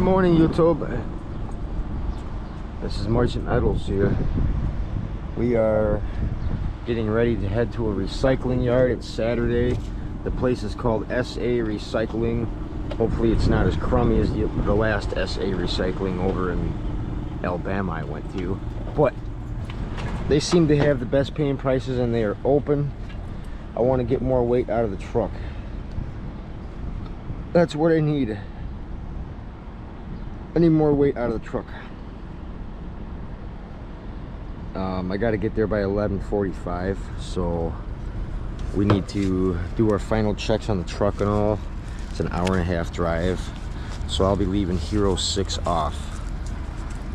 Good morning, YouTube. This is Merchant Metals here. We are getting ready to head to a recycling yard. It's Saturday. The place is called SA Recycling. Hopefully it's not as crummy as the last SA Recycling over in Alabama I went to. But they seem to have the best paying prices and they are open. I want to get more weight out of the truck. That's what I need. I need more weight out of the truck. I got to get there by 11:45, so we need to do our final checks on the truck and all. It's an hour-and-a-half drive, so I'll be leaving Hero 6 off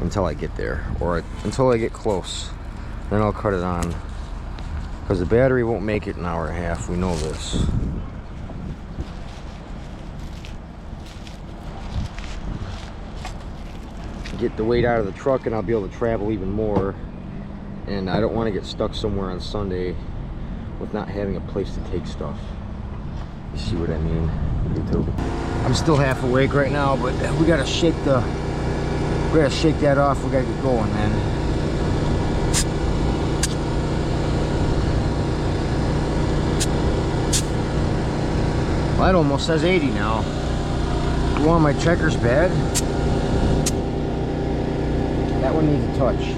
until I get there, or until I get close. Then I'll cut it on, because the battery won't make it an hour-and-a-half. We know this. Get the weight out of the truck and I'll be able to travel even more, and I don't want to get stuck somewhere on Sunday with not having a place to take stuff. You see what I mean, YouTube? I'm still half awake right now, but we gotta shake that off. We gotta get going, man. Well, that almost says 80 now. You want my checkers bad? That one needs a touch.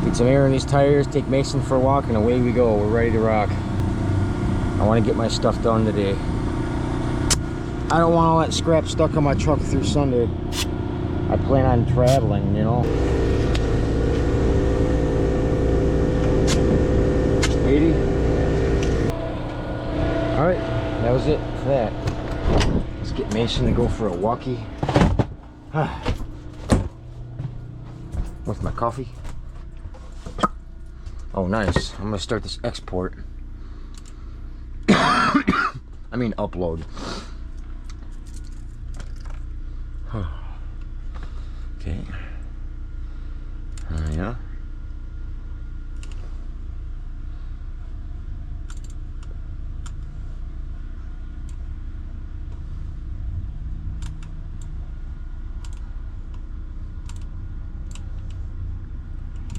Get some air in these tires, take Mason for a walk, and away we go. We're ready to rock. I want to get my stuff done today. I don't want all that scrap stuck on my truck through Sunday. I plan on traveling, you know. 80. Alright, that was it for that. Let's get Mason to go for a walkie. With my coffee. Oh, nice. I'm gonna start this export. I mean upload. Okay. Yeah.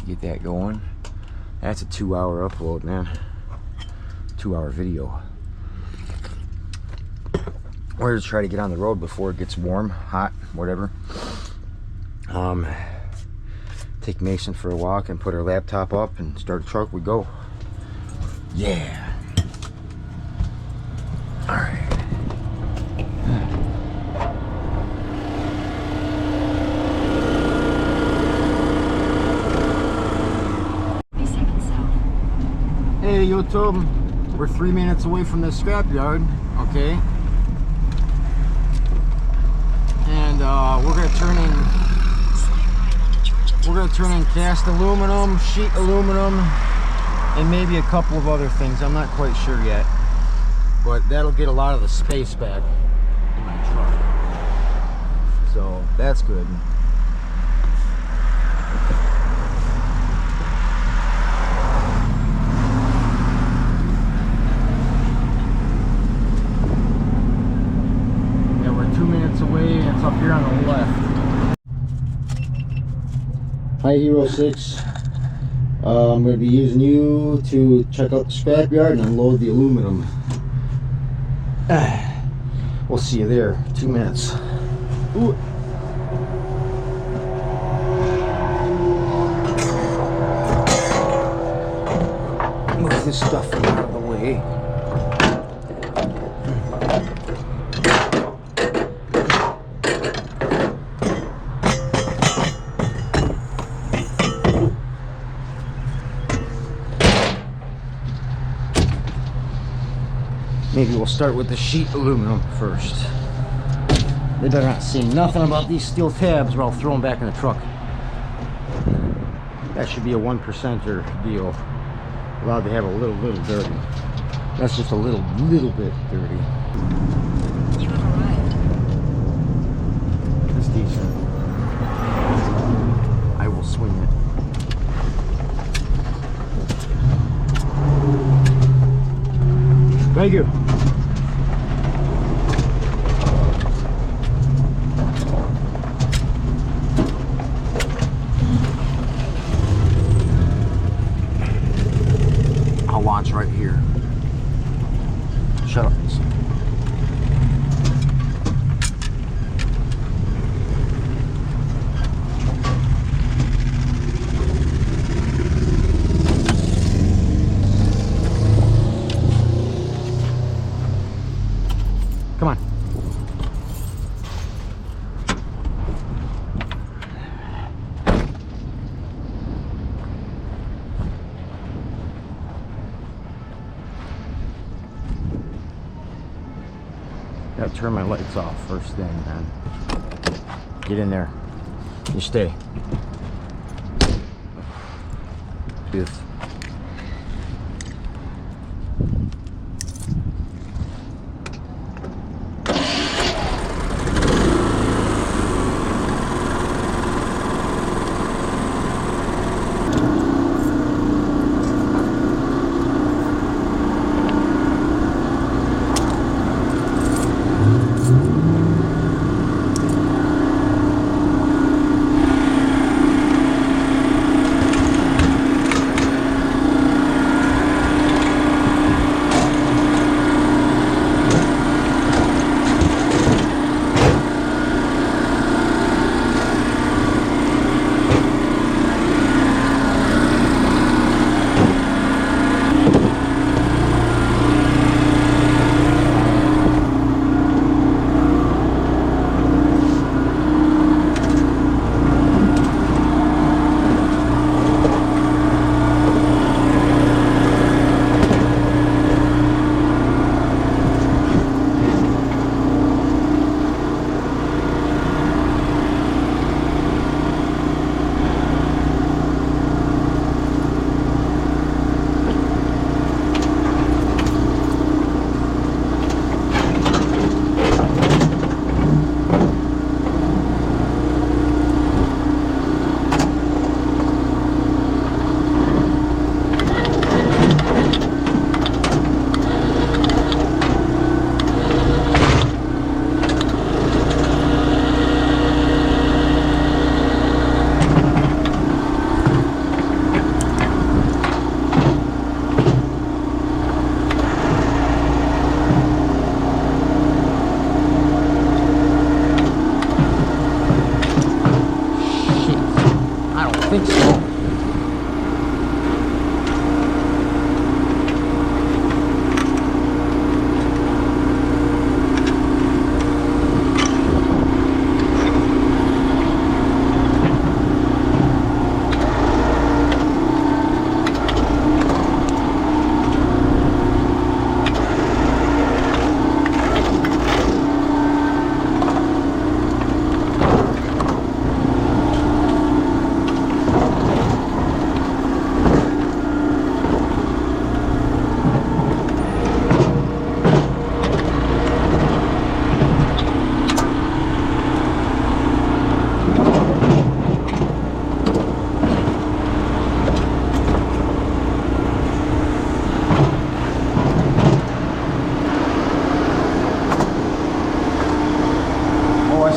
Get that going. That's a 2-hour upload, man. 2-hour video. We're just trying to get on the road before it gets warm, hot, whatever. Take Mason for a walk and put our laptop up and start the truck. We go. Yeah. All right. Hey YouTube, we're 3 minutes away from the scrapyard, okay? And we're gonna turn in cast aluminum, sheet aluminum, and maybe a couple of other things. I'm not quite sure yet, but that'll get a lot of the space back in my truck. So that's good. Away, and it's up here on the left. Hi Hero 6. I'm going to be using you to check out the scrapyard and unload the aluminum. We'll see you there. 2 minutes. Ooh. Move this stuff out of the way. Maybe we'll start with the sheet aluminum first. They better not see nothing about these steel tabs or I'll throw them back in the truck. That should be a 1%er deal. Allowed to have a little dirty. That's just a little bit dirty. You have arrived. That's decent. I will swing it. Thank you. I'll launch right here. Shut up. Come on. Gotta turn my lights off first thing, man. Get in there. You stay. Yes. think so.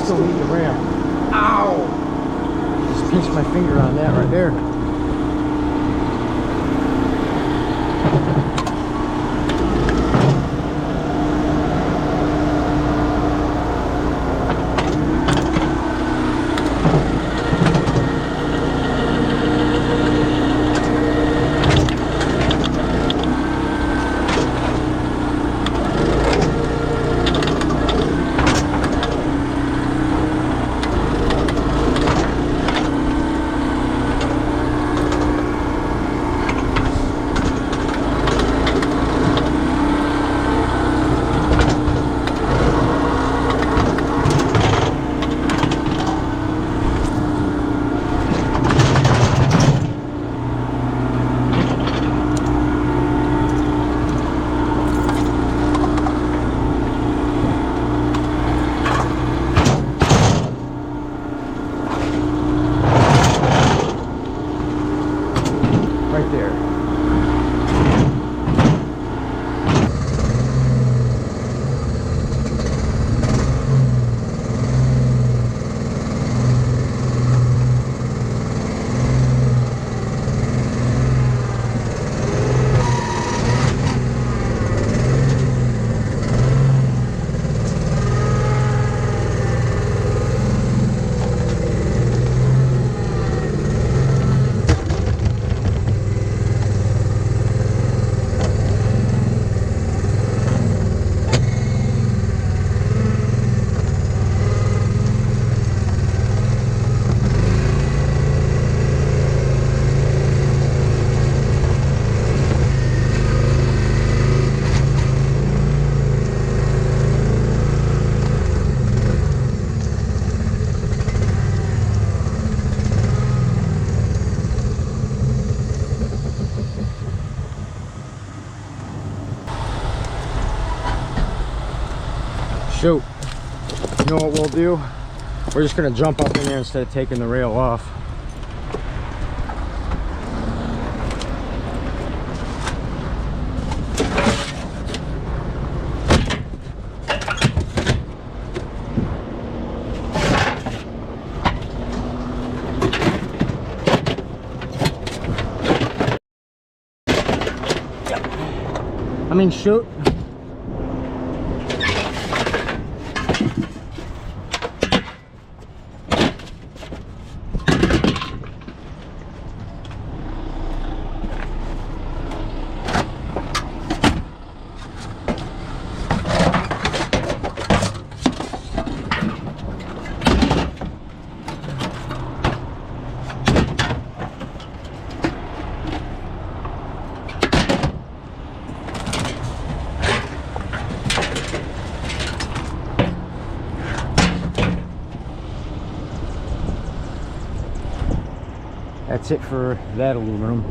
Still need the ramp. Ow! Just pinched my finger on that right there. You know what we'll do? We're just gonna jump up in there instead of taking the rail off. I mean, shoot. That's it for that aluminum.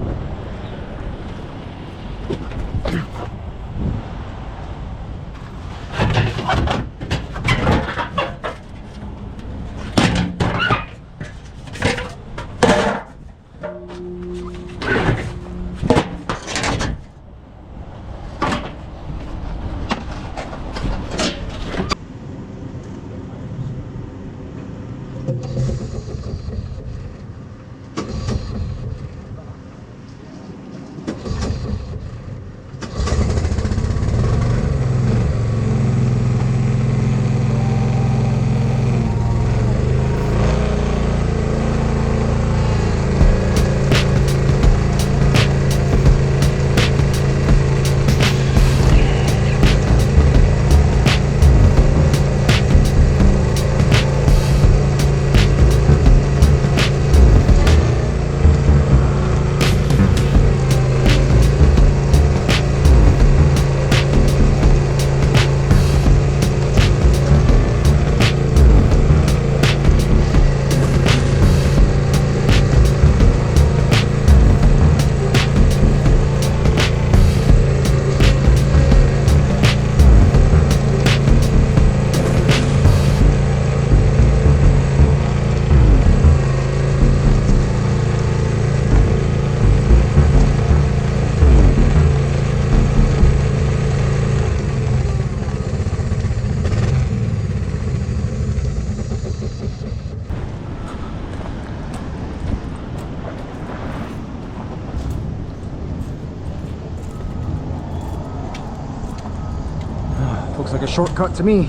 Looks like a shortcut to me.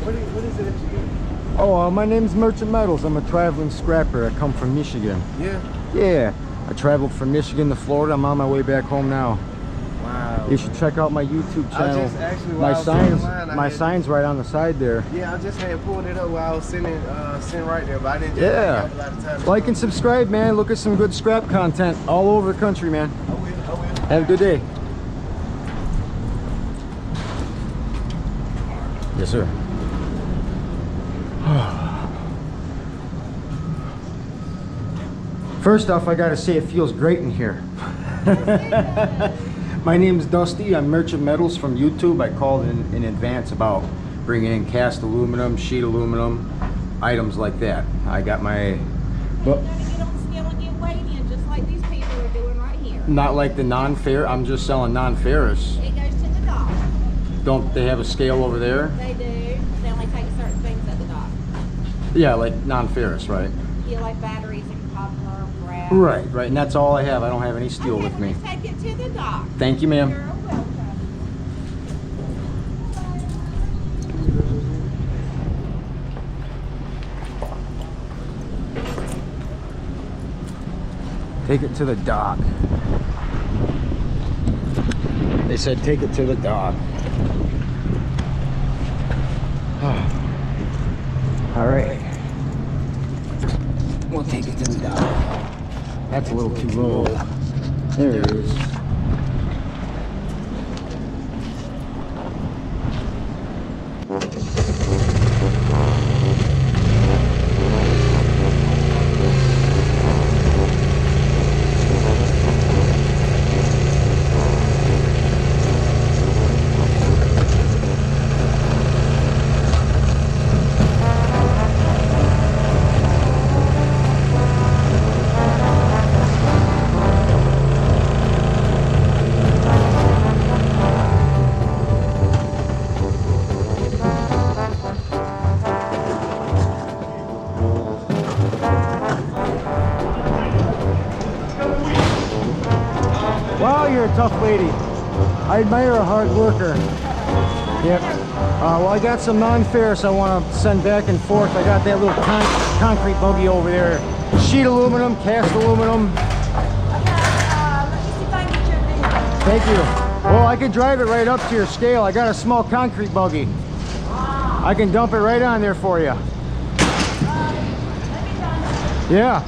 What is it that you do? Oh, my name's Merchant Metals. I'm a traveling scrapper. I come from Michigan. Yeah. Yeah, I traveled from Michigan to Florida. I'm on my way back home now. Wow. You should check out my YouTube channel. just actually, My while I was signs, online, I my had- sign's right on the side there. Yeah, I just had pulled it up while I was sitting right there, but I didn't just Yeah. have a lot of time. Like and subscribe, man. Look at some good scrap content all over the country, man. I will. Have a good day. Yes, sir. First off, I gotta say it feels great in here. My name's Dusty. I'm Merchant Metals from YouTube. I called in advance about bringing in cast aluminum, sheet aluminum, items like that. I got my... But You gotta get on scale and get weighed in, just like these people are doing right here. not like the non-ferrous. I'm just selling non-ferrous. It goes to the dock. Don't they have a scale over there? They do. They only take certain things at the dock. Yeah, like non-ferrous, right? Yeah, like batteries and copper, brass. Right, and that's all I have. I don't have any steel Okay, with well, me. just take it to the dock. Thank you, ma'am. You're welcome. Take it to the dock. They said take it to the dock. All right. We'll take it to the dock. That's a little too low. There it is. tough lady. I admire a hard worker. Yep. Well, I got some non-ferrous I want to send back and forth. I got that little concrete buggy over there. Sheet aluminum, cast aluminum. Let me see if I can get your video. Thank you. Well, I can drive it right up to your scale. I got a small concrete buggy. I can dump it right on there for you. Yeah.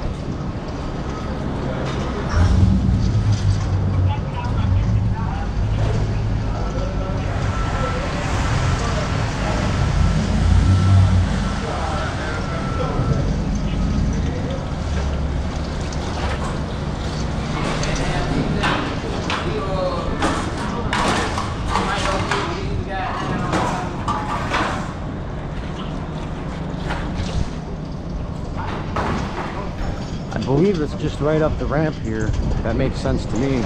I believe it's just right up the ramp here. That makes sense to me.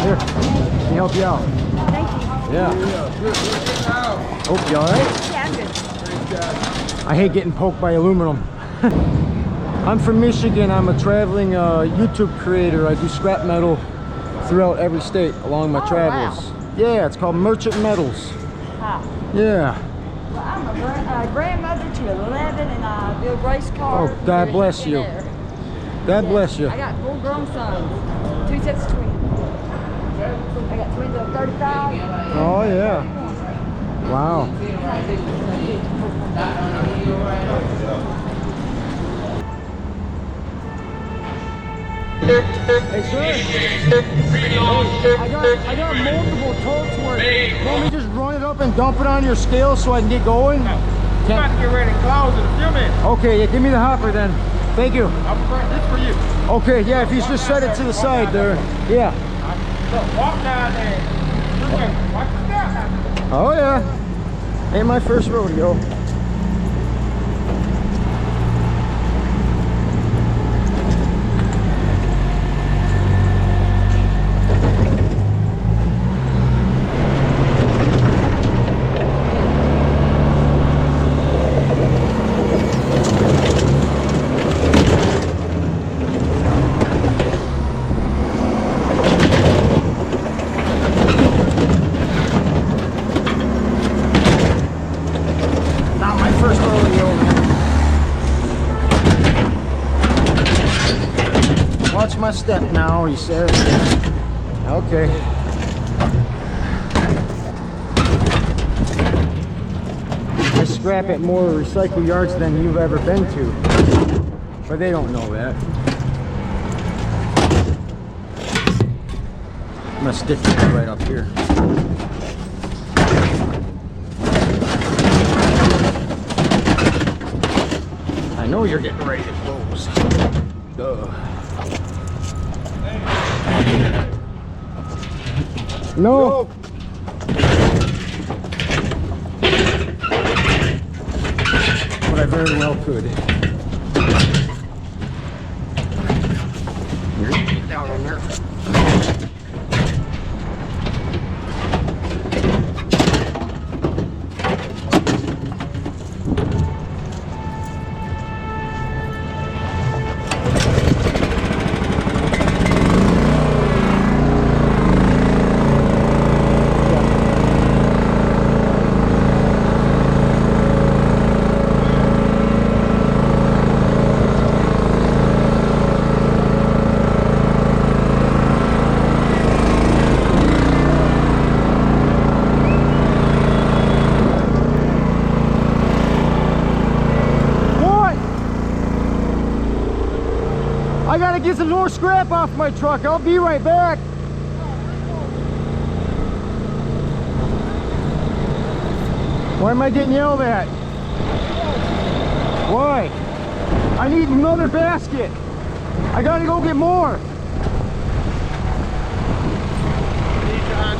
Here, let me help you out. Thank you. Yeah. Oh, you all right? Yeah, I'm good. I hate getting poked by aluminum. I'm from Michigan. I'm a traveling YouTube creator. I do scrap metal throughout every state along my travels. Wow. Yeah, it's called Merchant Metals. Hi. Yeah. Well, I'm a grandmother to 11, and I build race cars. Oh, God bless you. God bless you. I got full-grown sons, 2 sets of twins. I got twins of 35. Oh, yeah. Wow. Hey, sir. I got multiple totes worth. Want me to just run it up and dump it on your scale so I can get going? I'm about to get ready to close in a few minutes. Okay, yeah, give me the hopper then. Thank you. This for you. Okay, yeah, if you just set it to the side there. Yeah. Look, walk down there. Watch the step. Oh, yeah. Ain't my first rodeo. Watch my step now, he says. Okay. I scrap at more recycle yards than you've ever been to. But they don't know that. I'm gonna stick this right up here. I know you're getting ready to close. Duh. No. But I very well could. Get down on there. I gotta get some more scrap off my truck. I'll be right back. Why am I getting yelled at? Why? I need another basket. I gotta go get more. I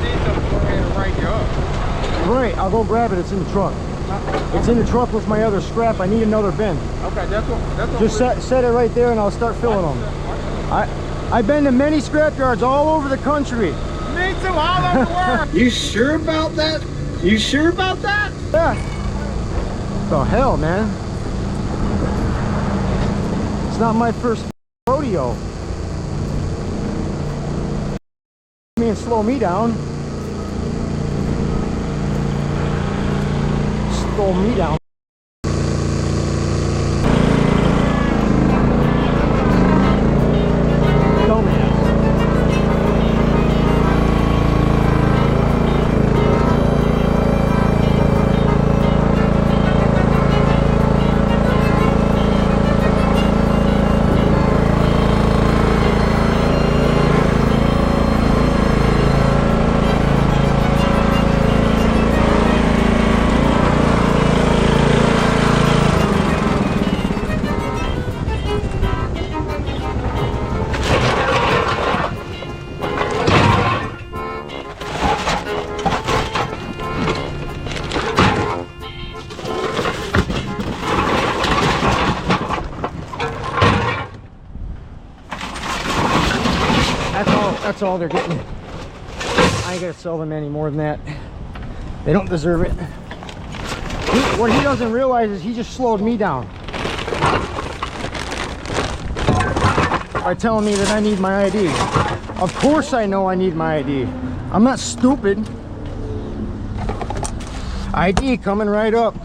need to go ahead and rank you up. Right, I'll go grab it. It's in the truck. It's in the truck with my other scrap. I need another bin. Okay, that's what Just set it right there and I'll start filling them. I've been to many scrap yards all over the country. Me too, all over the world. You sure about that? You sure about that? Yeah. The hell, man. It's not my first rodeo. Me and slow me down. Slow me down. That's all they're getting. I ain't gonna sell them any more than that. They don't deserve it. What he doesn't realize is he just slowed me down by telling me that I need my ID. Of course I know I need my ID. I'm not stupid. ID coming right up.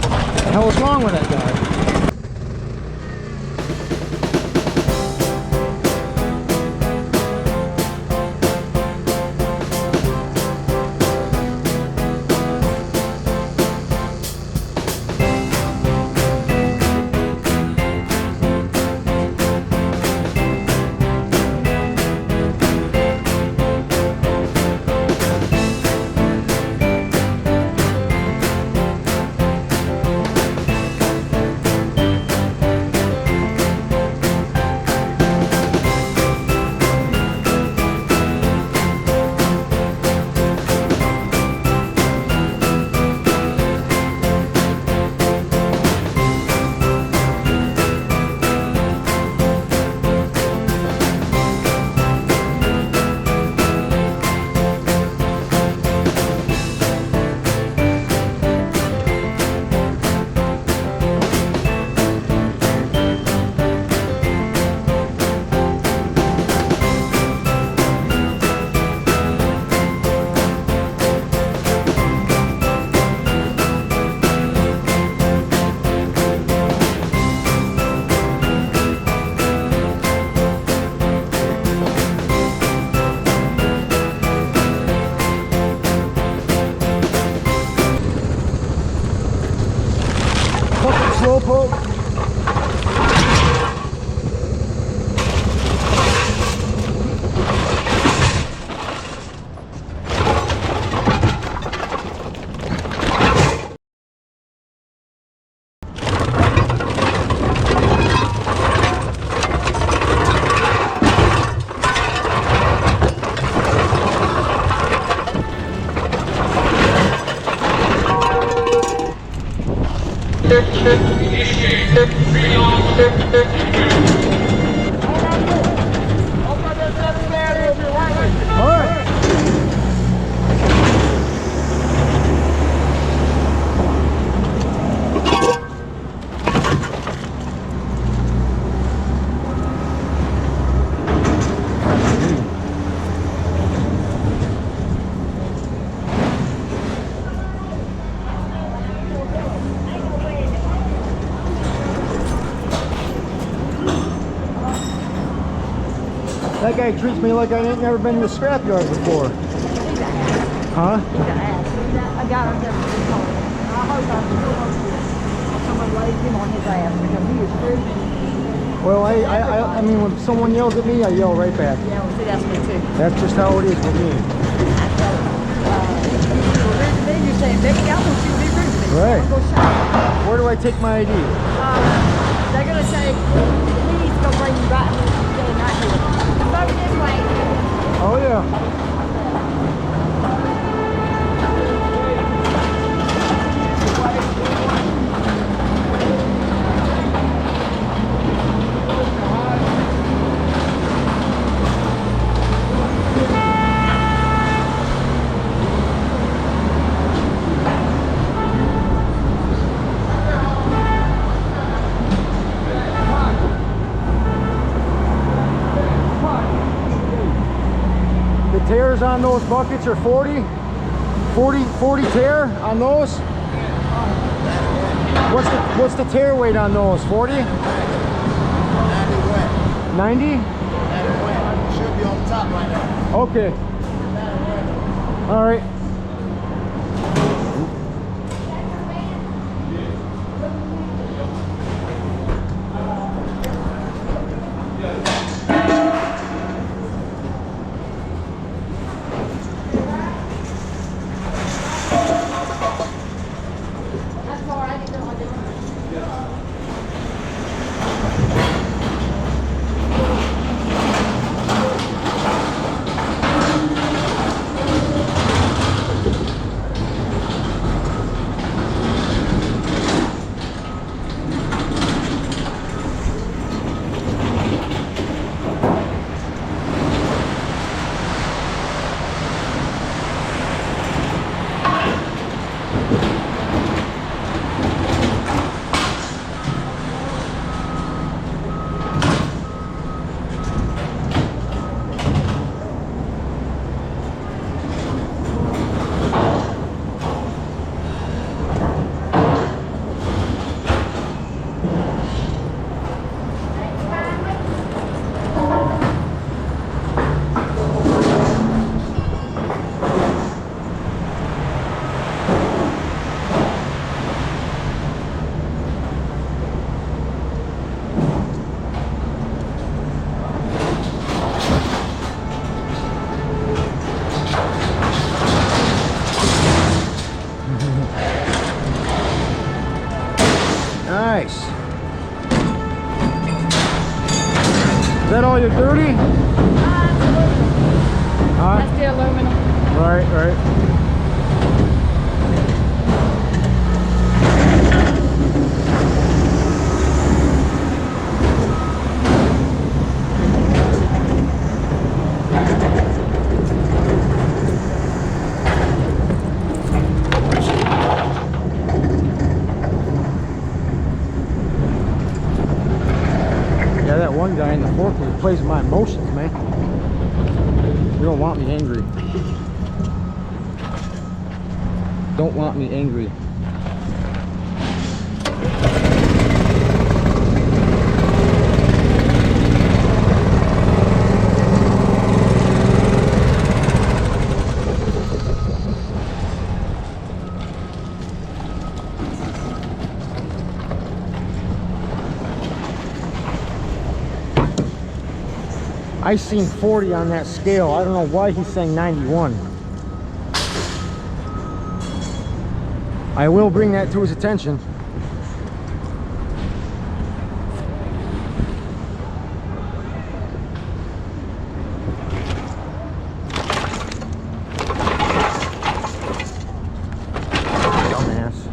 What the hell is wrong with that guy? Slowpoke. That guy treats me like I ain't never been to the scrapyard before. Huh? I got him there. I hope I'm raised him on his ass because he is cruising. Well, I mean, when someone yells at me, I yell right back. Yeah, well, see, that's me too. That's just how it is with me. You're saying, Becky, I want you to be rude to me. Right. Go shop. Where do I take my ID? They're going to say, he's going to bring you right here. Not here. Come over this way. Oh, yeah. Tears on those buckets are 40 tear on those. What's the tear weight on those? 40? 90? 90? Should be on top right now. Okay. All right. Nice. Is that all you're dirty? That's the aluminum. Right, right. Yeah, that one guy in the forklift plays with my emotions, man. You don't want me angry. Don't want me angry. I seen 40 on that scale. I don't know why he's saying 91. I will bring that to his attention. Dumbass.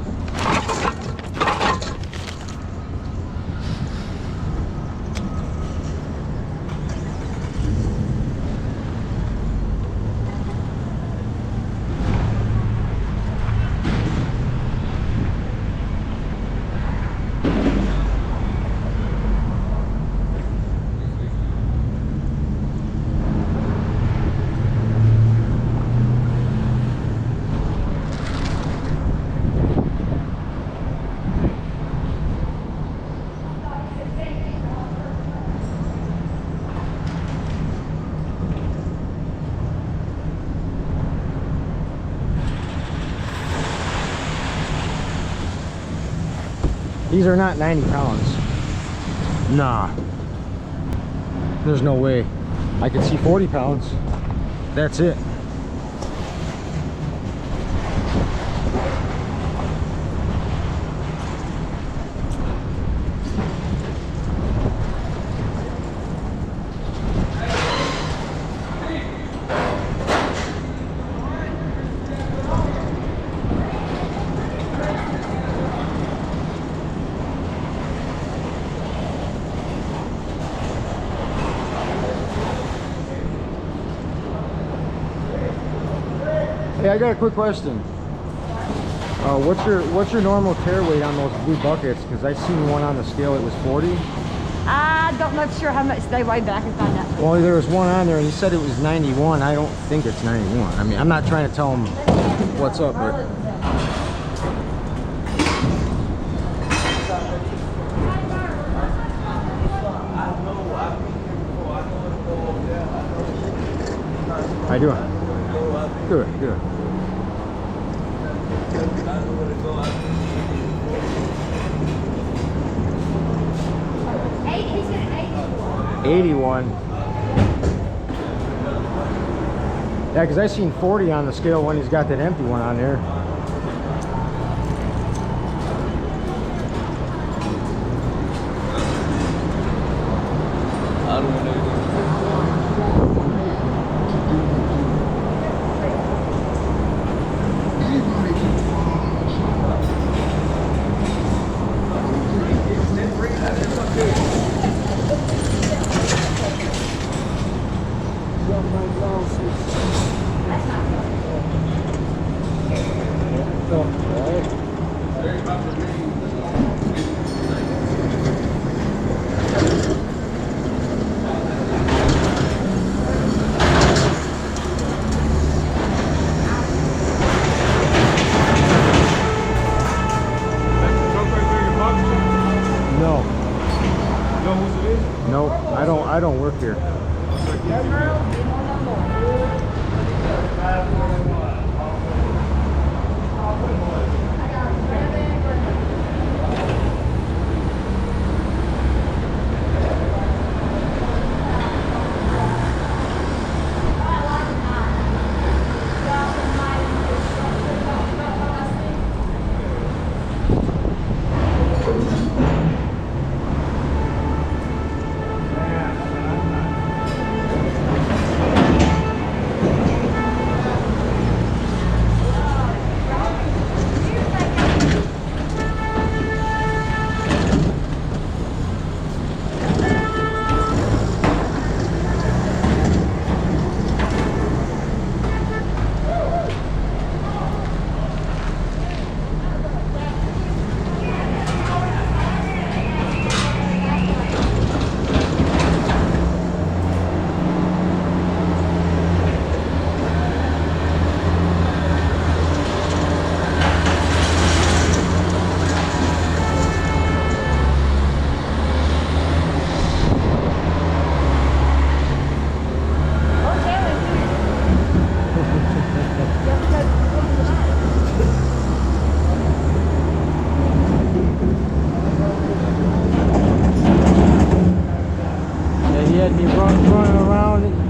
These are not 90 pounds. Nah. There's no way. I can see 40 pounds. That's it. Hey, I got a quick question. What's your normal tear weight on those blue buckets? Because I seen one on the scale, it was 40. I don't know for sure how much they weigh, but I can find out. Well, there was one on there and he said it was 91. I don't think it's 91. I mean, I'm not trying to tell him what's up, but how you doing? Good, good. He said 81. 81. Yeah, because I seen 40 on the scale when he's got that empty one on there. I don't work here.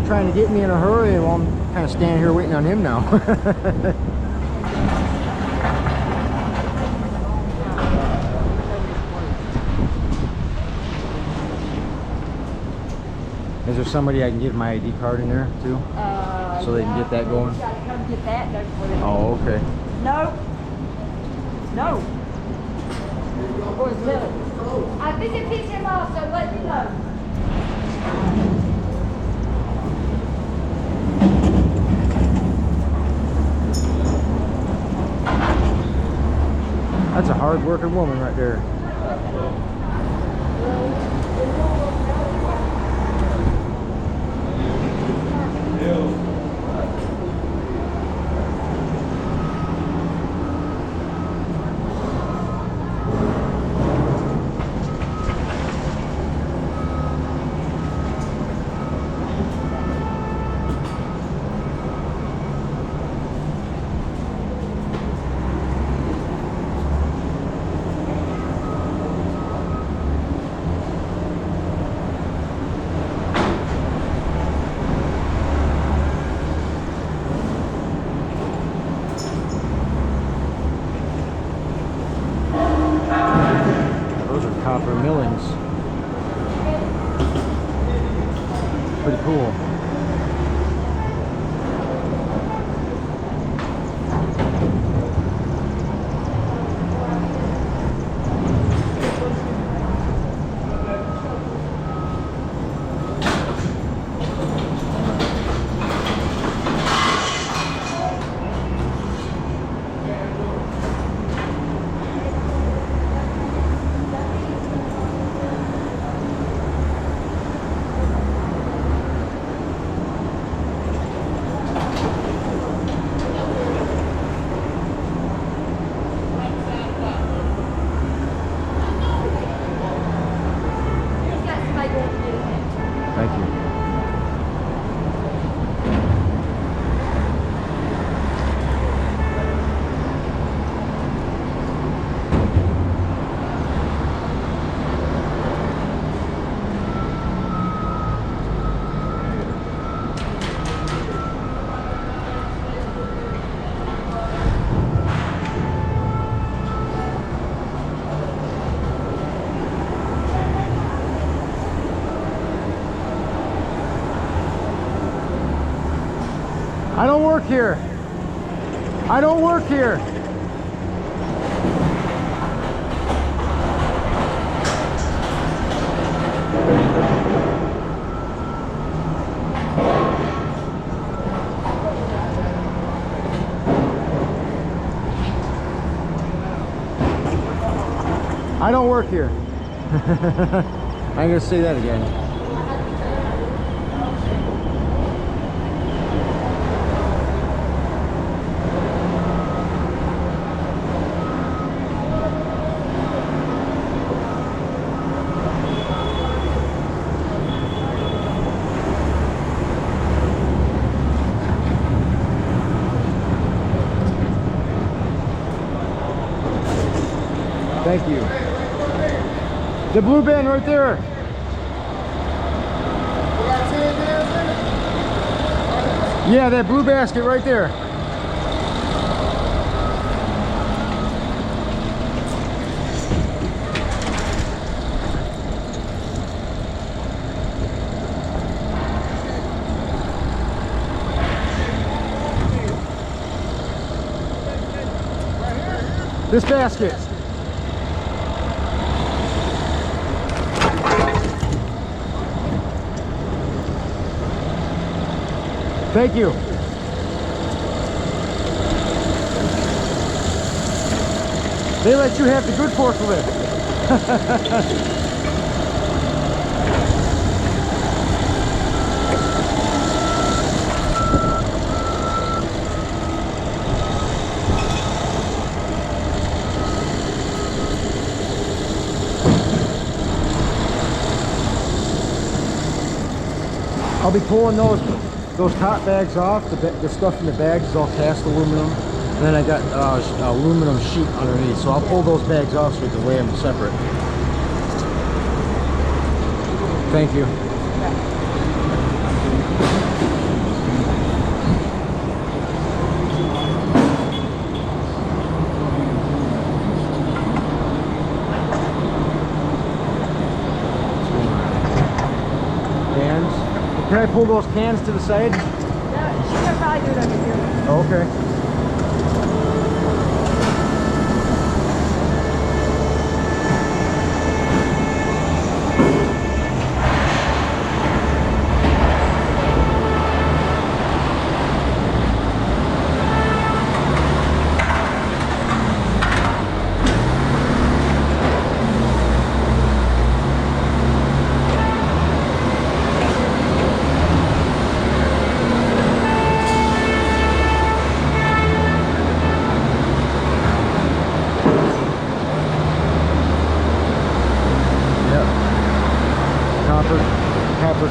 Trying to get me in a hurry, well, I'm kind of standing here waiting on him now. Is there somebody I can get my ID card in there too? So they can get that going? You gotta come get that. Oh, okay. No. No. Or is it? I visit pick him off, so let me know. That's a hard-working woman right there. cool. He's got somebody going to do that. Thank you. I don't work here. I don't work here. I don't work here. I'm gonna say that again. Thank you. The blue bin right there. Yeah, that blue basket right there. This basket. Thank you. They let you have the good forklift. I'll be pulling those top bags off. The stuff in the bags is all cast aluminum, and then I got aluminum sheet underneath, so I'll pull those bags off so we can weigh them separate. Thank you. Can I pull those cans to the side? No, she's gonna probably do it over here. Oh, okay. Copper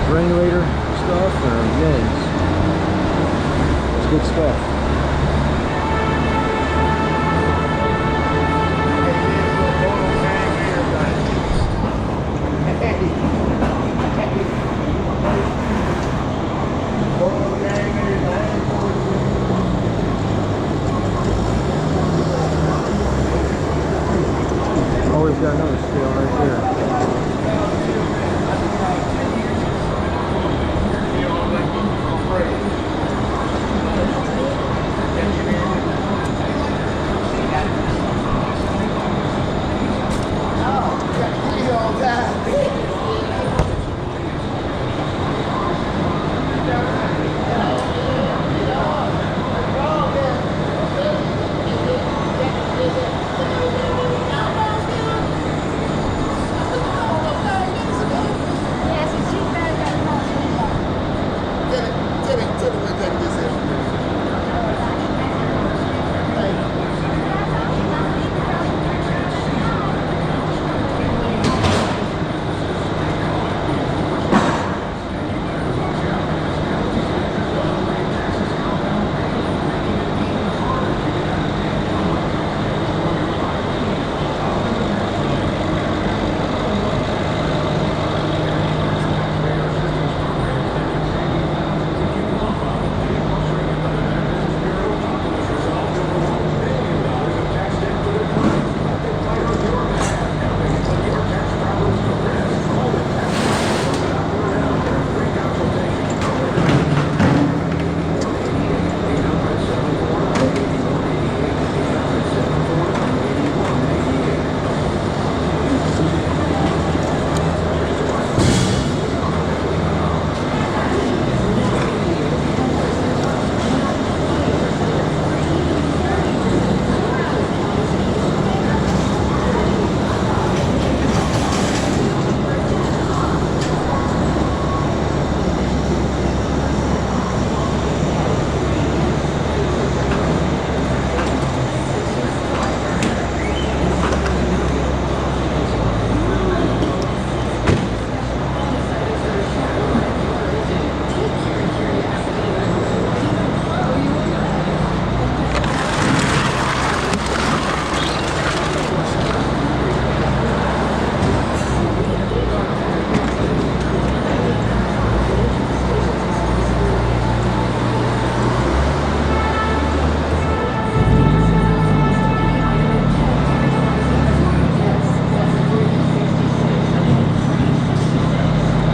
granulator stuff, or mids. It's good stuff. Oh, he's got another scale right there.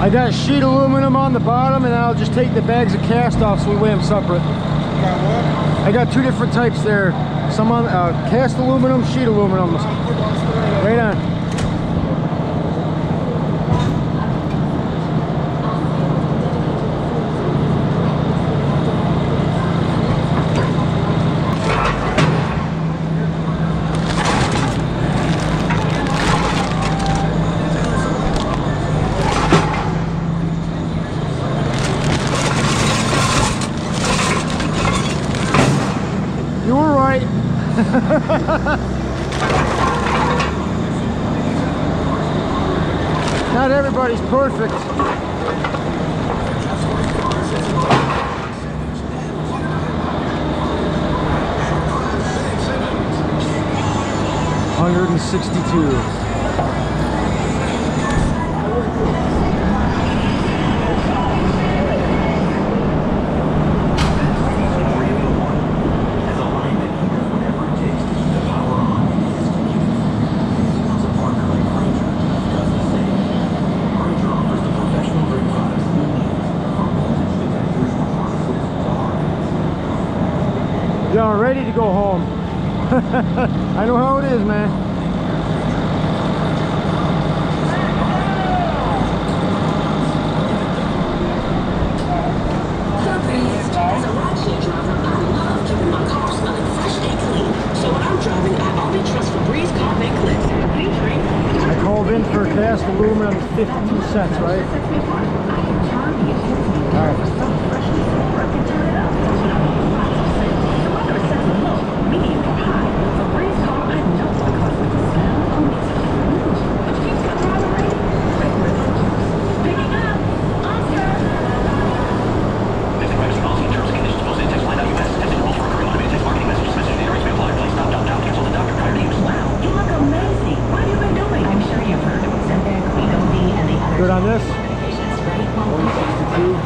I got a sheet of aluminum on the bottom, and then I'll just take the bags of cast off so we weigh them separate. I got two different types there. Some on cast aluminum, sheet aluminum. Right on. You were right. Not everybody's perfect. $162. Yeah, I'm ready to go home. I know how it is, man. As a rideshare driver, I love keeping my car smelling fresh and clean. So when I'm driving, I only trust Febreze carpet clips. I called in for cast aluminum, 52 cents, right? All right. Good on this? 162.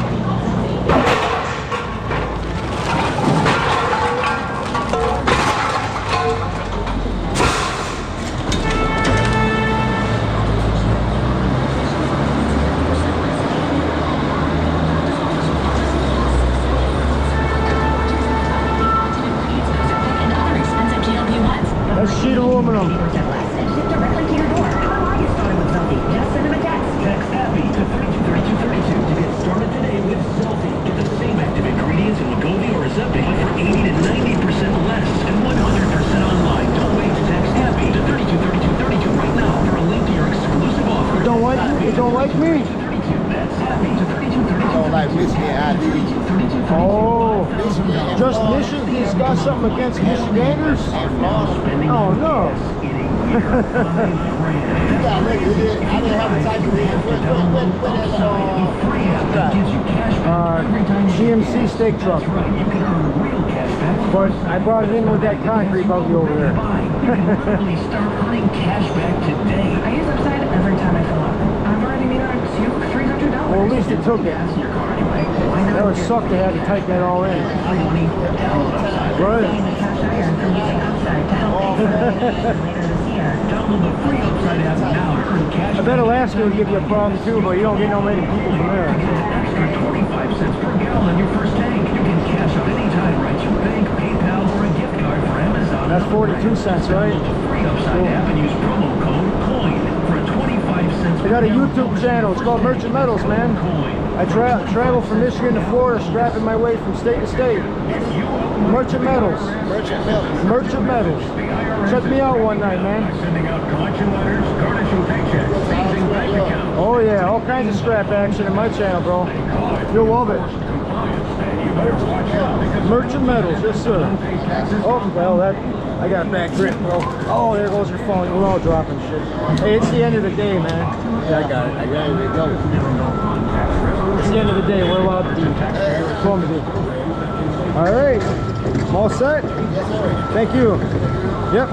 That's sheet aluminum. Directly to your door. How are you starting with something? Just don't like me? Don't like Michigan ID. Oh, just Michigan? He's got something against Michiganders? Oh, no. You got ready. I didn't have a type of GMC steak truck. But I brought it in with that concrete buggy over there. Start earning cash back today. I use Upside every time I fill up. I've already made around $200-$300. Well, at least it took it. That would suck to have to type that all in. Right. I bet Alaska would give you a problem too, but you don't get no many people from there. Extra 25 cents per gallon on your first tank. You can cash out anytime, right? Your bank, PayPal, or a gift card for Amazon. That's 42 cents, right? Free Upside app and use promo code COIN for a 25 cents. I got a YouTube channel. It's called Merchant Metals, man. I travel from Michigan to Florida, strapping my way from state to state. Merchant Metals. Merchant Metals. Merchant Metals. Check me out one night, man. Sending out collection letters, garnishing paychecks, seizing bank accounts. Oh yeah, all kinds of scrap action in my channel, bro. You'll love it. Merchant Metals, yes sir. Oh, well, that I got back grip, bro. Oh, there goes your phone. We're all dropping shit. Hey, it's the end of the day, man. Yeah, I got it. It's the end of the day. We're allowed to do comedy. All right. I'm all set? Thank you. Yep.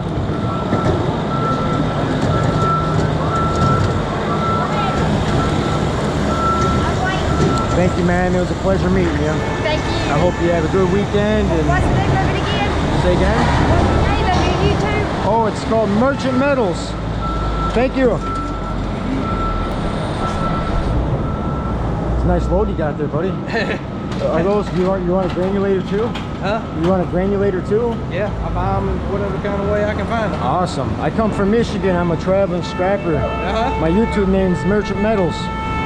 Thank you, man. It was a pleasure meeting you. Thank you. I hope you have a good weekend. And What's the name of it again? say again? What's the name of your YouTube? Oh, it's called Merchant Metals. Thank you. It's a nice load you got there, buddy. Are those, you want a granulator too? Huh? You want a granulator too? Yeah, I buy them in whatever kind of way I can find them. Awesome. I come from Michigan. I'm a traveling scrapper. My YouTube name's Merchant Metals.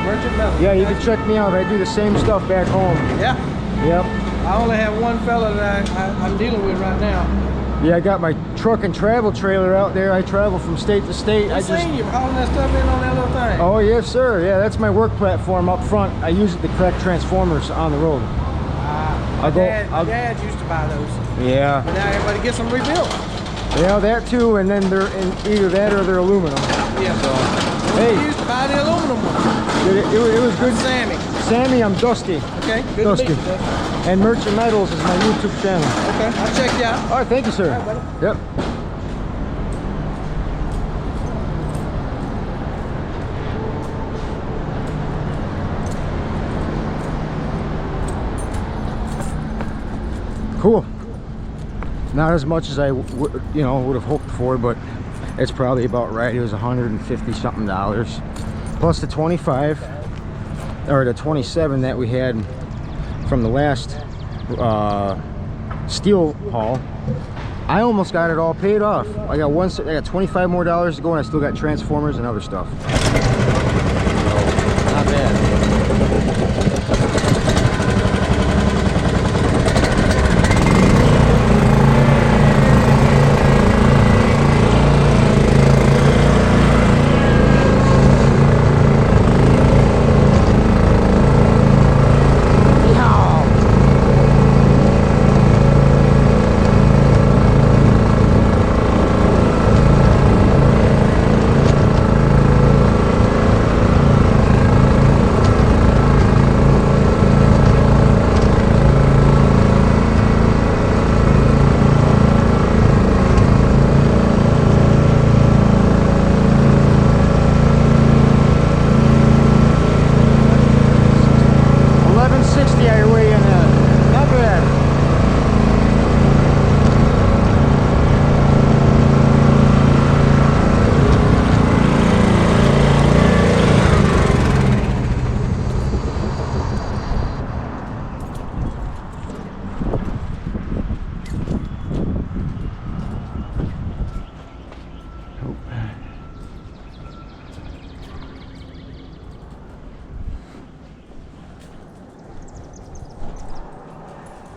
Merchant Metals. Yeah, you can check me out. I do the same stuff back home. Yeah. Yep. I only have one fella that I'm dealing with right now. Yeah, I got my truck and travel trailer out there. I travel from state to state. I seen you hauling that stuff in on that little thing. Oh yes sir, yeah, that's my work platform up front. I use it to correct transformers on the road. My dad used to buy those. Yeah. But now everybody gets them rebuilt. Yeah, that too, and then they're in either that or they're aluminum. Yeah. So, Hey. hey, You used to buy the aluminum one. it was good. Sammy. Sammy, I'm Dusty. Okay, good Dusty. to meet you, Dusty. And Merchant Metals is my YouTube channel. Okay, I'll check you out. All right, thank you, sir. All right, buddy. Yep. Cool. Not as much as I would have hoped for, but it's probably about right. It was $150 something plus the 25 or the 27 that we had from the last steel haul. I almost got it all paid off. I got $25 more to go, and I still got transformers and other stuff. So, not bad.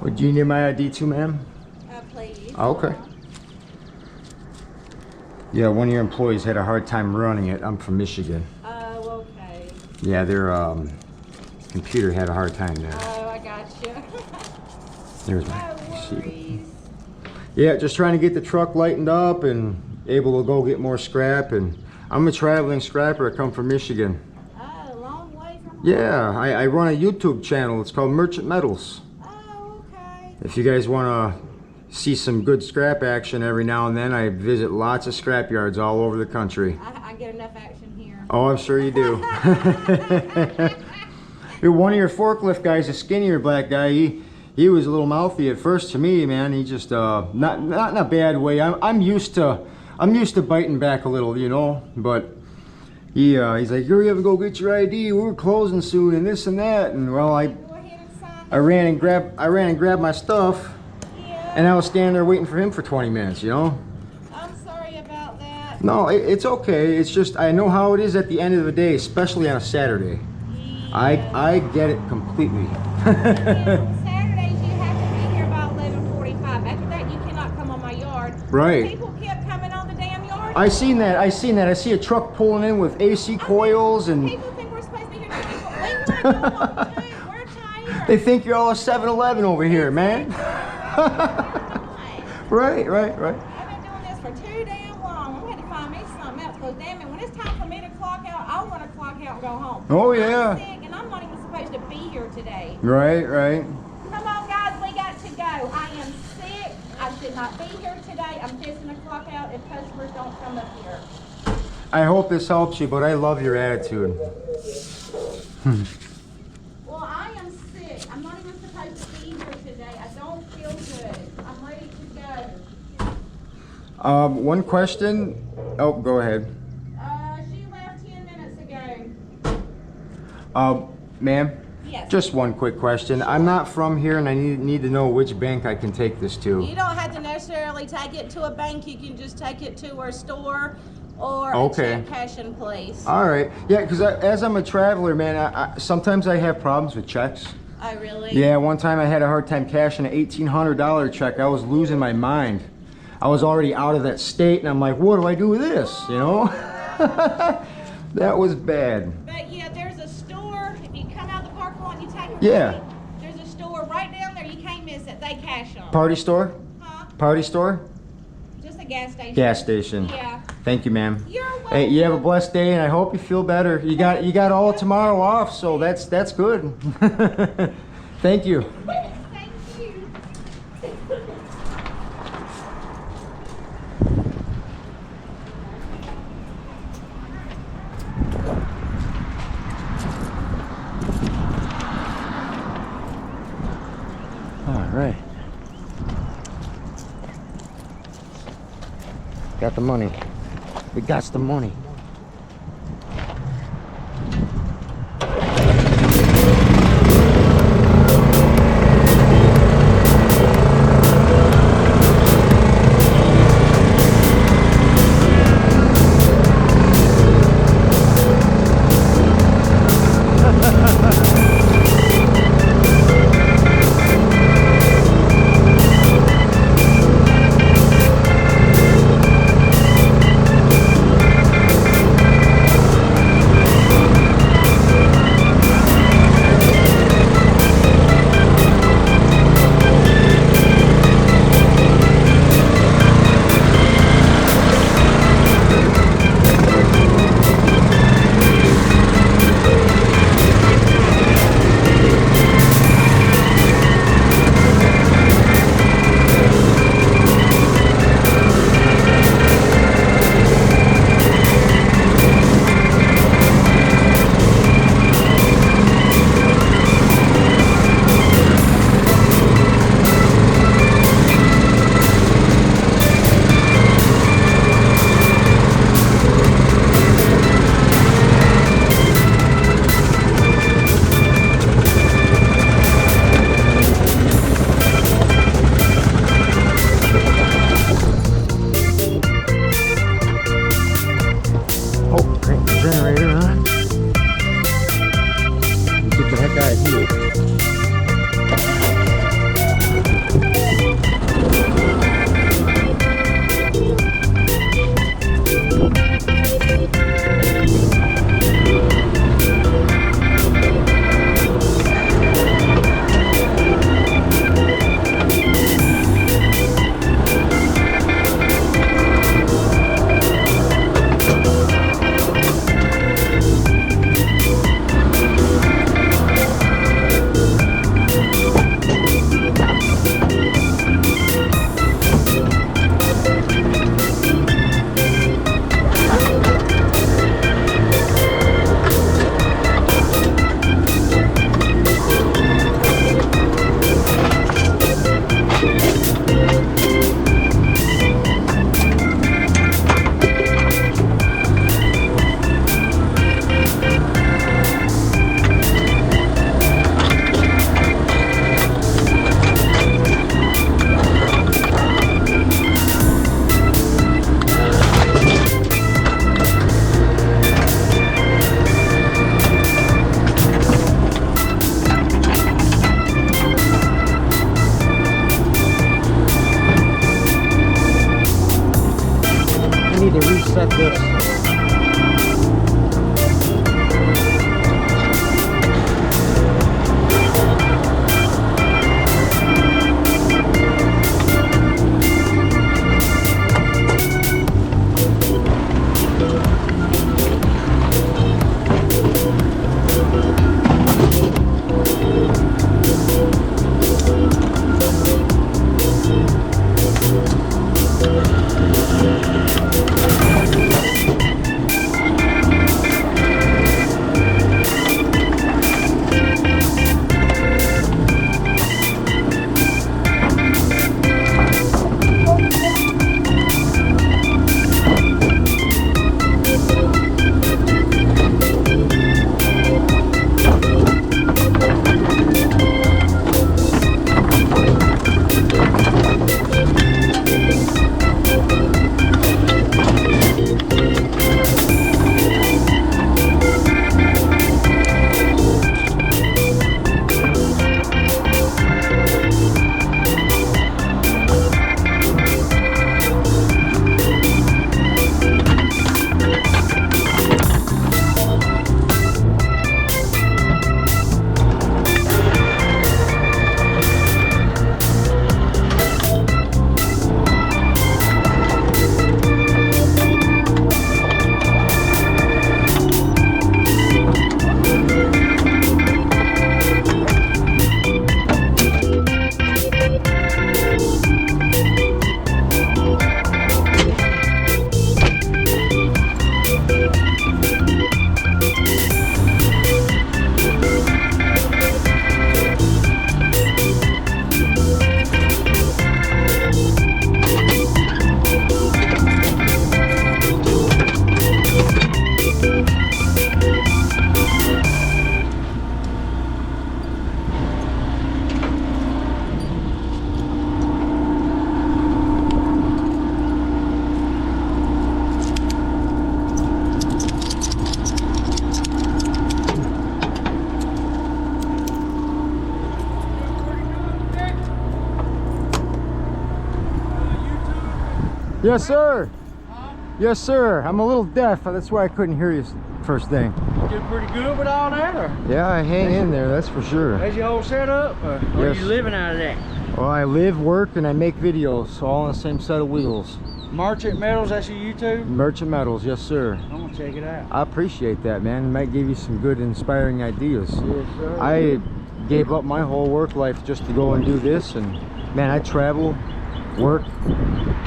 Would you need my ID too, ma'am? Please. Oh, okay. Yeah, one of your employees had a hard time running it. I'm from Michigan. Oh, okay. Yeah, their computer had a hard time there. Oh, I got you. There's my No receipt. worries. Yeah, just trying to get the truck lightened up and able to go get more scrap. And I'm a traveling scrapper. I come from Michigan. Oh, a long way from home. Yeah, I run a YouTube channel. It's called Merchant Metals. Oh, okay. If you guys want to see some good scrap action every now and then, I visit lots of scrap yards all over the country. I get enough action here. Oh, I'm sure you do. One of your forklift guys, a skinnier black guy, he was a little mouthy at first to me, man. He just not in a bad way. I'm used to biting back a little, you know. But he's like, hurry up and go get your ID. We're closing soon, and this and that. And well, I Go ahead and sign. ran and grabbed my stuff, Yeah. and I was standing there waiting for him for 20 minutes, you know. I'm sorry about that. No, it's okay. It's just I know how it is at the end of the day, especially on a Saturday. I get it completely. Yeah, on Saturdays you have to be here by 11:45. After that you cannot come on my yard. Right. People kept coming on the damn yard. I seen that. I see a truck pulling in with AC coils, and People think we're supposed to be here. We want to go home too. We're tired. they think you're all a 7-Eleven over here, man. Right. I've been doing this for too damn long. I'm going to find me something else. Because damn it, when it's time for me to clock out, I want to clock out and go home. Oh, I'm yeah. sick and I'm not even supposed to be here today. Right. Come on, guys, we got to go. I am sick. I should not be here today. I'm fixing to clock out if customers don't come up here. I hope this helps you, but I love your attitude. Well, I am sick. I'm not even supposed to be here today. I don't feel good. I'm ready to go. One question. Oh, go ahead. She left 10 minutes ago. Ma'am. Yes. Just one quick question. I'm not from here, and I need to know which bank I can take this to. You don't have to necessarily take it to a bank. You can just take it to a store or Okay. a check cashing place. All right. Yeah, because as I'm a traveler, man, I sometimes I have problems with checks. Oh, really? Yeah, one time I had a hard time cashing an $1,800 check. I was losing my mind. I was already out of that state, and I'm like, what do I do with this? You know? That was bad. But yeah, there's a store. If you come out the parking lot and you take your Yeah. money, there's a store right down there. You can't miss it. They cash them. Party store? Huh? Party store? Just a gas station. Gas station. Yeah. Thank you, ma'am. You're welcome. Hey, you have a blessed day, and I hope you feel better. You got all of tomorrow off, so that's good. Thank you. Thank you. All right. Got the money. We got the money. set this. Yes, sir. Yes, sir. I'm a little deaf. That's why I couldn't hear you first thing. You did pretty good with all that, or? Yeah, I hang in there, that's for sure. Has your whole setup, or are Yes. you living out of that? Well, I live, work, and I make videos, all on the same set of wheels. Merchant Metals, that's your YouTube? Merchant Metals, yes, sir. I'm gonna check it out. I appreciate that, man. It might give you some good, inspiring ideas. Yes, sir. I gave up my whole work life just to go and do this, and man, I travel, work,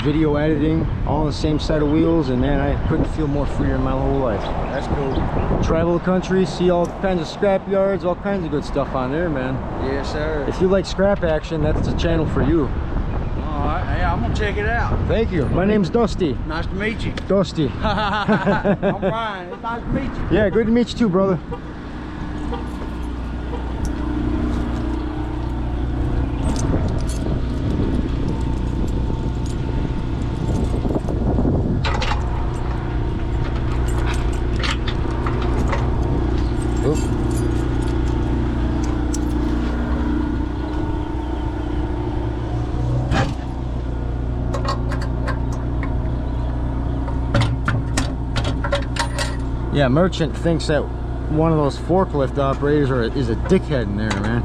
video editing, all on the same set of wheels, and man, I couldn't feel more freer in my whole life. That's cool. Travel the country, see all kinds of scrap yards, all kinds of good stuff on there, man. Yes, sir. If you like scrap action, that's the channel for you. All right, yeah, I'm gonna check it out. Thank you. My name's Dusty. Nice to meet you. Dusty. I'm Brian. It's nice to meet you. Yeah, good to meet you too, brother. Yeah, Merchant thinks that one of those forklift operators is a dickhead in there, man.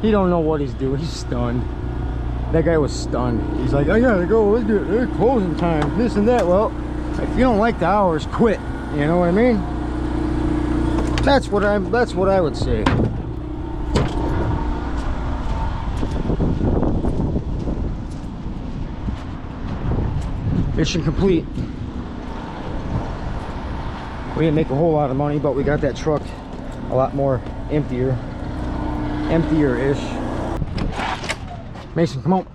He don't know what he's doing. He's stunned. That guy was stunned. He's like, I gotta go. It's closing time. This and that. Well, if you don't like the hours, quit. You know what I mean? That's what I would say. Mission complete. We didn't make a whole lot of money, but we got that truck a lot more emptier-ish. Mason, come on.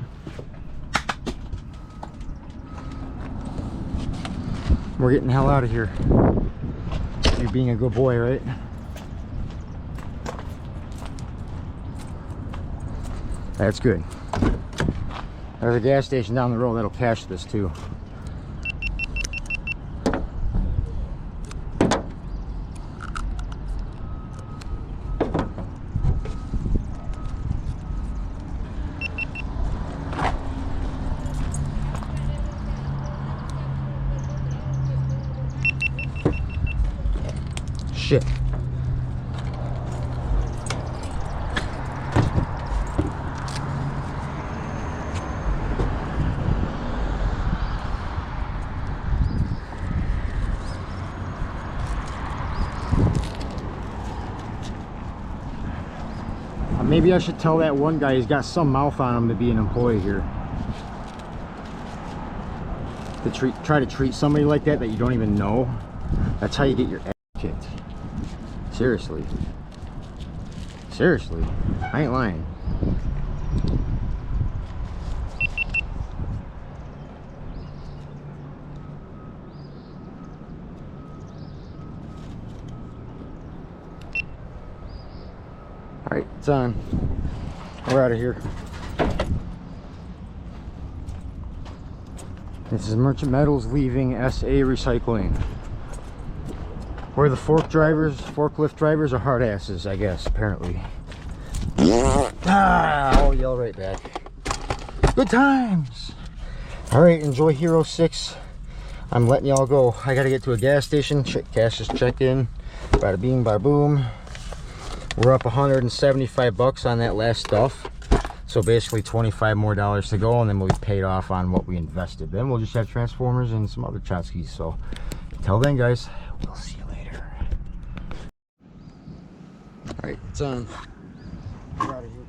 We're getting the hell out of here. You're being a good boy, right? That's good. There's a gas station down the road that'll cash this too. shit. Maybe I should tell that one guy he's got some mouth on him to be an employee here. To try to treat somebody like that you don't even know. That's how you get your ass kicked. Seriously. Seriously. I ain't lying. Alright, it's on. We're out of here. This is Merchant Metals leaving SA Recycling. Where the forklift drivers are hard asses, I guess, apparently. I'll yell right back. Good times! Alright, enjoy Hero 6. I'm letting y'all go. I gotta get to a gas station. Cash just checked in. Bada bing, bada boom. We're up 175 bucks on that last stuff. So basically 25 more dollars to go, and then we'll be paid off on what we invested. Then we'll just have transformers and some other tchotchkes. So until then, guys, we'll see you later. All right, it's on. We're out of here.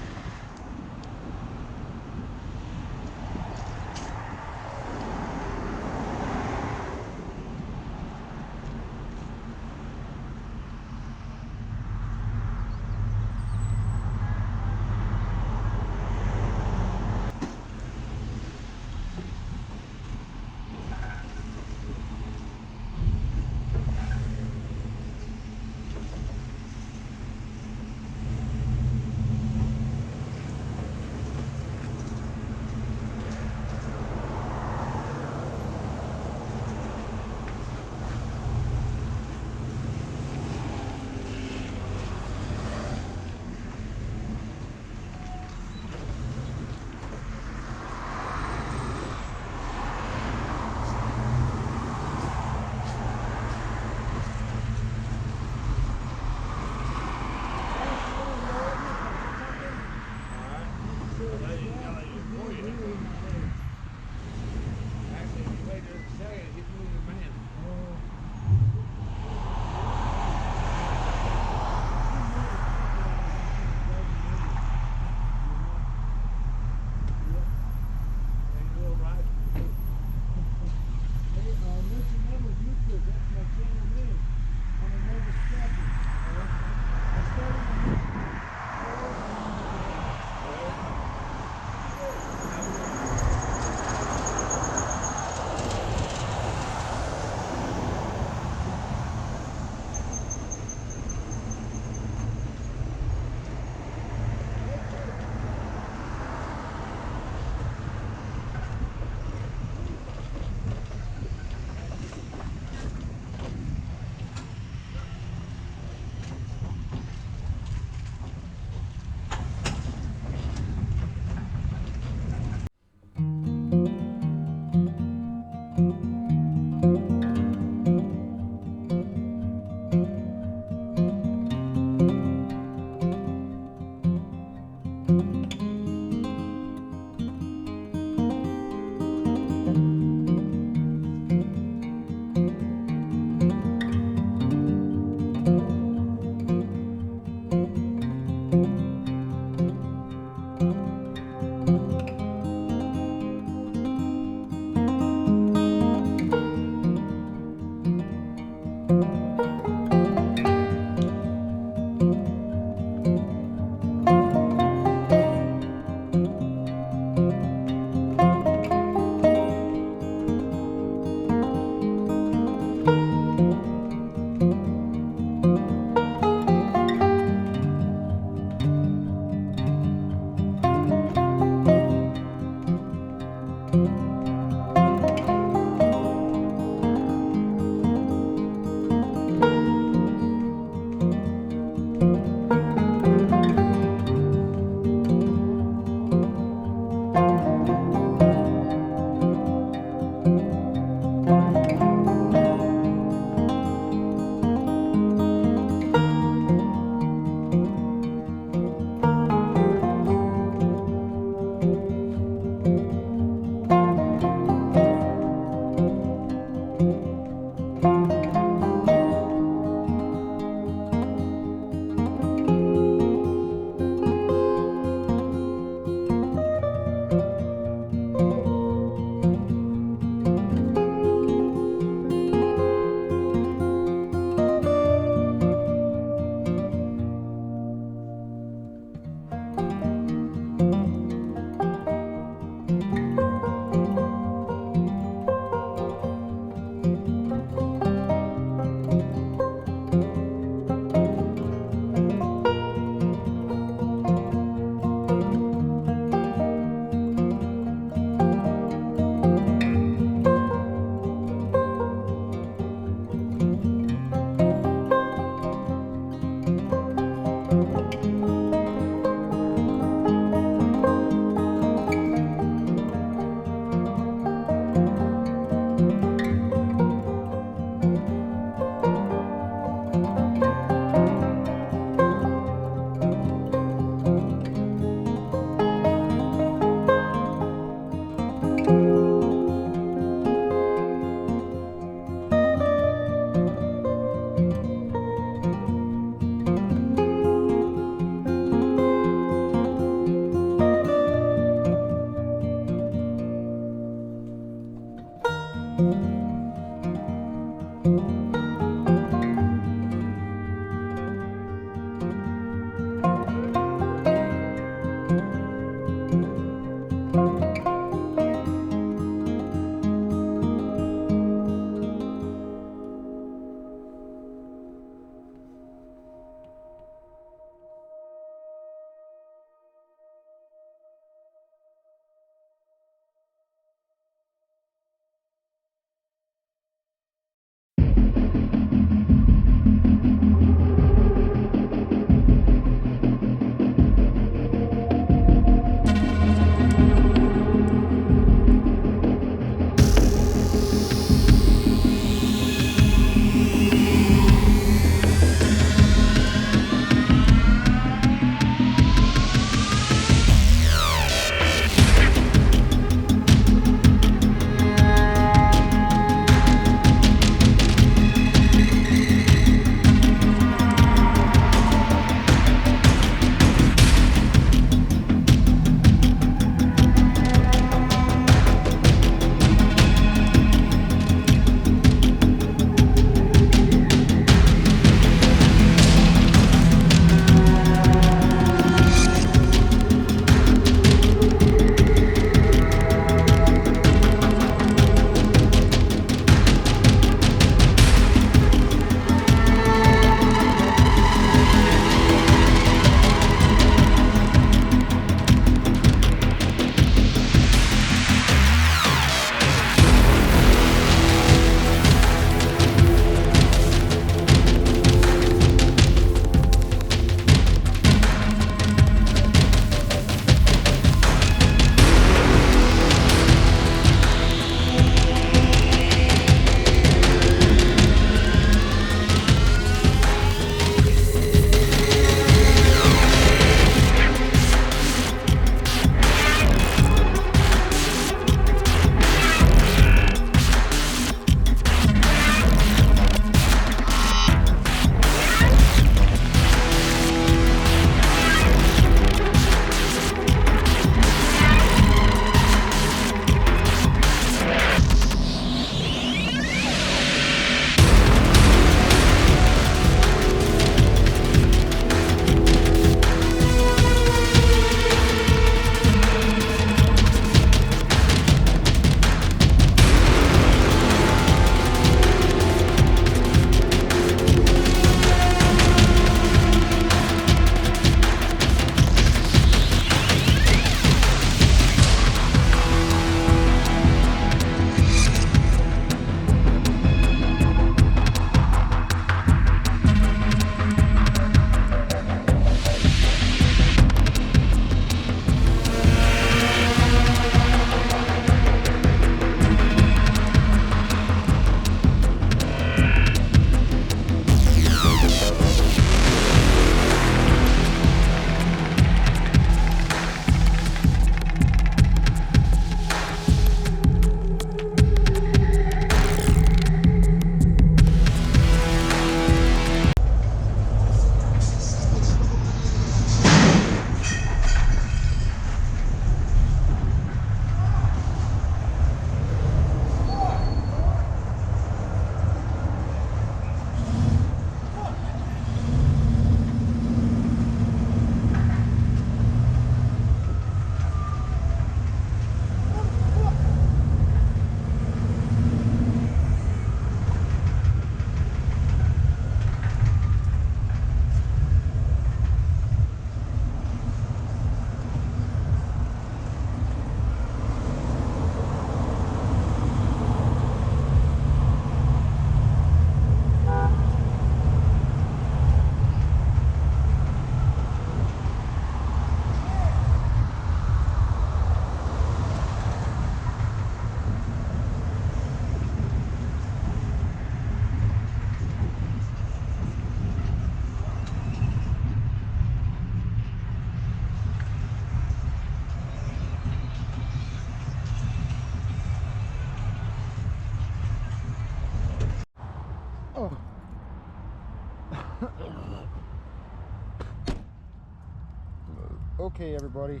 Okay, everybody.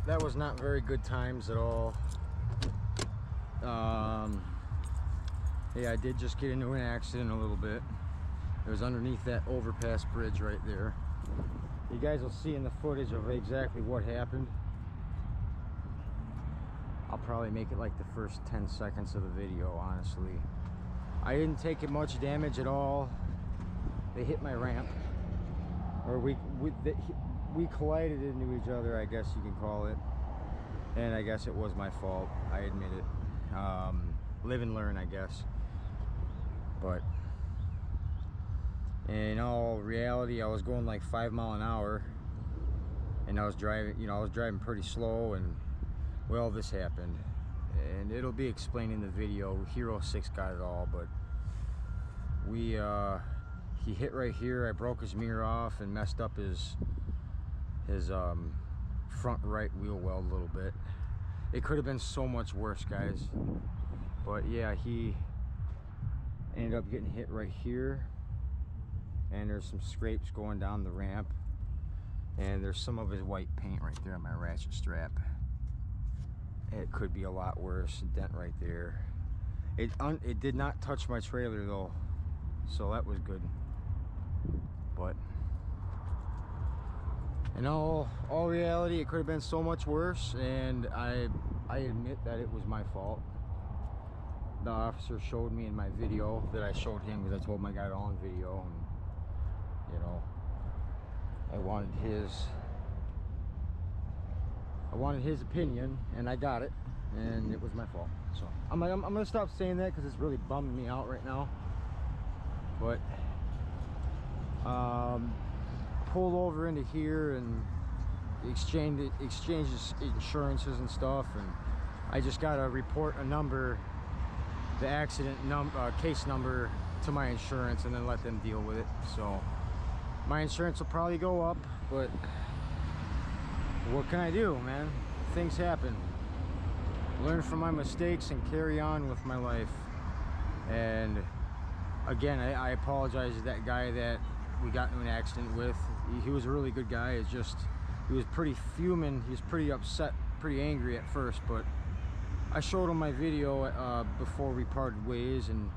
That was not very good times at all. Yeah, I did just get into an accident a little bit. It was underneath that overpass bridge right there. You guys will see in the footage of exactly what happened. I'll probably make it like the first 10 seconds of the video, honestly. I didn't take much damage at all. They hit my ramp, or we collided into each other, I guess you can call it. And I guess it was my fault, I admit it. Live and learn, I guess. But in all reality, I was going like 5 miles an hour, and I was driving, you know, I was driving pretty slow, and well, this happened. And it'll be explained in the video. Hero 6 got it all, but he hit right here. I broke his mirror off and messed up his front right wheel well a little bit. It could have been so much worse, guys. But yeah, he ended up getting hit right here, and there's some scrapes going down the ramp, and there's some of his white paint right there on my ratchet strap. It could be a lot worse. A dent right there. It did not touch my trailer though, so that was good. But in all reality, it could have been so much worse, and I admit that it was my fault. The officer showed me in my video that I showed him, because I told him I got it all on video, and you know, I wanted his opinion, and I got it, and it was my fault. So I'm gonna stop saying that because it's really bumming me out right now. But pulled over into here and exchanges insurances and stuff, and I just gotta report a number, the accident case number, to my insurance, and then let them deal with it. So my insurance will probably go up, but what can I do, man? Things happen. Learn from my mistakes and carry on with my life. And again, I apologize to that guy that we got into an accident with. He was a really good guy. It's just, he was pretty fuming. He was pretty upset, pretty angry at first, but I showed him my video before we parted ways, and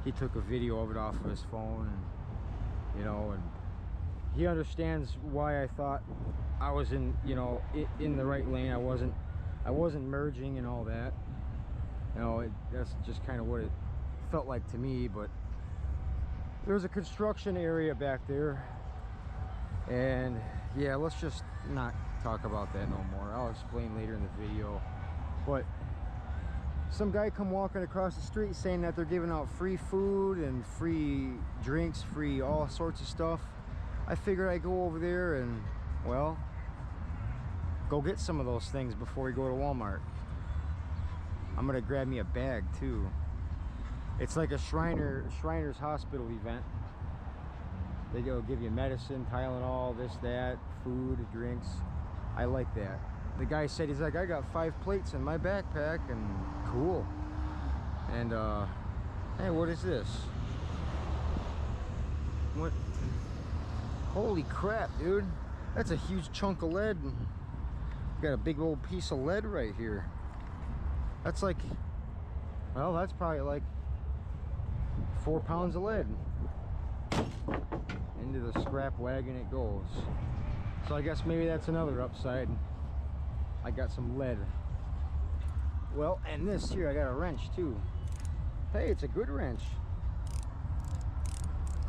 he took a video of it off of his phone, and you know, and he understands why I thought I was in, you know, in the right lane. I wasn't merging and all that. You know, that's just kind of what it felt like to me. But there's a construction area back there, and yeah, let's just not talk about that no more. I'll explain later in the video. But some guy come walking across the street saying that they're giving out free food and free drinks, free all sorts of stuff. I figured I'd go over there and, well, go get some of those things before we go to Walmart. I'm gonna grab me a bag too. It's like a Shriners Hospital event. They go give you medicine, Tylenol, this, that, food, drinks. I like that. The guy said, he's like, I got 5 plates in my backpack, and cool. And hey, what is this? What? Holy crap, dude. That's a huge chunk of lead. Got a big old piece of lead right here. That's like, well, that's probably like 4 pounds of lead. Into the scrap wagon it goes. So I guess maybe that's another upside. I got some lead. Well, and this here, I got a wrench too. Hey, it's a good wrench.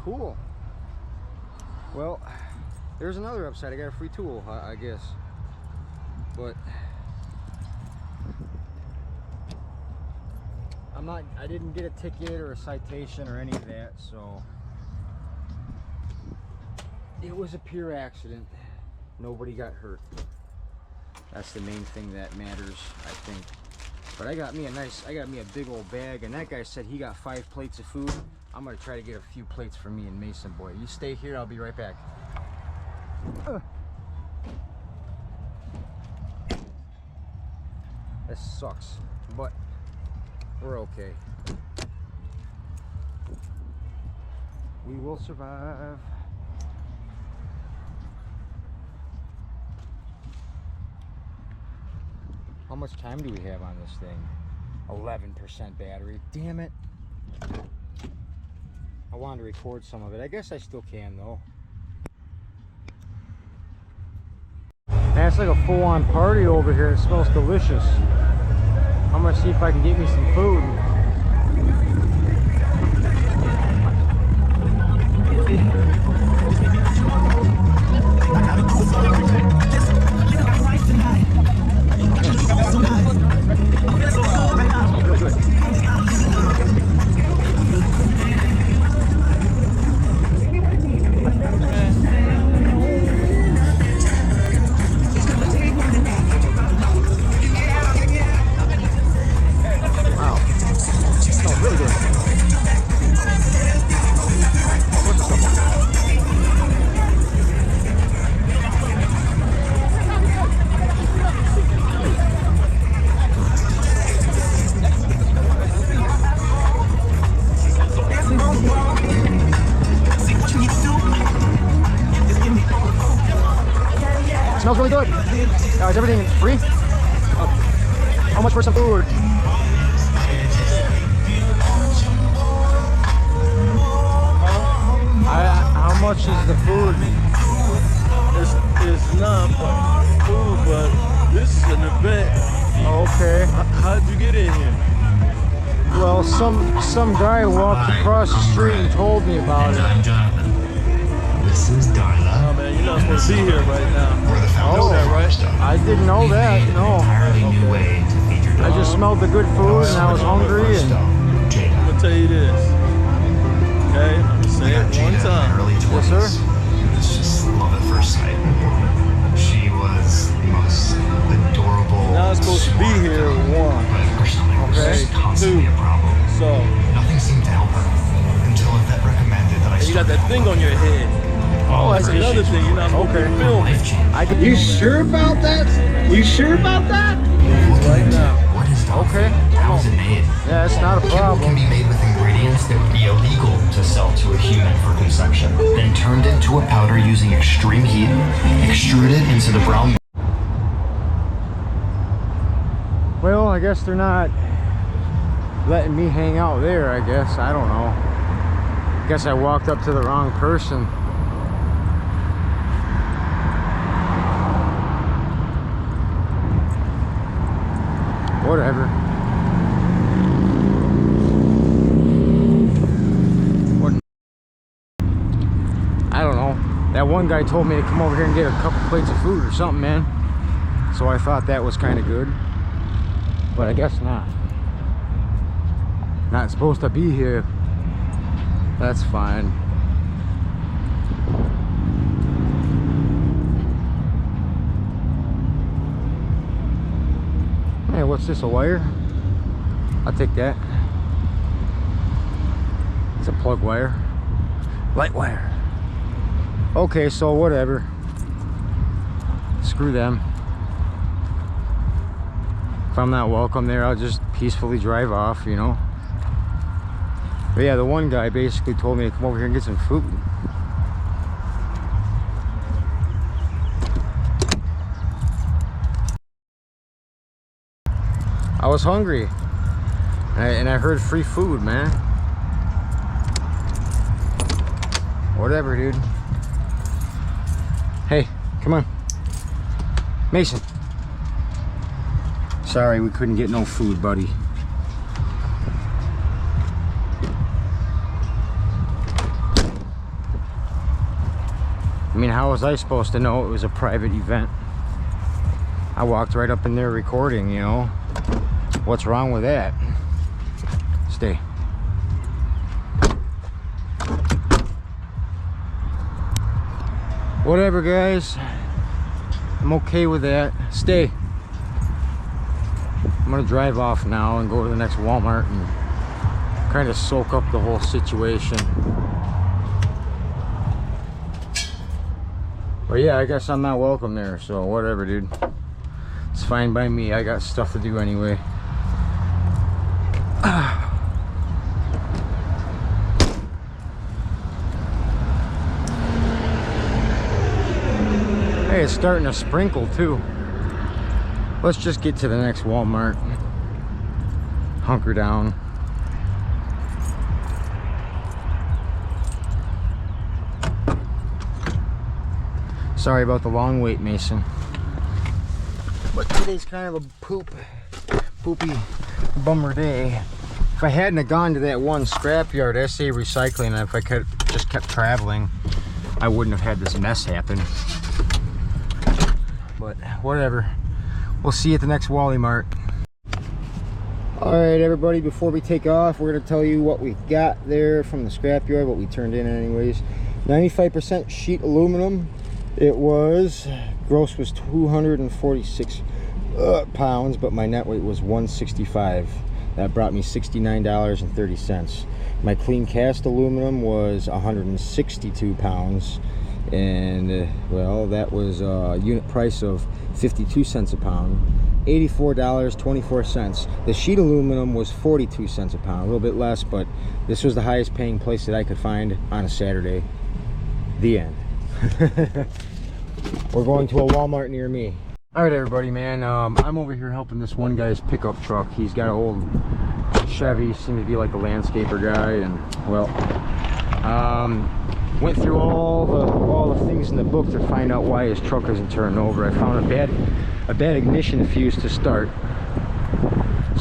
Cool. Well, there's another upside. I got a free tool, I guess. But I didn't get a ticket or a citation or any of that, so it was a pure accident. Nobody got hurt. That's the main thing that matters, I think. But I got me a big old bag, and that guy said he got 5 plates of food. I'm gonna try to get a few plates for me and Mason boy. You stay here, I'll be right back. This sucks, but we're okay. We will survive. How much time do we have on this thing? 11% battery. Damn it. I wanted to record some of it. I guess I still can though. Man, it's like a full-on party over here. It smells delicious. I'm gonna see if I can get me some food. Smells really good. Is everything free? Oh. How much for some food? How much is the food? It's not food, but this is an event. Okay. How'd you get in here? Well, some guy walked across the street and told me about it. I'm Jonathan. This is Darla. Oh man, you're not supposed to be here right now. We're the founders Oh, of right? I didn't know that. An No. entirely new way to feed your dog. I just smelled the good food and I was hungry. And I'm gonna tell you this. Okay, I'm gonna say it one time. Early 20s. Yes, sir. It was just love at first sight. She was the most adorable. Now I'm supposed to be smart here dog, at 1. but personally was Okay. constantly a problem. So, Nothing seemed to help her until a vet recommended that I and you got that thing on your head. Oh, that's another thing. You're not supposed to be filming. life change. I could You sure about that? You sure about that? Right now. What is dog Okay. food? How is it made? Yeah, it's not a Kibble problem. can be made with ingredients that would be illegal to sell to a human for consumption, then turned into a powder using extreme heat, extruded into the brown. Well, I guess they're not letting me hang out there, I guess. I don't know. I guess I walked up to the wrong person. Whatever. What? I don't know. That one guy told me to come over here and get a couple plates of food or something, man. So I thought that was kind of good. But I guess not. Not supposed to be here. That's fine. Hey, what's this, a wire? I'll take that. It's a plug wire. Light wire. Okay, so whatever. Screw them. If I'm not welcome there, I'll just peacefully drive off, you know. But yeah, the one guy basically told me to come over here and get some food. I was hungry. And I heard free food, man. Whatever, dude. Hey, come on. Mason. Sorry, we couldn't get no food, buddy. I mean, how was I supposed to know it was a private event? I walked right up in there recording, you know. What's wrong with that? Stay. Whatever, guys. I'm okay with that. Stay. I'm gonna drive off now and go to the next Walmart and kind of soak up the whole situation. But yeah, I guess I'm not welcome there, so whatever, dude. It's fine by me. I got stuff to do anyway. Hey, it's starting to sprinkle too. Let's just get to the next Walmart. hunker down. Sorry about the long wait, Mason. But today's kind of a poopy bummer day. If I hadn't have gone to that one scrapyard, SA Recycling, if I could just kept traveling, I wouldn't have had this mess happen. But whatever. We'll see you at the next Wally Mart. Alright everybody, before we take off, we're going to tell you what we got there from the scrapyard, what we turned in anyways. 95% sheet aluminum. It was, gross was 246 pounds, but my net weight was 165. That brought me $69.30. My clean cast aluminum was 162 pounds. And well, that was a unit price of 52 cents a pound. $84.24. The sheet aluminum was 42 cents a pound, a little bit less, but this was the highest paying place that I could find on a Saturday. The end. We're going to a Walmart near me. All right, everybody, man. I'm over here helping this one guy's pickup truck. He's got an old Chevy, seemed to be like a landscaper guy, and well, went through all the things in the book to find out why his truck isn't turning over. I found a bad ignition fuse to start.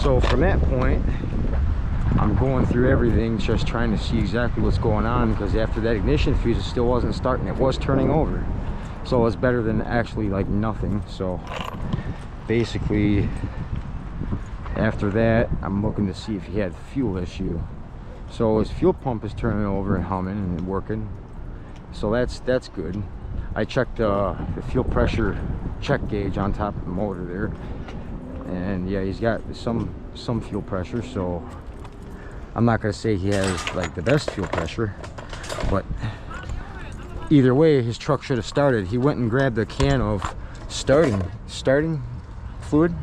So from that point, I'm going through everything, just trying to see exactly what's going on, because after that ignition fuse, it still wasn't starting. It was turning over. So it's better than actually like nothing. So basically, after that, I'm looking to see if he had a fuel issue. So his fuel pump is turning over and humming and working. So that's good. I checked the fuel pressure check gauge on top of the motor there, and yeah, he's got some fuel pressure. So I'm not gonna say he has like the best fuel pressure, but either way, his truck should have started. He went and grabbed a can of starting fluid,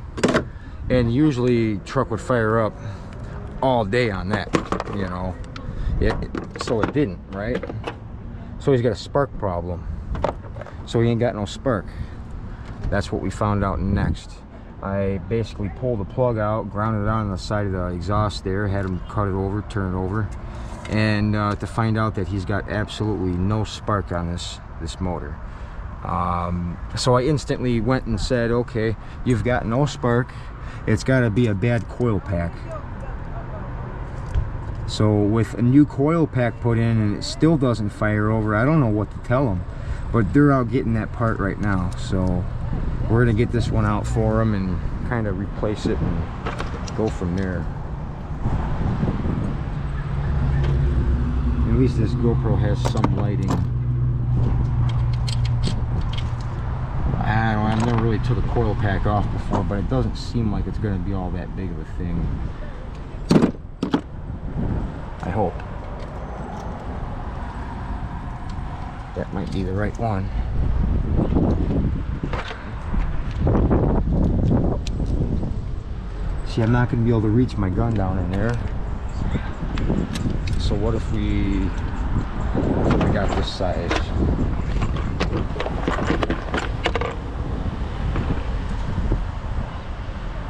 and usually truck would fire up all day on that, you know. So it didn't, right? So he's got a spark problem. So he ain't got no spark. That's what we found out next. I basically pulled the plug out, grounded it on the side of the exhaust there, had him cut it over, turn it over, and to find out that he's got absolutely no spark on this motor. So I instantly went and said, okay, you've got no spark, it's got to be a bad coil pack. So with a new coil pack put in and it still doesn't fire over, I don't know what to tell them, but they're out getting that part right now. So we're gonna get this one out for them and kind of replace it and go from there. At least this GoPro has some lighting. I don't know, I've never really took a coil pack off before, but it doesn't seem like it's going to be all that big of a thing. I hope. That might be the right one. See, I'm not going to be able to reach my gun down in there. So what if we got this size?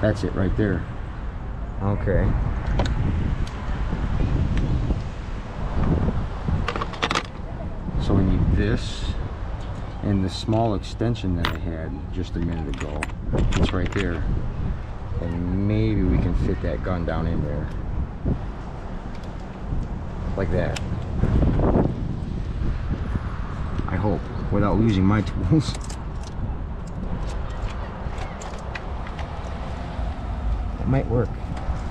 That's it right there. Okay. So we need this and the small extension that I had just a minute ago. It's right there. And maybe we can fit that gun down in there. Like that. I hope, without losing my tools. It might work.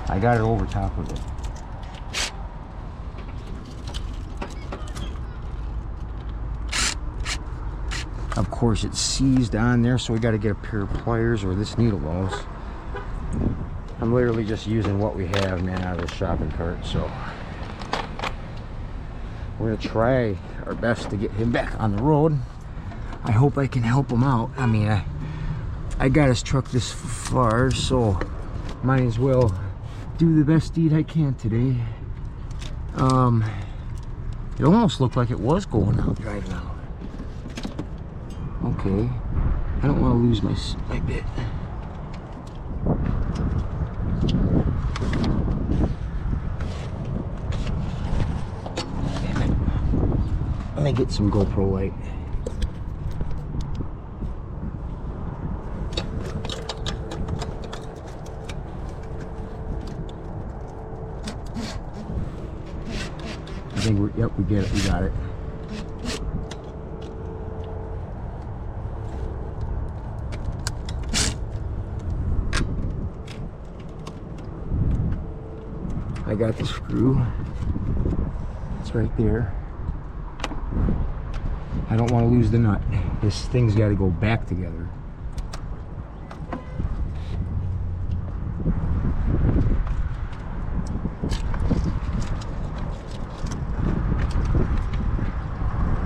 I got it over top of it. Of course, it's seized on there, so we got to get a pair of pliers or this needle nose. I'm literally just using what we have, man, out of the shopping cart, so we're gonna try our best to get him back on the road. I hope I can help him out. I mean, I got his truck this far, so might as well do the best deed I can today. It almost looked like it was going out, driving out. Okay, I don't want to lose my bit. I get some GoPro light? I think we're, yep, we get it, we got it. I got the screw. It's right there. I don't want to lose the nut. This thing's got to go back together.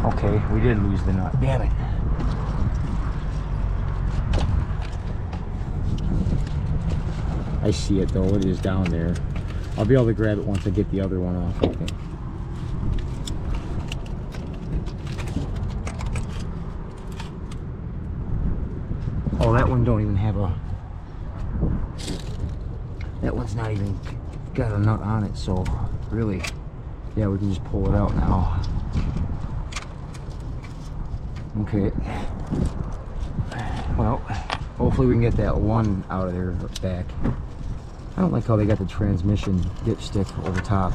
Okay, we did lose the nut. Damn it. I see it though, it is down there. I'll be able to grab it once I get the other one off, I think. Oh, that one don't even have a... That one's not even got a nut on it, so really, yeah, we can just pull it out now. Okay. Well, hopefully we can get that one out of there back. I don't like how they got the transmission dipstick over top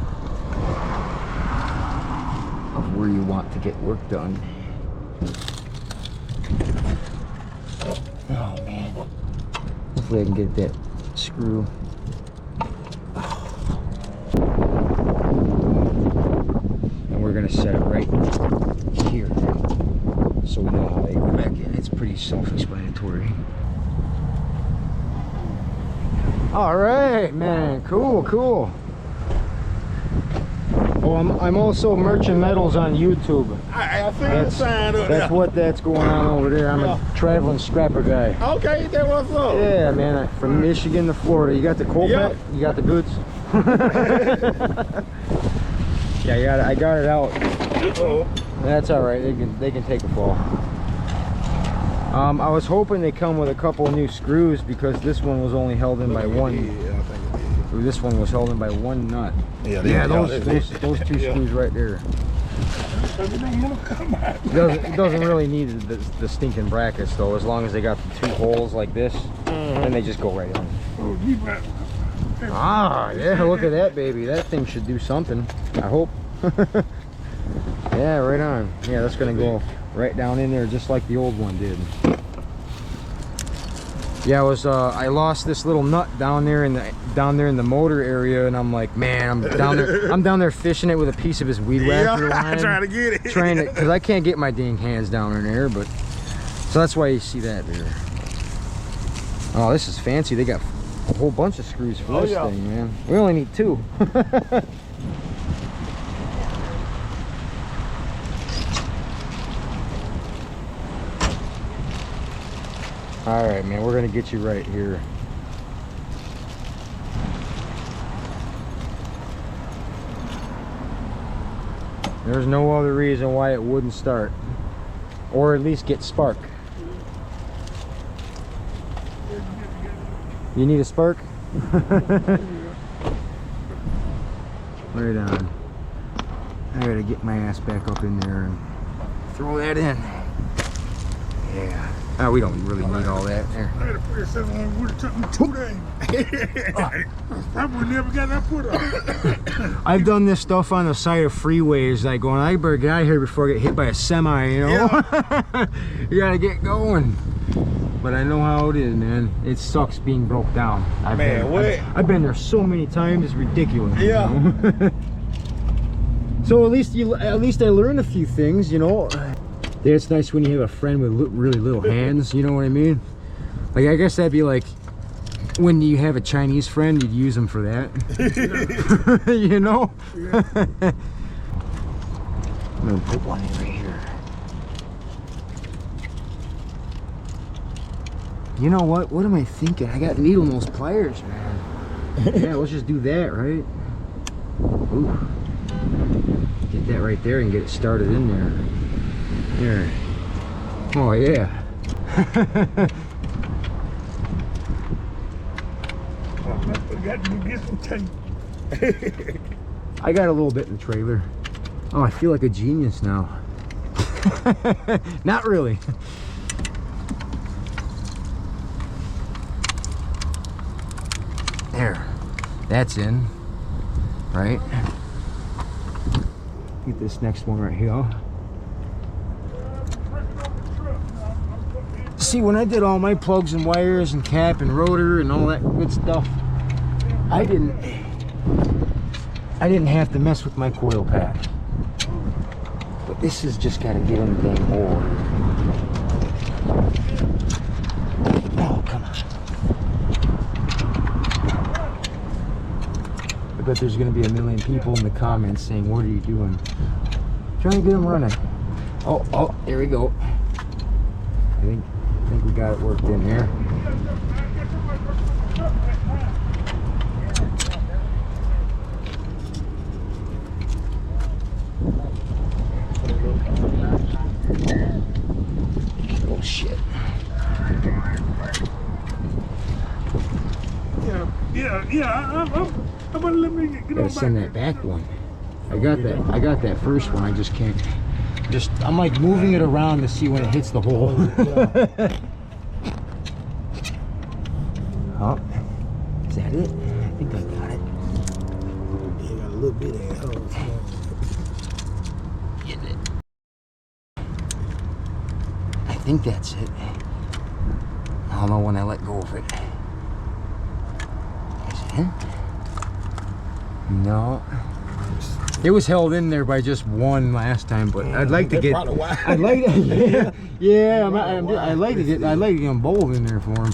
of where you want to get work done. Oh man. Hopefully I can get that screw. And we're gonna set it right here so we know how they go back in. It's pretty self-explanatory. All right, man, cool, cool. Oh, I'm also merchant metals on YouTube. I see the sign up there. That's what that's going on over there. I'm a traveling scrapper guy. Okay, that what's up. Yeah, man, from Michigan to Florida. You got the coal pack? You got the goods? Yeah, I got it out. That's all right. They can take a fall. I was hoping they come with a couple of new screws because this one was only held in by one. Yeah, I think it did. This one was held in by one nut. Yeah, those two screws right there. It doesn't really need the stinking brackets though, as long as they got the two holes like this, then they just go right in. Ah, yeah, look at that baby. That thing should do something, I hope. Yeah, right on. Yeah, that's gonna go right down in there just like the old one did. Yeah, I lost this little nut down there in the motor area, and I'm like, man, I'm down there fishing it with a piece of his weed whacker line, trying to get it, because I can't get my dang hands down in there. But so that's why you see that there. Oh, this is fancy. They got a whole bunch of screws for this thing, man. We only need two. All right, man, we're gonna get you right here. There's no other reason why it wouldn't start, or at least get spark. You need a spark? Right on. I gotta get my ass back up in there and throw that in. Yeah. Oh, we don't really need all that there. I had to put this on. Would have took me 2 days. I would never got that put on. I've done this stuff on the side of freeways, like going, I better get out of here before I get hit by a semi, you know? Yeah. You gotta get going. But I know how it is, man. It sucks being broke down. I've been there so many times, it's ridiculous. Yeah. You know? So at least I learned a few things, you know. It's nice when you have a friend with really little hands, you know what I mean? Like, I guess that'd be like when you have a Chinese friend, you'd use them for that. You know? I'm gonna put one in right here. You know what? What am I thinking? I got needle nose pliers, man. Yeah, let's just do that, right? Ooh. Get that right there and get it started in there. Here. Oh yeah. I got a little bit in the trailer. Oh, I feel like a genius now. Not really. There. That's in. Right? Get this next one right here. See, when I did all my plugs and wires and cap and rotor and all that good stuff, I didn't have to mess with my coil pack. But this has just got to get in the dang hole. Oh, come on. I bet there's going to be a million people in the comments saying, what are you doing? Trying to get them running. Oh, there we go. I think we got it worked in here. Oh shit. I'm gonna let me get Gotta send that back one. I got that first one. I just can't. I'm like moving it around to see when it hits the hole. Oh, is that it? I think I got it. You got a little bit of that hole. Getting it. I think that's it. I don't know when I let go of it. Is it in? No. It was held in there by just one last time, but I'd like to get. I'd like to. Yeah. I'd like to get them both in there for him.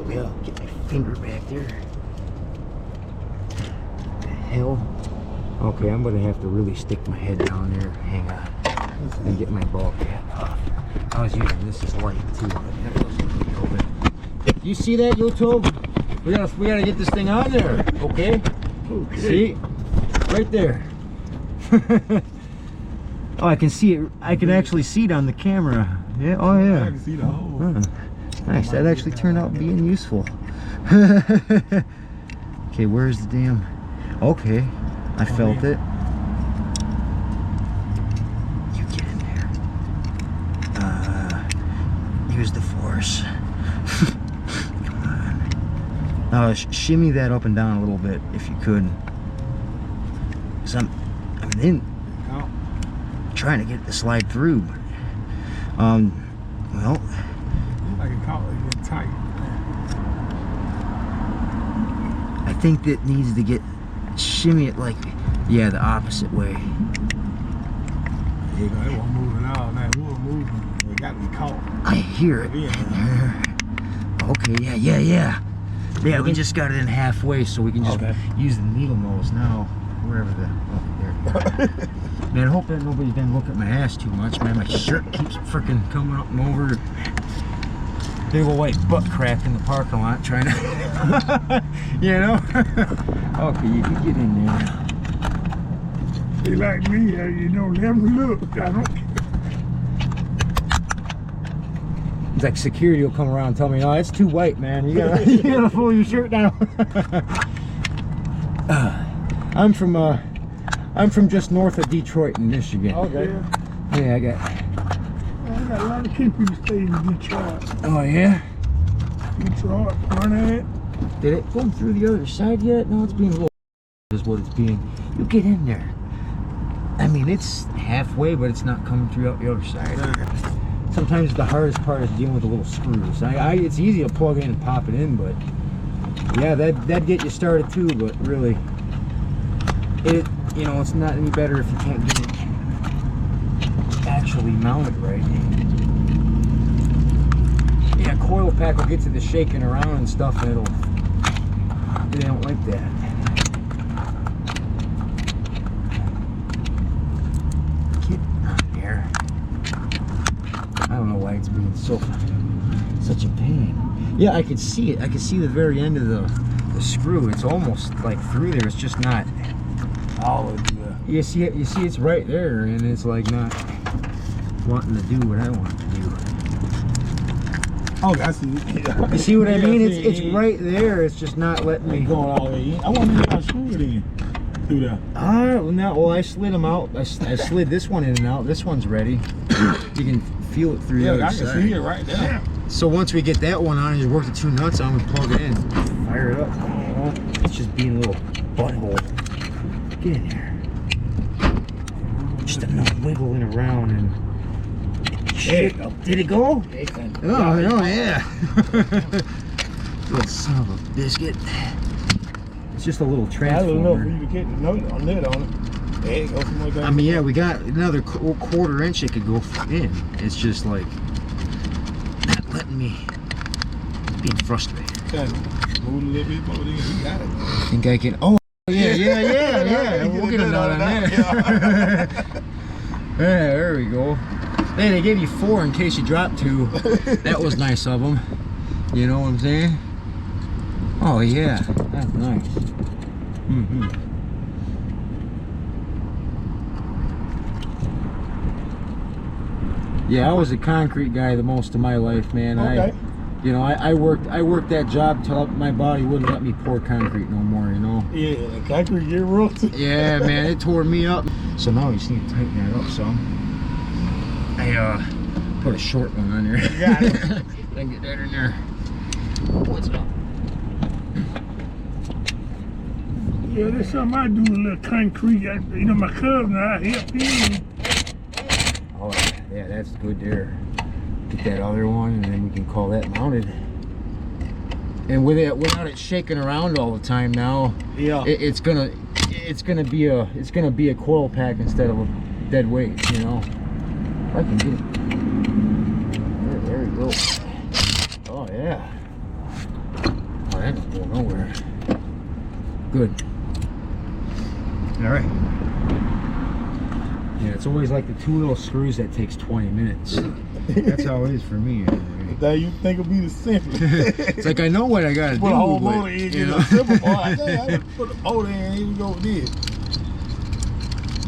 Yeah. Get my finger back there. The hell. Okay, I'm gonna have to really stick my head down there. Hang on. And get my ball cap off. I was using this as light too. But that wasn't really open. You see that, YouTube? We gotta get this thing on there. Okay. See? Right there. Oh, I can see it. I can actually see it on the camera. Yeah, oh yeah. I can see the hole. Nice, that actually turned out being useful. Okay, where's the damn... Okay, I felt it. You get in there. Use the force. Shimmy that up and down a little bit if you could. Cause I'm trying to get it to slide through. But, well, I can call it get tight. I think that needs to get shimmy it like, yeah, the opposite way. It won't move at all. Now it will move. It got to be caught. I hear it. Yeah. Okay, yeah. Yeah, we just got it in halfway, so we can just use the needle nose now. Wherever the... Oh, there. Man, I hope that nobody didn't look at my ass too much, man. My shirt keeps freaking coming up and over. Big old white butt crack in the parking lot trying to... You know? Okay, you can get in there. They like me, you know, let them look. I don't care. It's like security will come around and tell me, "Oh, it's too white, man. You gotta pull your shirt down." I'm from just north of Detroit in Michigan. Okay. Yeah, I got a lot of people who stay in Detroit. Oh yeah? Detroit, Barnett. Did it go through the other side yet? No, it's being a little is what it's being. You get in there. I mean, it's halfway, but it's not coming through out the other side. Sometimes the hardest part is dealing with the little screws. It's easy to plug in and pop it in, but yeah, that'd get you started too. But really, it's not any better if you can't get it actually mounted right. Yeah, coil pack will get to the shaking around and stuff, and they don't like that. Get on here. I don't know why it's being such a pain. Yeah, I could see it. I could see the very end of the screw. It's almost like through there. It's just not all of the. You see it. You see it's right there, and it's like not wanting to do what I want to do. Oh, I see. You see what I mean? It's right there. It's just not letting me go all the way in. I want to get my screw it in. through there? Well, I slid them out. I slid this one in and out. This one's ready. You can feel it through the other I side. can see it right there. So once we get that one on, you work the 2 nuts on, we plug it in, fire it up. Oh, it's just being a little butthole. Get in there. Just enough wiggling around and. Shit. Did it go? Oh, yeah. Little son of a biscuit. It's just a little I don't transformer. know if you can get the note on it. There you go. I mean, yeah, we got another 1/4 inch it could go in. It's just like not letting me. Being frustrated. Move a little bit more. You got it. I think I can. Oh, yeah. We'll get a nut on that. Yeah, there we go. Hey, they gave you 4 in case you dropped 2. That was nice of them. You know what I'm saying? Oh yeah, that's nice. Yeah, I was a concrete guy the most of my life, man. Okay. I worked that job till my body wouldn't let me pour concrete no more, you know. Yeah, concrete get real. Yeah, man, it tore me up. So now we just need to tighten that up some. I put a short one on there. You got it. Then get that in there. What's up? Yeah, that's something I do with a little concrete. My cousin, I help him. Oh, yeah, that's good there. Get that other one, and then we can call that mounted. And with it, without it shaking around all the time now, yeah, it's gonna be a coil pack instead of a dead weight, you know. If I can get it. There we go. Oh yeah. Oh, that's going nowhere. Good. All right. Yeah, it's always like the 2 little screws that takes 20 minutes. That's how it is for me. Anyway. That you think it'll be the simplest. It's like I know what I gotta do. Put a whole motor in, you know? a simple part. I think I just put the motor in, here we go with this.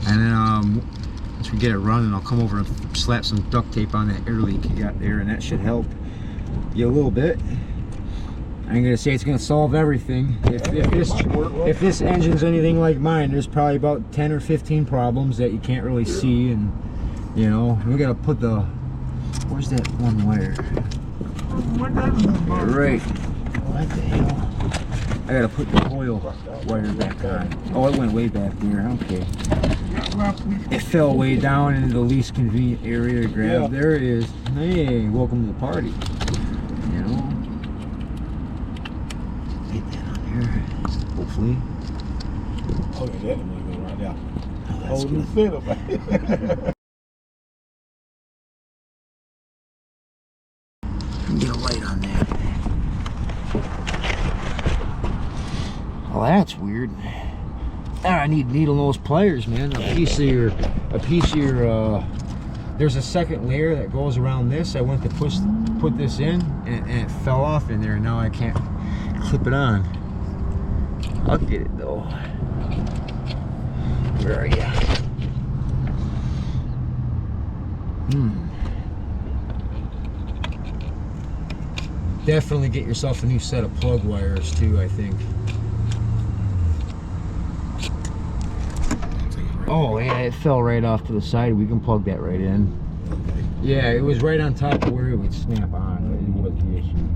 And then once we get it running, I'll come over and slap some duct tape on that air leak you got there, and that should help you a little bit. I ain't gonna say it's gonna solve everything. If this engine's anything like mine, there's probably about 10 or 15 problems that you can't really see, and you know, we gotta put the. Where's that one wire? Right. What the hell? I gotta put the oil wire back on. Oh, it went way back there. Okay. It fell way down into the least convenient area to grab. Yeah. There it is. Hey, welcome to the party. You know. Get that on there. Hopefully. Oh, yeah, that one go right there. Oh, that's new good. setup, man. Get a light on that. Oh, that's weird. I need needle nose pliers, man. A piece of your, there's a second layer that goes around this. I went to put this in, and it fell off in there, and now I can't clip it on. I'll get it though. Where are you? Definitely get yourself a new set of plug wires too, I think. Oh yeah, it fell right off to the side. We can plug that right in. Yeah, it was right on top of where it would snap on, but it was the issue.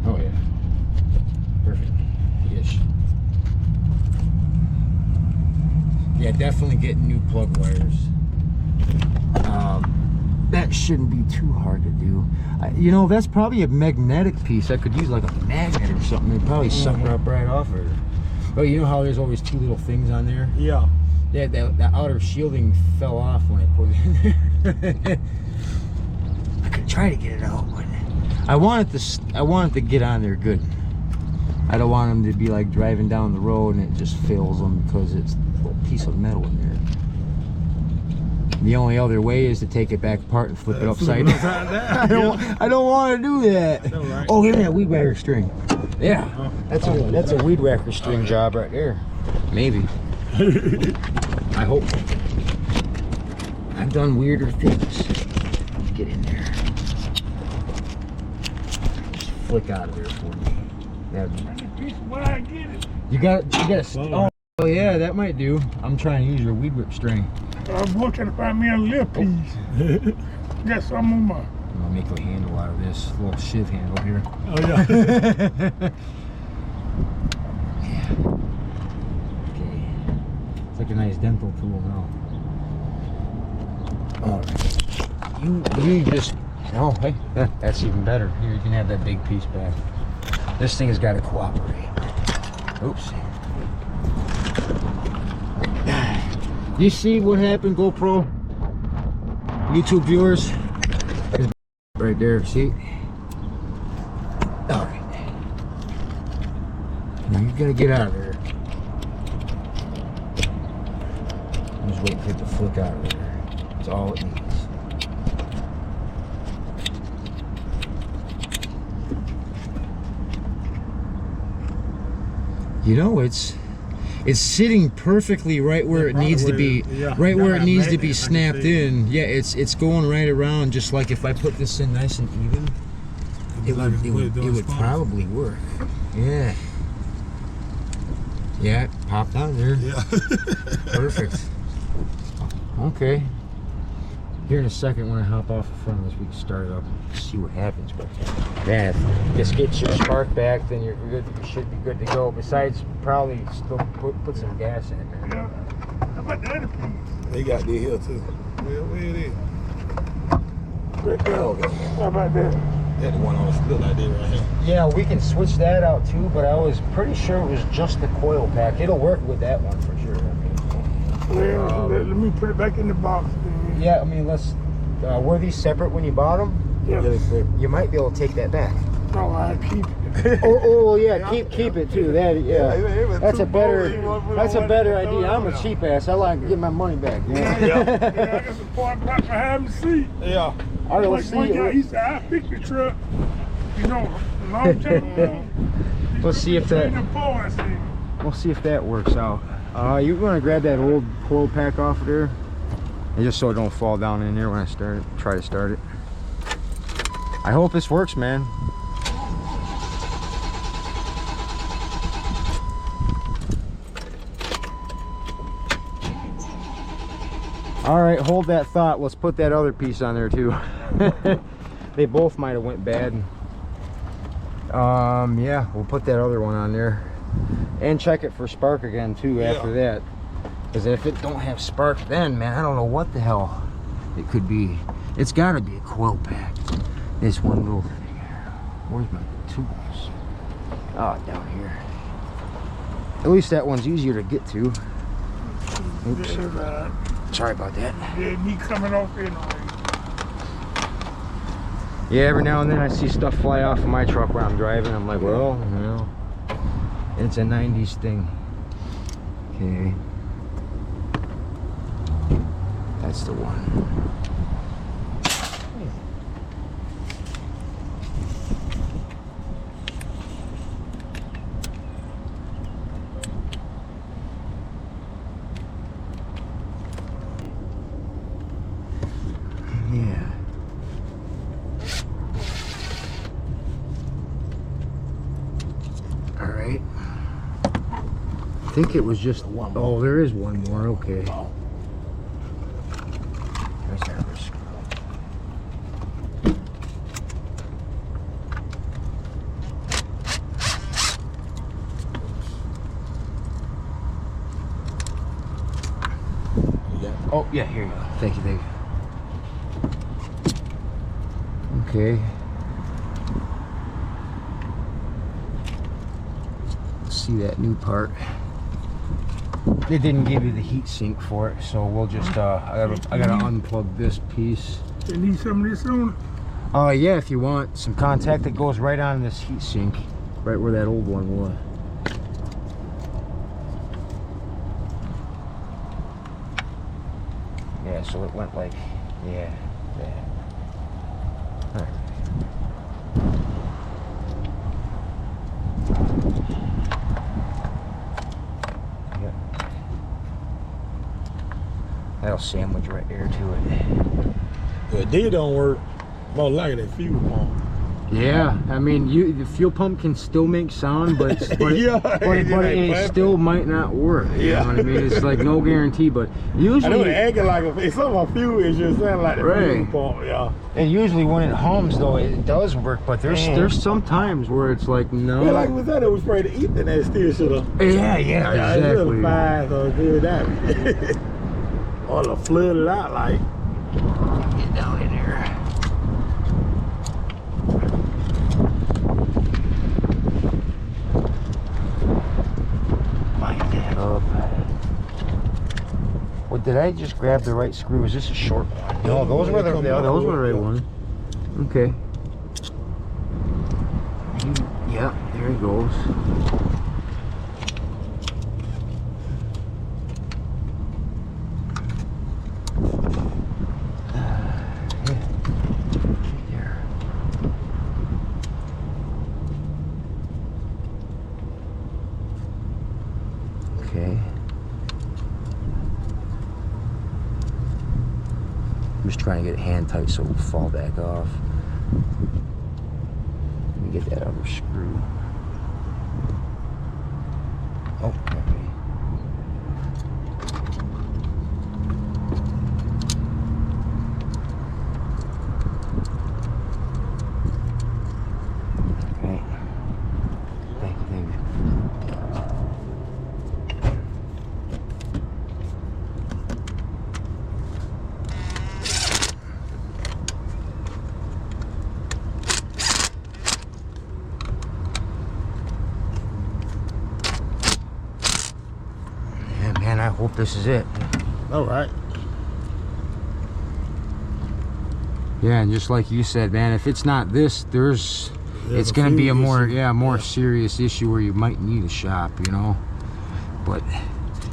Oh yeah. Perfect-ish. Yeah, definitely getting new plug wires. That shouldn't be too hard to do. You know, that's probably a magnetic piece. I could use like a magnet or something. It'd probably suck right off of it. But you know how there's always 2 little things on there? Yeah. Yeah, that outer shielding fell off when I put it in there. I could try to get it out, but I want it to get on there good. I don't want them to be like driving down the road and it just fails them because it's a little piece of metal in there. The only other way is to take it back apart and flip it upside down. I don't want to do that. Right. Oh, give me that weed whacker string. Yeah, that's a weed whacker string job right there. Maybe. I hope. I've done weirder things. Get in there. Just flick out of there for me. You got. Oh, Oh yeah, that might do. I'm trying to use your weed whip string. I'm trying to find me a little piece. Got some on my. I'll make a handle out of this little shiv handle here. Oh yeah. Yeah. Okay. It's like a nice dental tool now. All right. You just. Oh, hey, that's even better. Here, you can have that big piece back. This thing has got to cooperate. Oops. You see what happened, GoPro? YouTube viewers? Right there, see? Alright. Now you gotta get out of there. I'm just waiting for it to flick out of there. That's all it needs. You know, it's sitting perfectly right where it needs to be, right where it needs to be snapped in. Yeah, it's going right around, just like if I put this in nice and even, it would probably work. Yeah. Yeah, it popped on there. Yeah. Perfect. Okay. Here in a second, when I hop off the front of this, we can start it up and see what happens. But man, if this gets your spark back, then you're good. You should be good to go. Besides, probably still put some gas in it, man. Yeah. How about the other piece? They got this here too. Where it is? Right there. How about that? That the one on the split like that right here. Yeah, we can switch that out too. But I was pretty sure it was just the coil pack. It'll work with that one for sure. Well, let me put it back in the box. Then. Yeah, I mean, let's. Were these separate when you bought them? Yeah. You might be able to take that back. No, I keep it. Oh yeah, keep it too. That that's a better idea. I'm a cheap ass. I like to get my money back. Yeah, I got some part back behind the seat. Yeah. All right, Like let's see. one guy, he said, I picked the truck. You know, a long time ago. Let's see if that. I said, We'll see if that works out. You want to grab that old coil pack off of there, and just so it don't fall down in there when I try to start it. I hope this works, man. All right, hold that thought. Let's put that other piece on there too. They both might have went bad. Yeah, we'll put that other one on there and check it for spark again too after that. Because if it don't have spark, then man, I don't know what the hell it could be. It's got to be a coil pack. This one little thing here. Where's my tools? Oh, down here. At least that one's easier to get to. Oops. Sorry about that. yeah, me coming off in. Yeah, every now and then I see stuff fly off of my truck while I'm driving. I'm like, well, you know, it's a 90s thing. Okay. That's the one. Yeah. All right. I think it was just one. Oh, there is one more. Okay. There's that other screw. Oh, yeah, here you go. Thank you, thank you. Okay. Let's see that new part. They didn't give you the heat sink for it, so we'll just I gotta unplug this piece. You need some of this on? Yeah, if you want some contact that goes right on this heat sink, right where that old one was. Yeah, so it went like, yeah. All right. Yep. That'll sandwich right there to it. If it don't work, more likely that fuel pump. Yeah, I mean, the fuel pump can still make sound, but it still might not work. You know what I mean? It's like no guarantee, but usually. I know they acting like some of my fuel is just sound like the fuel pump, yeah. And usually when it hums, though, it does work. But there's some times where it's like no. Yeah, like we said, we sprayed the ether and that still should have. Yeah, exactly. It's fine, so do that. Or to flood it out like. Get down in there. Well, did I just grab the right screw? Is this a short one? No, those were the right ones. Okay. Yeah, there he goes. Okay. I'm just trying to get it hand tight so it will fall back off. Let me get that other screw. Oh, okay. Okay. Thank you. Man, I hope this is it. All right. Yeah, and just like you said, man, if it's not this, it's going to be a more serious issue where you might need a shop, you know. But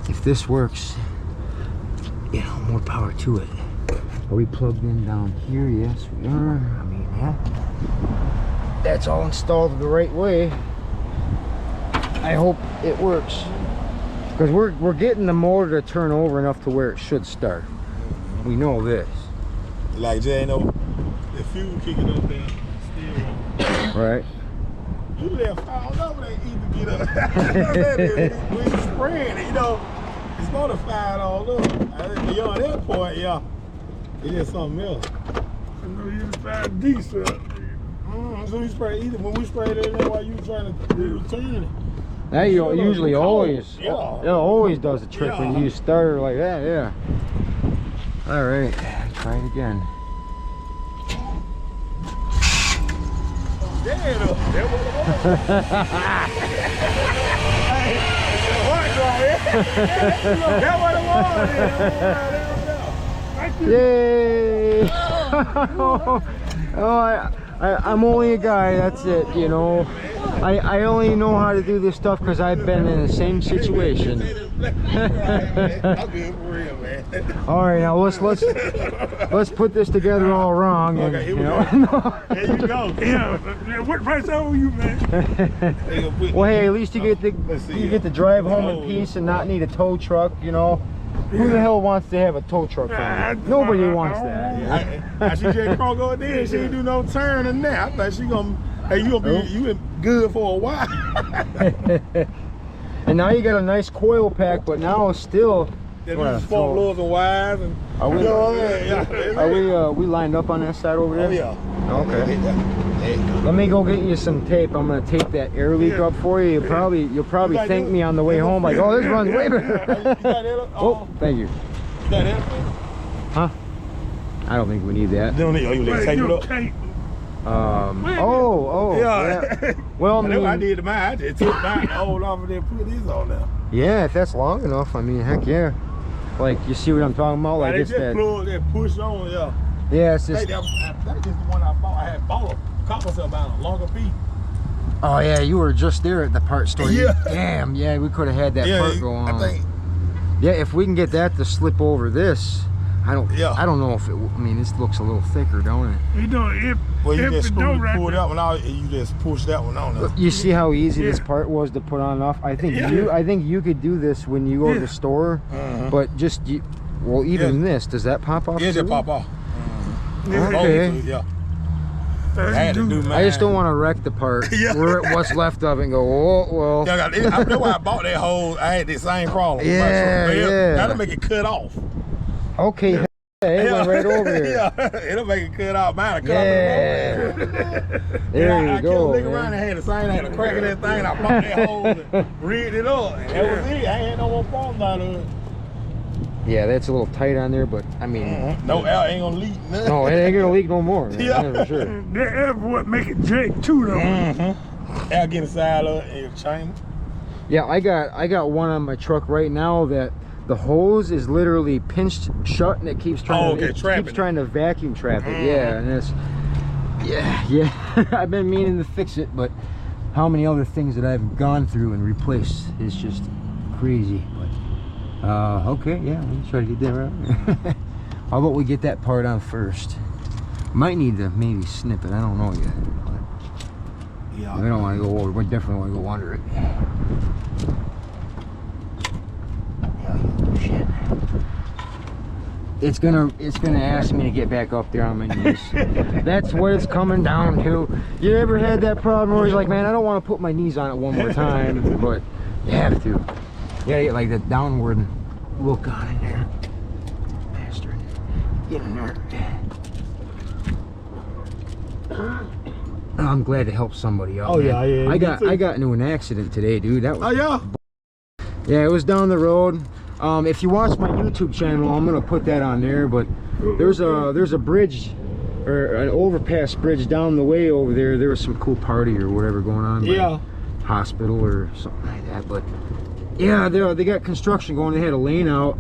if this works, you know, more power to it. Are we plugged in down here? Yes, we are. I mean, yeah. That's all installed the right way. I hope it works. Because we're getting the motor to turn over enough to where it should start. We know this. Like Jay, know the fuel kicking up there, still. Right. You left, I don't know when they either get up. When you spraying it, you know, it's notified all up. You're on that point, yeah. It is something else. I know you find diesel. So we spray either when we sprayed it in there while you were trying to return it. That usually always does the trick when you start her like that, yeah. All right, try it again. That was Yay! I'm only a guy, that's it, you know. I only know how to do this stuff because I've been in the same situation. All right, now let's put this together all wrong. And, okay, here we go. There you go. Yeah, what price are you, man? Well, hey, at least you get to drive home in peace and not need a tow truck, you know. Who the hell wants to have a tow truck? Nobody wants that. I see Jay Crow go there. She ain't do no turn in there. I thought she gonna. Hey, you been good for a while. And now you got a nice coil pack, but now still. Spark lugs and wires and. Are we lined up on that side over there? Oh yeah. Okay. Let me go get you some tape. I'm gonna tape that air leak up for you. You'll probably thank me on the way home. Like, oh, this runs way better. Oh, thank you. You got that? Huh? I don't think we need that. You need tape it up. Yeah. Well, I did mine. I just took mine, hold off, and then put this on there. Yeah, if that's long enough, I mean, heck yeah. Like, you see what I'm talking about? Like, it's that plug that push on, yeah. Yeah, it's just. That's just the one I bought. I had bought a couple about a longer piece. Oh yeah, you were just there at the part store. Yeah. Damn. Yeah, we could have had that part go on. I think. Yeah, if we can get that to slip over this, I don't know if it. I mean, this looks a little thicker, don't it? You know, if you just pull right that one out, and you just push that one on there. You see how easy this part was to put on off. I think you could do this when you go to the store, but just even this, does that pop off? Yeah, it pop off. Okay. Yeah. I had to do mine. I just don't want to wreck the part. Yeah. What's left of it and go, oh, well. Yeah, that's why I bought that hose. I had the same problem. Yeah. That'll make it cut off. Okay. Yeah. It went right over there. Yeah, it'll make it cut off. Mine cut Yeah. off the road. There I you go. I kept looking around and had the same, I had a crack in that thing, and I popped that hose and rigged it up. And that was it. I ain't no more problems out of it. Yeah, that's a little tight on there, but I mean, no air ain't gonna leak. no, it ain't gonna leak no more. Man. Yeah. That's for sure. That air what make it Jake too though. Air get inside of it in the chamber. Yeah, I got one on my truck right now that the hose is literally pinched shut and it keeps trying to vacuum trap it. Yeah, and it's yeah. I've been meaning to fix it, but how many other things that I've gone through and replaced is just crazy. But okay, yeah, let's try to get that right. How about we get that part on first? Might need to maybe snip it. I don't know yet. Yeah. We don't want to go over. We definitely want to go under it. Shit. It's gonna ask me to get back up there on my knees. That's what it's coming down to. You ever had that problem where you're like, man, I don't want to put my knees on it one more time, but you have to. You gotta get like the downward look on it there. Bastard. Get in there. I'm glad to help somebody out. Oh, man. yeah. I got into an accident today, dude. That was, Oh, yeah? yeah, it was down the road. If you watch my YouTube channel, I'm gonna put that on there. But there's a bridge or an overpass bridge down the way over there. There was some cool party or whatever going on. Yeah. Hospital or something like that. But yeah, they got construction going. They had a lane out,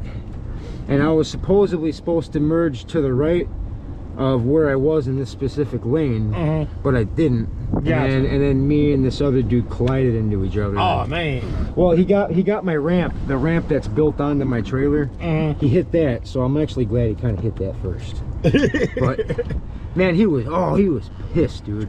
and I was supposedly supposed to merge to the right of where I was in this specific lane, but I didn't. Gotcha. And then me and this other dude collided into each other. Oh, man. Well, he got my ramp, the ramp that's built onto my trailer. He hit that, so I'm actually glad he kind of hit that first. But man, he was pissed, dude.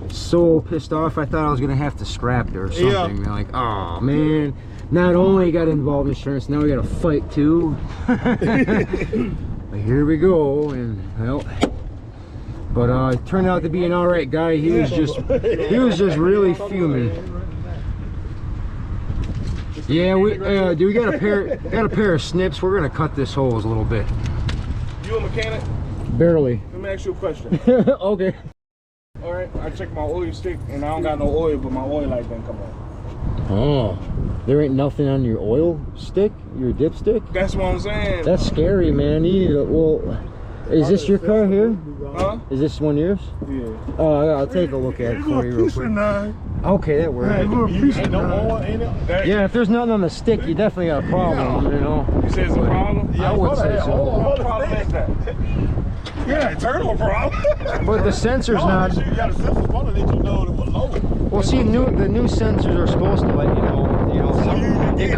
So pissed off. I thought I was gonna have to scrap it or something. Yeah. Like, oh man, not only got involved in insurance, now we got to fight too. But here we go, and well. But it turned out to be an all right guy. He was just really fuming. Yeah, we got a pair of snips. We're gonna cut this hose a little bit. You a mechanic? Barely. Let me ask you a question. Okay. All right, I checked my oil stick and I don't got no oil, but my oil light didn't come on. Oh, there ain't nothing on your oil stick, your dipstick? That's what I'm saying. That's scary, man. You need to, well, is this your car here? Huh? Is this one yours? Yeah. Oh, I'll take a look at it for you real quick. Okay, that works. Ain't no oil in it? Yeah, if there's nothing on the stick, you definitely got a problem, you know? You say it's a problem? I would say so. What problem is that? Yeah, turtle problem. But the sensor's not. You got a sensor supposed to let you know it was low. Well, see, the new sensors are supposed to let you know. It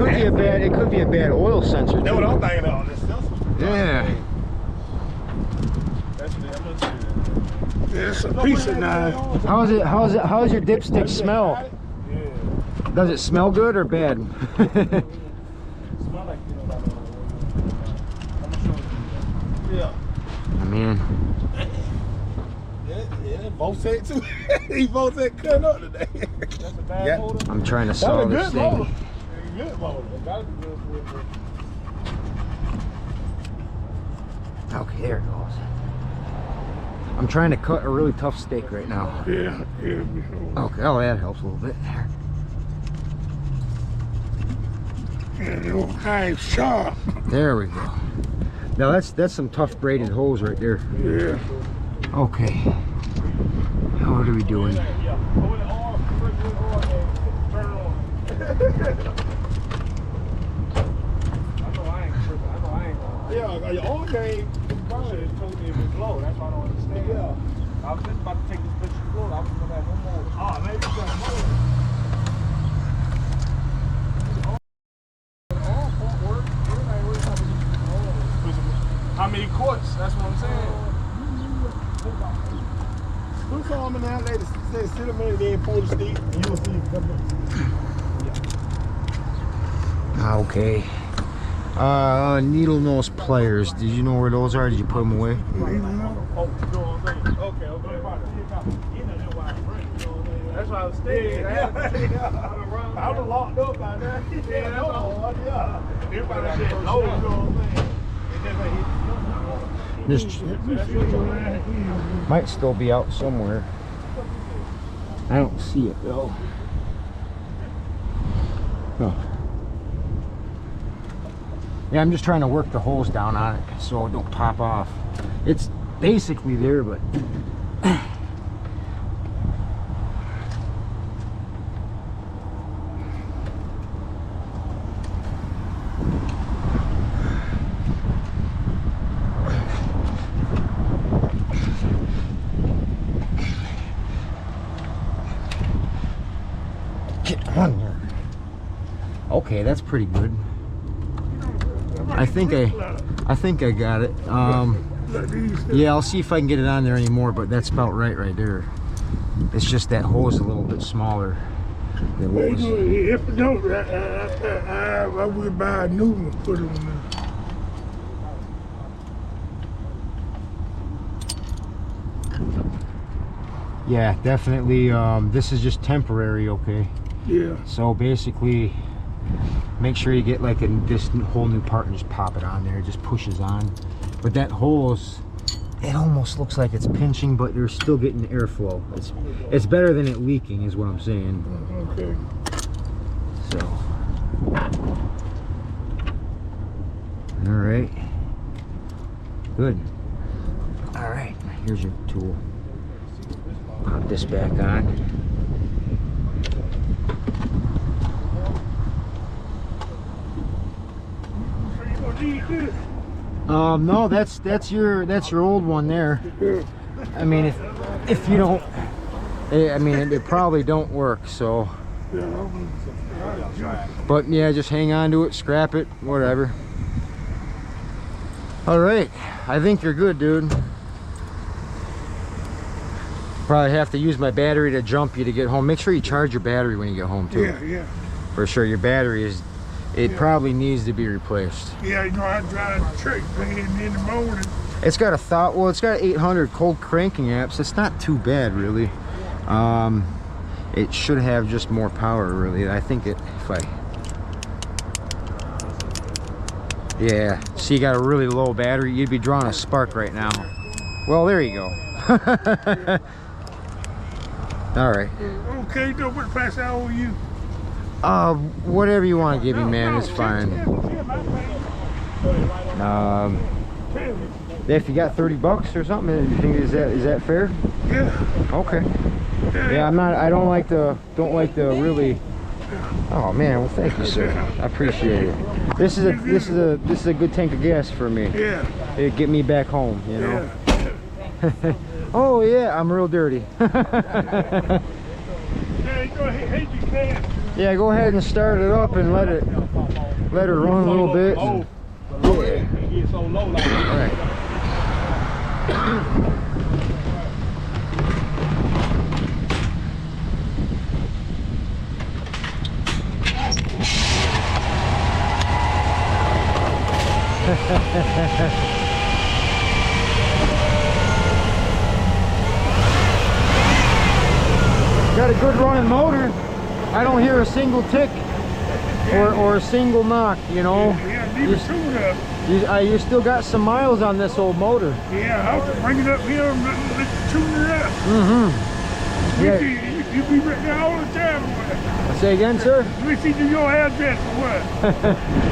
could be a bad oil sensor. That's what I'm thinking of. This sensor. Yeah. It's a piece of nine. How's your dipstick smell? Yeah. Does it smell good or bad? Smell like, Yeah. I mean, Yeah, both said too. He both said cutting up today. that's a bad motor. I'm trying to That's a solve this good thing. motor. Good motor. Gotta be good for it. Okay, there it goes. I'm trying to cut a really tough steak right now. Yeah. Okay, oh, that helps a little bit there. Nice sharp. There we go. Now that's some tough braided hose right there. Yeah. Okay. Now what are we doing? Yeah. Hold it off. Turn it on. I know I ain't tripping. I know I ain't going. Yeah, your oil game Should have told me it was low. That's why I don't understand. Yeah. I was just about to take this picture float. I was gonna have one more. Oh, maybe you got more. How many quarts? That's what I'm saying. Put some in there, let it sit a minute, then pull the stick, and you'll see it come up. Okay. Needle nose pliers. Did you know where those are? Did you put them away? Oh, you know what I'm saying? Okay. Okay. That's why I was staying. Yeah. I was locked up by that. Yeah, that's all. Yeah. Everybody said no, you know what I'm saying? This might still be out somewhere. I don't see it though. Oh. Yeah, I'm just trying to work the hose down on it so it don't pop off. It's basically there, but get on there. Okay, that's pretty good. I think I got it. Yeah, I'll see if I can get it on there anymore, but that's about right there. It's just that hose a little bit smaller than what was. If it don't, I would buy a new one and put it on there. Yeah, definitely. This is just temporary, okay? Yeah. So basically, make sure you get like this whole new part and just pop it on there. It just pushes on. But that hose, it almost looks like it's pinching, but you're still getting airflow. It's better than it leaking, is what I'm saying. Okay. So, all right, good. All right, here's your tool. Pop this back on. No, that's your old one there. I mean, if you don't, I mean, it probably don't work. So, but yeah, just hang on to it, scrap it, whatever. All right, I think you're good, dude. Probably have to use my battery to jump you to get home. Make sure you charge your battery when you get home too. Yeah. For sure, your battery is. It probably needs to be replaced. Yeah, you know, I drive the truck van in the morning. It's got it's got 800 cold cranking amps. It's not too bad, really. It should have just more power, really. I think yeah, so you got a really low battery. You'd be drawing a spark right now. Well, there you go. All right. Okay, so what price I owe you? Whatever you want to give me, man, it's fine. If you got 30 bucks or something, you think is that fair? Yeah. Okay. Yeah, I don't like to really. Oh man, well thank you, sir. I appreciate it. This is a good tank of gas for me. Yeah. It'd get me back home, you know. Yeah. Oh yeah, I'm real dirty. Yeah, go ahead, you can. Yeah, go ahead and start it up and let it run a little bit. And, yeah. Get so low like that. All right. Got a good running motor. I don't hear a single tick or a single knock, you know. Yeah, leave it tuned up. You still got some miles on this old motor. Yeah, I'll just bring it up here and let's tune it up. Mm-hmm. Yeah. You be right there all the time. Say again, sir? Let me see your address or what?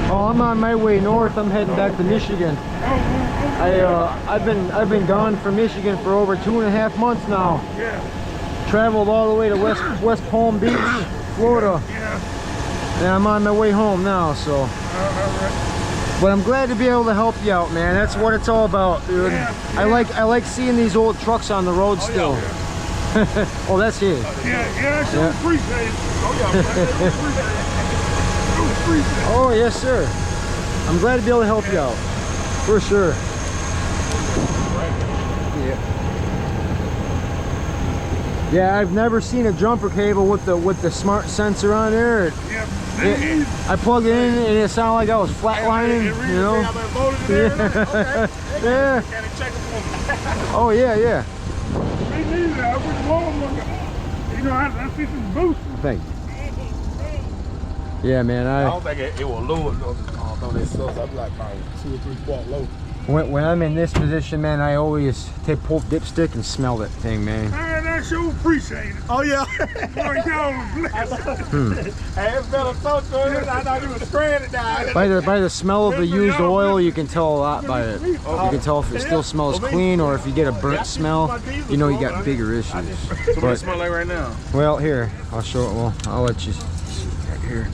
Oh, I'm on my way north. I'm heading back to Michigan. I've been gone from Michigan for over 2.5 months now. Yeah. Traveled all the way to West Palm Beach, Florida. Yeah. And I'm on my way home now, so. All right. But I'm glad to be able to help you out, man. That's what it's all about, dude. Yeah. I like seeing these old trucks on the road still. Yeah. Oh, that's his. Yeah, I sure appreciate it. Oh, yes, sir. I'm glad to be able to help you out. For sure. Yeah. Yeah, I've never seen a jumper cable with the smart sensor on there. I plugged it in and it sounded like I was flatlining, you know? Yeah. Yeah. Oh, yeah. Me neither. I wouldn't want them. You know, I see some boost. Thank you. Yeah, man. I don't think it will lower though that sauce. I'd be like probably 2 or 3 quart low. When I'm in this position, man, I always pull dipstick and smell that thing, man. Man, I sure appreciate it. Oh yeah. Boy, y'all blessed. Hey, it's better sauce. I thought you was spraying it down. By the smell of the used oil, you can tell a lot by it. You can tell if it still smells clean or if you get a burnt smell, you know you got bigger issues. So what does it smell like right now? Well, here, I'll show it. Well, I'll let you see right here.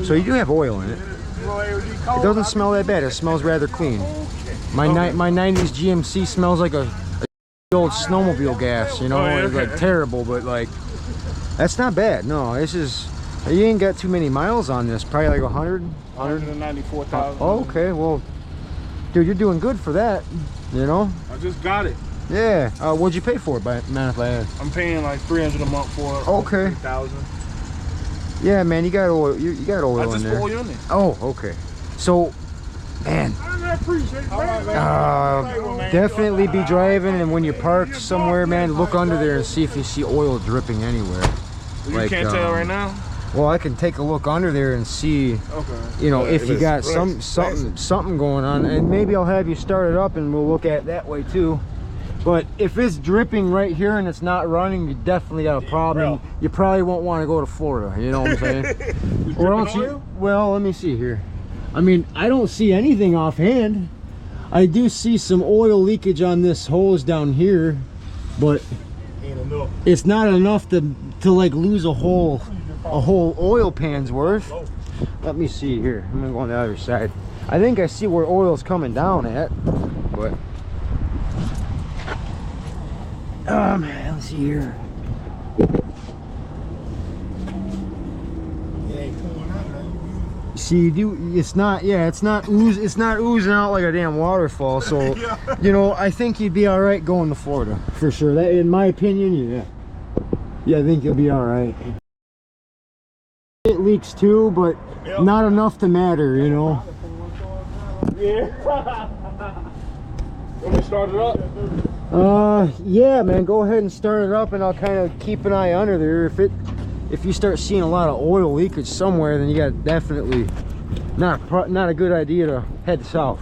So you do have oil in it. It doesn't smell that bad. It smells rather clean. My 90s GMC smells like a old snowmobile gas, you know, it's like terrible, but like that's not bad. No, this is, you ain't got too many miles on this, probably like 194,000. Oh, okay, well, dude, you're doing good for that, you know. I just got it. Yeah. What'd you pay for it, man, if I ask? I'm paying like $300 a month for it. Okay. 3,000. Yeah, man, you got oil. You got oil in there. I just oil in it. Oh, okay. So, man. I appreciate it. Definitely be driving, and when you park somewhere, man, look under there and see if you see oil dripping anywhere. You can't tell right now? Well, I can take a look under there and see, you know, if you got something going on, and maybe I'll have you start it up and we'll look at it that way too. But if it's dripping right here and it's not running, you definitely got a problem. You probably won't want to go to Florida, you know what I'm saying? Or else you, well, let me see here. I mean, I don't see anything offhand. I do see some oil leakage on this hose down here, but it's not enough to like lose a whole oil pan's worth. Let me see here. I'm gonna go on the other side. I think I see where oil's coming down at, but let's see here. See, you do, it's not oozing out like a damn waterfall. So, you know, I think you'd be all right going to Florida for sure. That, in my opinion, yeah, I think you'll be all right. It leaks too, but not enough to matter, you know. Yeah. Want me to start it up? Yeah, man, go ahead and start it up, and I'll kind of keep an eye under there. If you start seeing a lot of oil leakage somewhere, then you got definitely not a good idea to head south.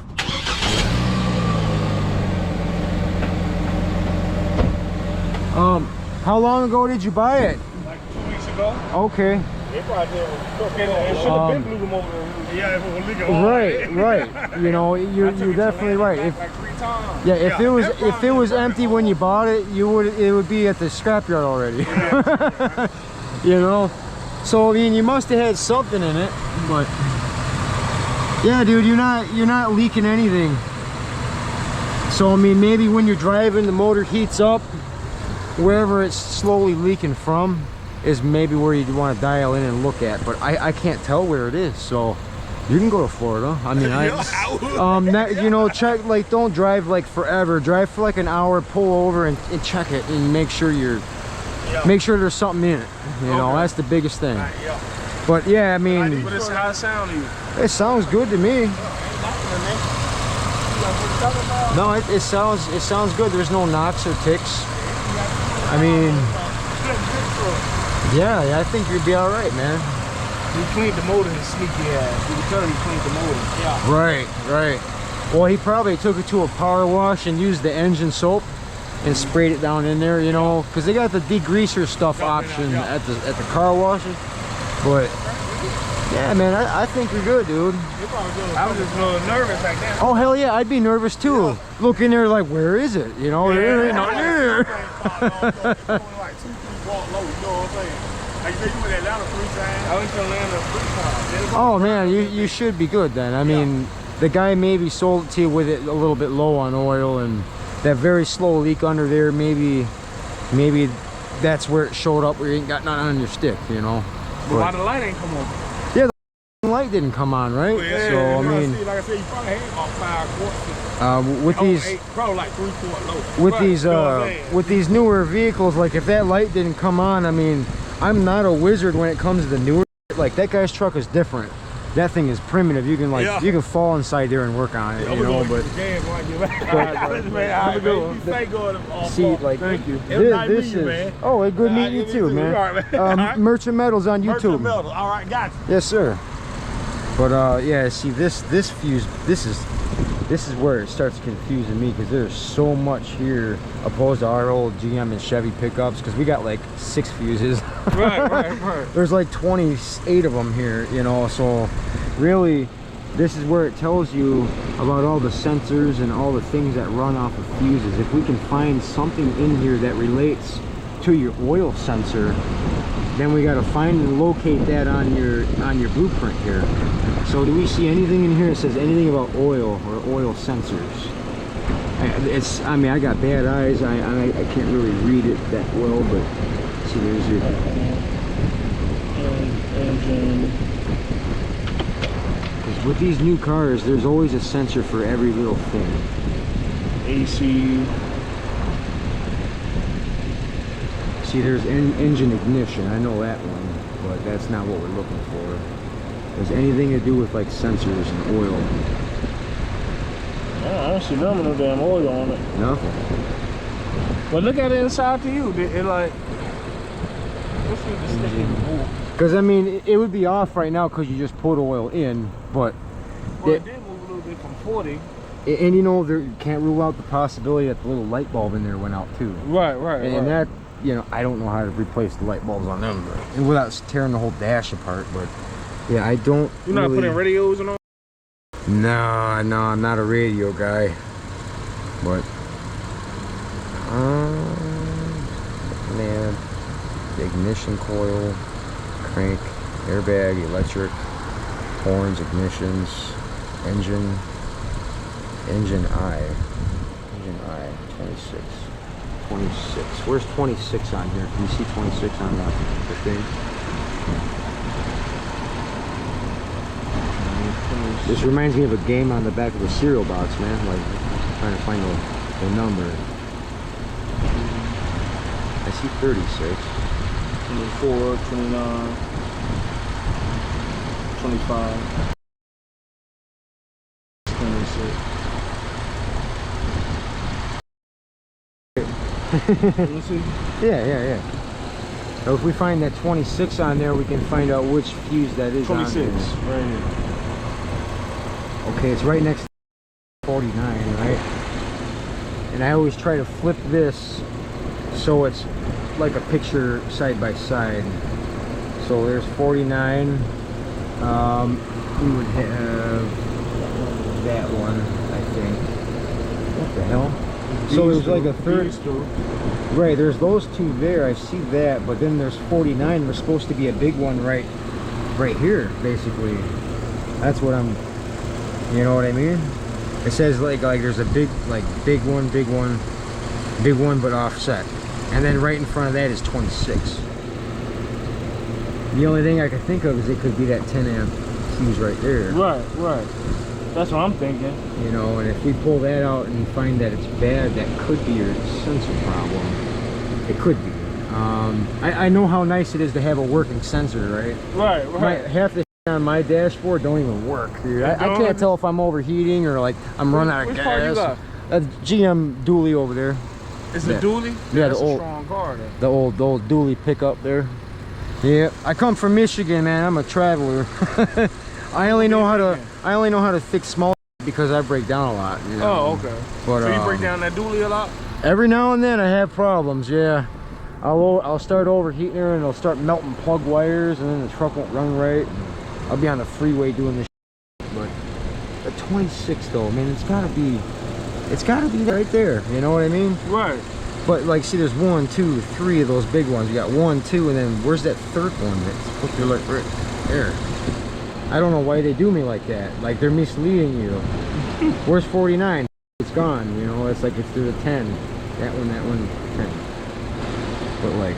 How long ago did you buy it? Like 2 weeks ago. Okay. It probably it should have been blue motor. Yeah, if it was leaking. Right. You know, you're definitely right. Like 3 times. Yeah, if it was empty when you bought it, it would be at the scrapyard already. Yeah. You know, so I mean, you must have had something in it, but yeah, dude, you're not leaking anything. So I mean, maybe when you're driving, the motor heats up. Wherever it's slowly leaking from is maybe where you want to dial in and look at, but I can't tell where it is. So you can go to Florida. I mean, you know, check, like, don't drive like forever. Drive for like an hour, pull over and check it and make sure there's something in it. You know, that's the biggest thing. But yeah, I mean, But it's how it sounds to you. it sounds good to me. No, it sounds good. There's no knocks or ticks. I mean, yeah, I think you'd be all right, man. He cleaned the motor, his sneaky ass. You can tell he cleaned the motor. Yeah. Right. Well, he probably took it to a power wash and used the engine soap and sprayed it down in there, you know, because they got the degreaser stuff option at the car washes. But yeah, man, I think you're good, dude. I was just a little nervous like that. Oh hell yeah, I'd be nervous too. Yeah. Look in there like, where is it? You know, there ain't nothing there. Like 2-3 walk low, you know what I'm saying? Like you say, you went Atlanta 3 times. I went to Atlanta 3 times. Oh man, you should be good then. I mean, the guy maybe sold it to you with it a little bit low on oil, and that very slow leak under there, maybe that's where it showed up, where you ain't got nothing on your stick, you know. But why the light ain't come on? Yeah, the light didn't come on, right? Yeah, so I mean, like I said, you probably had about 5 quarts. with these, probably like 3 quart low. With these newer vehicles, like if that light didn't come on, I mean, I'm not a wizard when it comes to the newer. Like that guy's truck is different. that thing is primitive. You can like Yeah. you can fall inside there and work on it, you know. But see, like Thank you. this is good meeting you too, man. All right, man. Merchant Metals on YouTube. Merchant Metal. All right, got you. Yes, sir. But yeah, see this fuse. This is where it starts confusing me because there's so much here opposed to our old GM and Chevy pickups because we got like 6 fuses. Right. There's like 28 of them here, you know. So really, this is where it tells you about all the sensors and all the things that run off of fuses. If we can find something in here that relates to your oil sensor, then we got to find and locate that on your blueprint here. So do we see anything in here that says anything about oil or oil sensors? I mean, I got bad eyes. I can't really read it that well, but see, there's your engine. Because with these new cars, there's always a sensor for every little thing. AC. See, there's engine ignition. I know that one, but that's not what we're looking for. Does anything to do with like sensors and oil? I don't see none of no damn oil on it. No? But look at it inside to you. It like, what's with the sticky? Because I mean, it would be off right now because you just put oil in, but Well, it did move a little bit from 40. and you know, you can't rule out the possibility that the little light bulb in there went out too. Right. And that, you know, I don't know how to replace the light bulbs on them, and without tearing the whole dash apart. But yeah, I don't. You're not putting radios and all? No, I'm not a radio guy. But man, the ignition coil, crank, airbag, electric, horns, ignitions, engine eye, 26. 26. Where's 26 on here? Can you see 26 on the thing? This reminds me of a game on the back of the cereal box, man. Like, trying to find the number. I see 36. 24, 29, 25, 26. Let me see. Yeah. So if we find that 26 on there, we can find out which fuse that is 26, on there. right here. Okay, it's right next to 49, right? And I always try to flip this so it's like a picture side by side. So there's 49. We would have that one, I think. What the hell? So there's like a third. Right, there's those two there. I see that, but then there's 49. There's supposed to be a big one right here, basically. That's what I'm. You know what I mean? It says like there's a big one, but offset, and then right in front of that is 26. The only thing I can think of is it could be that 10 amp fuse right there. Right. That's what I'm thinking. You know, and if we pull that out and find that it's bad, that could be your sensor problem. It could be. I know how nice it is to have a working sensor, right? Right. Half the on my dashboard don't even work, dude. I can't tell if I'm overheating or like I'm running out of gas. Which car you got? A GM dually over there. Is it dually? Yeah, that's the old, a strong car, then. the old dually pickup there. Yeah, I come from Michigan, man. I'm a traveler. I only know how to fix small because I break down a lot. You know? Oh, okay. But, so you break down that dually a lot? Every now and then I have problems. Yeah, I'll start overheating her and it'll start melting plug wires, and then the truck won't run right. I'll be on the freeway doing this shit. But the 26 though, man, it's gotta be right there. You know what I mean? Right. But like, see, there's 1, 2, 3 of those big ones. You got 1, 2, and then where's that third one that's supposed to be like right there? I don't know why they do me like that. Like they're misleading you. Where's 49? It's gone. You know, it's like it's through the 10. That one, 10. But like,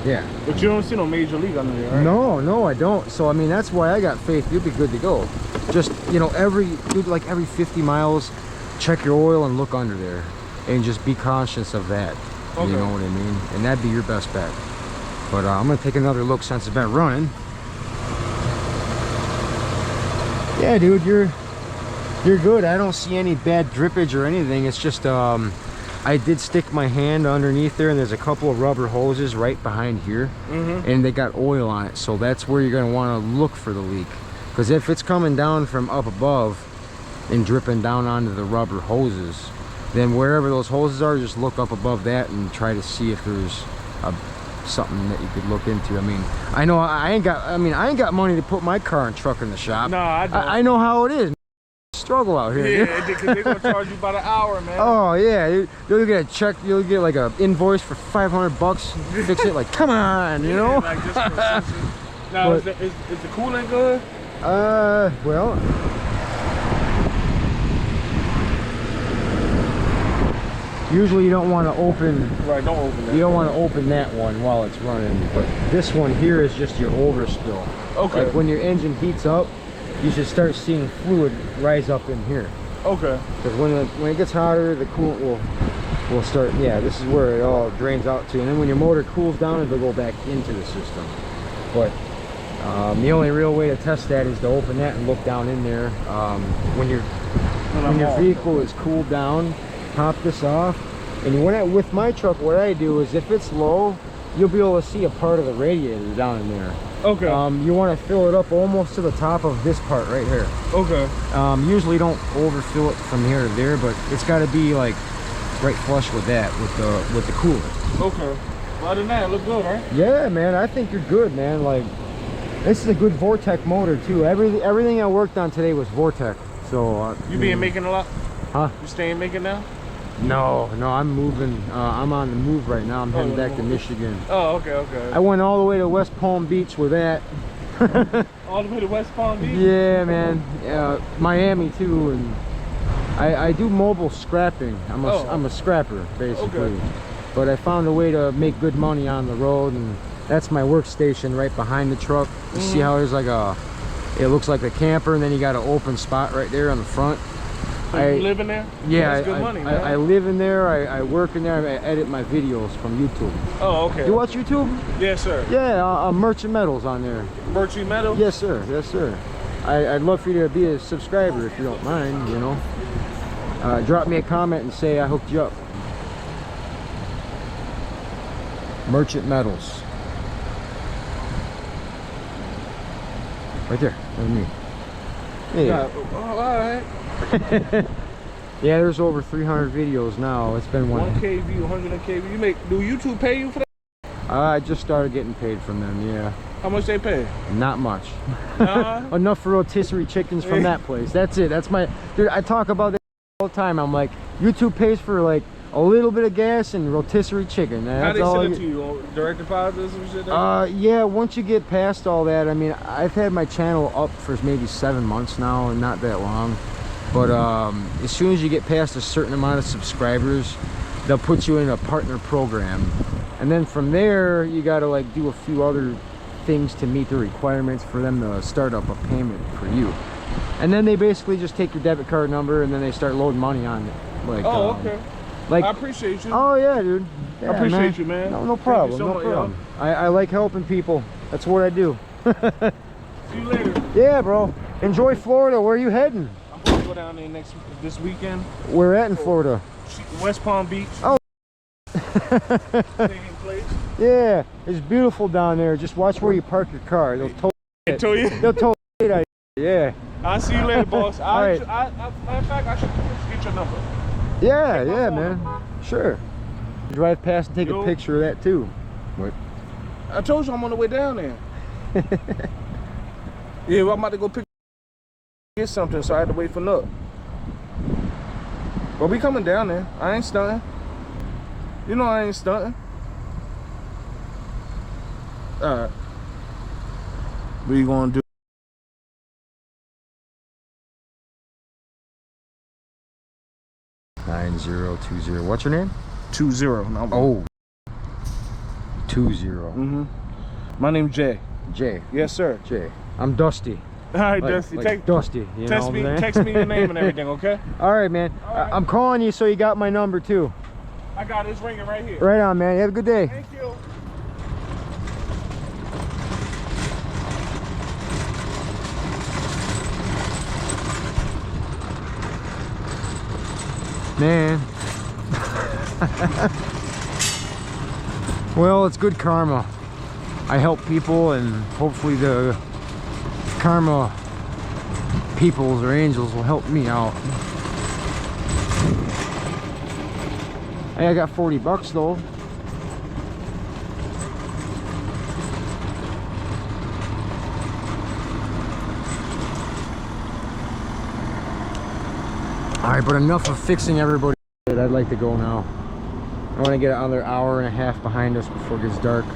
yeah. But you don't see no major league under there, right? No, I don't. So I mean, that's why I got faith. You'll be good to go. Just, you know, every 50 miles, check your oil and look under there, and just be conscious of that. Okay. You know what I mean? And that'd be your best bet. But I'm gonna take another look since it's been running. Yeah, dude, you're good. I don't see any bad drippage or anything. It's just I did stick my hand underneath there, and there's a couple of rubber hoses right behind here, and they got oil on it. So that's where you're gonna want to look for the leak, because if it's coming down from up above and dripping down onto the rubber hoses, then wherever those hoses are, just look up above that and try to see if there's something that you could look into. I mean, I know I ain't got money to put my car and truck in the shop. No, I don't. I know how it is. Struggle out here. Yeah, because they're gonna charge you by the hour, man. Oh yeah, you'll get a check. You'll get like a invoice for $500. Fix it. Like, come on, you know. Like just for now, is the coolant good? Well, usually you don't want to open. Right, don't open that. You don't want to open that one while it's running. But this one here is just your overspill. Okay. Like when your engine heats up, you should start seeing fluid rise up in here. Okay. Because when it gets hotter, the coolant will start. Yeah, this is where it all drains out to, and then when your motor cools down, it'll go back into the system. But the only real way to test that is to open that and look down in there. When your vehicle is cooled down, pop this off. And with my truck, what I do is if it's low, you'll be able to see a part of the radiator down in there. Okay. You want to fill it up almost to the top of this part right here. Okay. Usually don't overfill it from here to there, but it's got to be like right flush with that, with the coolant. Okay. Well, other than that, it look good, right? Yeah, man. I think you're good, man. Like, this is a good Vortec motor too. Everything I worked on today was Vortec. So. You been making a lot? Huh? You staying making now? No, I'm moving. I'm on the move right now. I'm heading back to Michigan. Oh, okay. I went all the way to West Palm Beach with that. All the way to West Palm Beach? Yeah, man. Miami too, and I do mobile scrapping. I'm a scrapper basically. Okay. But I found a way to make good money on the road, and that's my workstation right behind the truck. You see how there's like it looks like a camper, and then you got an open spot right there on the front. So you live in there? Yeah, that's good money, man. I live in there. I work in there. I edit my videos from YouTube. Oh, okay. You watch YouTube? Yes, sir. Yeah, Merchant Metals on there. Merchant Metal? Yes, sir. Yes, sir. I'd love for you to be a subscriber if you don't mind, you know. Drop me a comment and say I hooked you up. Merchant Metals. Right there. That's me. Yeah. All right. Yeah, there's over 300 videos now. It's been 1K view, 100K view. Do YouTube pay you for that? I just started getting paid from them, yeah. How much they pay? Not much. Nah. Enough for rotisserie chickens from that place. That's it. That's my... Dude, I talk about that all the time. I'm like, YouTube pays for like a little bit of gas and rotisserie chicken. How they send it to you? Direct deposit or some shit? Yeah, once you get past all that, I mean, I've had my channel up for maybe 7 months now, and not that long. But as soon as you get past a certain amount of subscribers, they'll put you in a partner program. And then from there, you got to like do a few other things to meet the requirements for them to start up a payment for you. And then they basically just take your debit card number and then they start loading money on it. Like, okay. Like, I appreciate you. Oh yeah, dude. Yeah, I appreciate you, man. No problem. So no much, problem. I like helping people. That's what I do. See you later. Yeah, bro. Enjoy Florida. Where are you heading? I'm going to go down there this weekend. Where at in Florida? West Palm Beach. Oh. Staying place. Yeah, it's beautiful down there. Just watch where you park your car. They'll tow it. They'll tow it out. Yeah. I'll see you later, boss. All right. Matter of fact, I should get your number. Yeah, man. Sure. Drive past and take a picture of that too. What? I told you I'm on the way down there. Yeah, well, I'm about to go get something, so I had to wait for Nook. But we coming down there. I ain't stunting. You know I ain't stunting. Alright. What you gonna do? $9020. What's your name? 20. No, oh. 20. Mm-hmm. My name's Jay. Jay. Yes, sir. Jay. I'm Dusty. All right, Dusty. Like Dusty. Text me your name and everything, okay? All right, man. All right. I'm calling you so you got my number too. I got it. It's ringing right here. Right on, man. You have a good day. Thank you. Man. Well, it's good karma. I help people, and hopefully the karma peoples or angels will help me out. Hey, I got 40 bucks though. Alright, but enough of fixing everybody. I'd like to go now. I want to get another hour and a half behind us before it gets dark.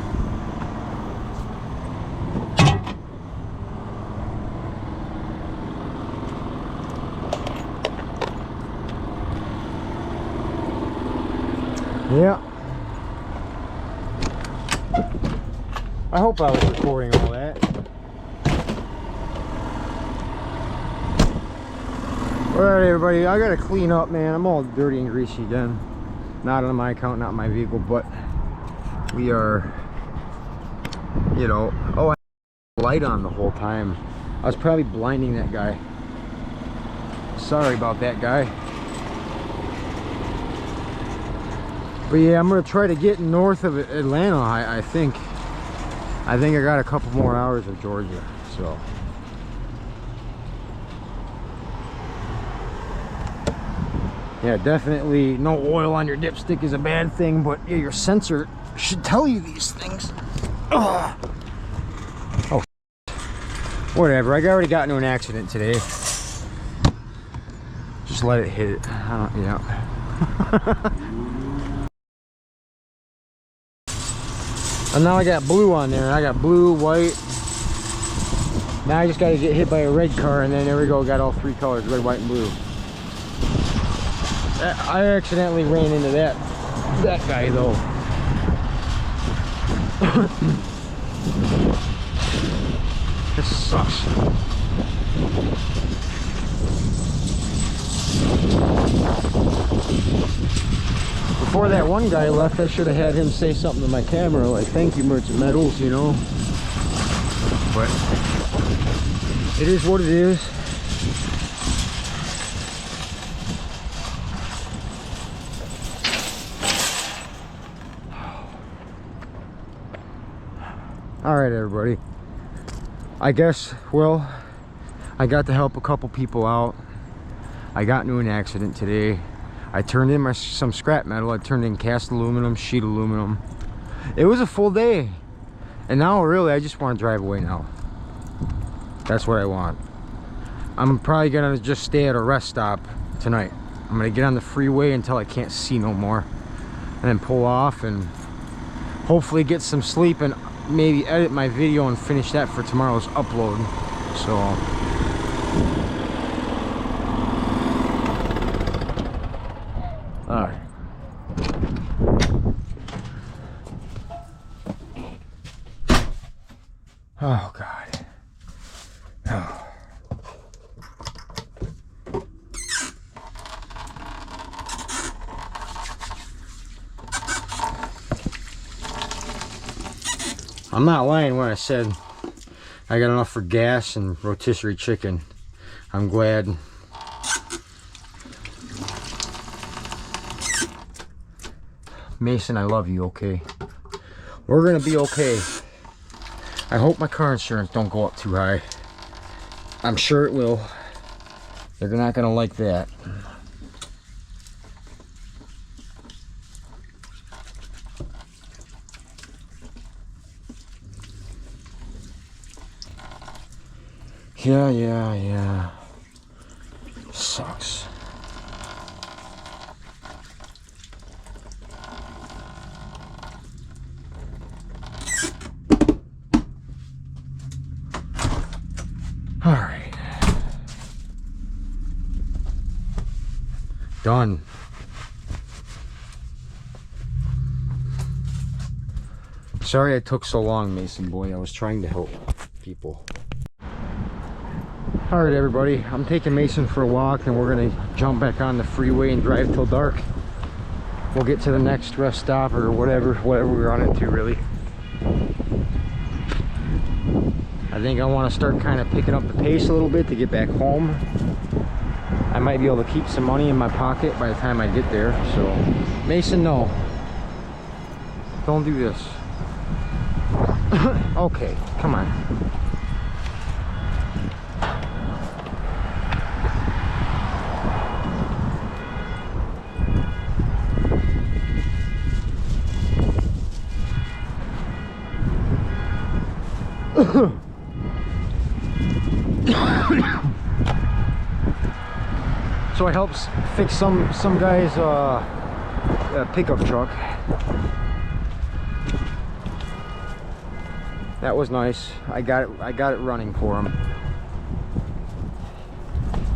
Yeah. I hope I was recording all that. Alright everybody, I gotta clean up, man. I'm all dirty and greasy again. Not on my account, not my vehicle, but we are, you know. Oh, I had the light on the whole time. I was probably blinding that guy. Sorry about that guy. But yeah, I'm gonna try to get north of Atlanta. I think I got a couple more hours of Georgia, so. Yeah, definitely no oil on your dipstick is a bad thing, but yeah, your sensor should tell you these things. Ugh. Oh, whatever. I already got into an accident today. Just let it hit it. Yeah. And now I got blue on there. I got blue, white. Now I just got to get hit by a red car, and then there we go. Got all three colors: red, white, and blue. I accidentally ran into that guy though. This sucks. Before that one guy left, I should have had him say something to my camera, like, "Thank you, Merchant Metals," you know. But it is what it is. All right, everybody. I guess, well, I got to help a couple people out. I got into an accident today. I turned in some scrap metal. I turned in cast aluminum, sheet aluminum. It was a full day. And now, really, I just want to drive away now. That's what I want. I'm probably going to just stay at a rest stop tonight. I'm going to get on the freeway until I can't see no more. And then pull off and hopefully get some sleep and maybe edit my video and finish that for tomorrow's upload. So all right. Oh God. Oh. I'm not lying when I said I got enough for gas and rotisserie chicken. I'm glad. Mason, I love you, okay? We're gonna be okay. I hope my car insurance don't go up too high. I'm sure it will. They're not gonna like that. Yeah. Sucks. All right. Done. Sorry I took so long, Mason boy. I was trying to help people. All right, everybody, I'm taking Mason for a walk, and we're gonna jump back on the freeway and drive till dark. We'll get to the next rest stop or whatever we're on it to, really. I think I want to start kind of picking up the pace a little bit to get back home. I might be able to keep some money in my pocket by the time I get there. So, Mason, no. Don't do this. Okay, come on. So I helped fix some guy's pickup truck. That was nice. I got it running for him.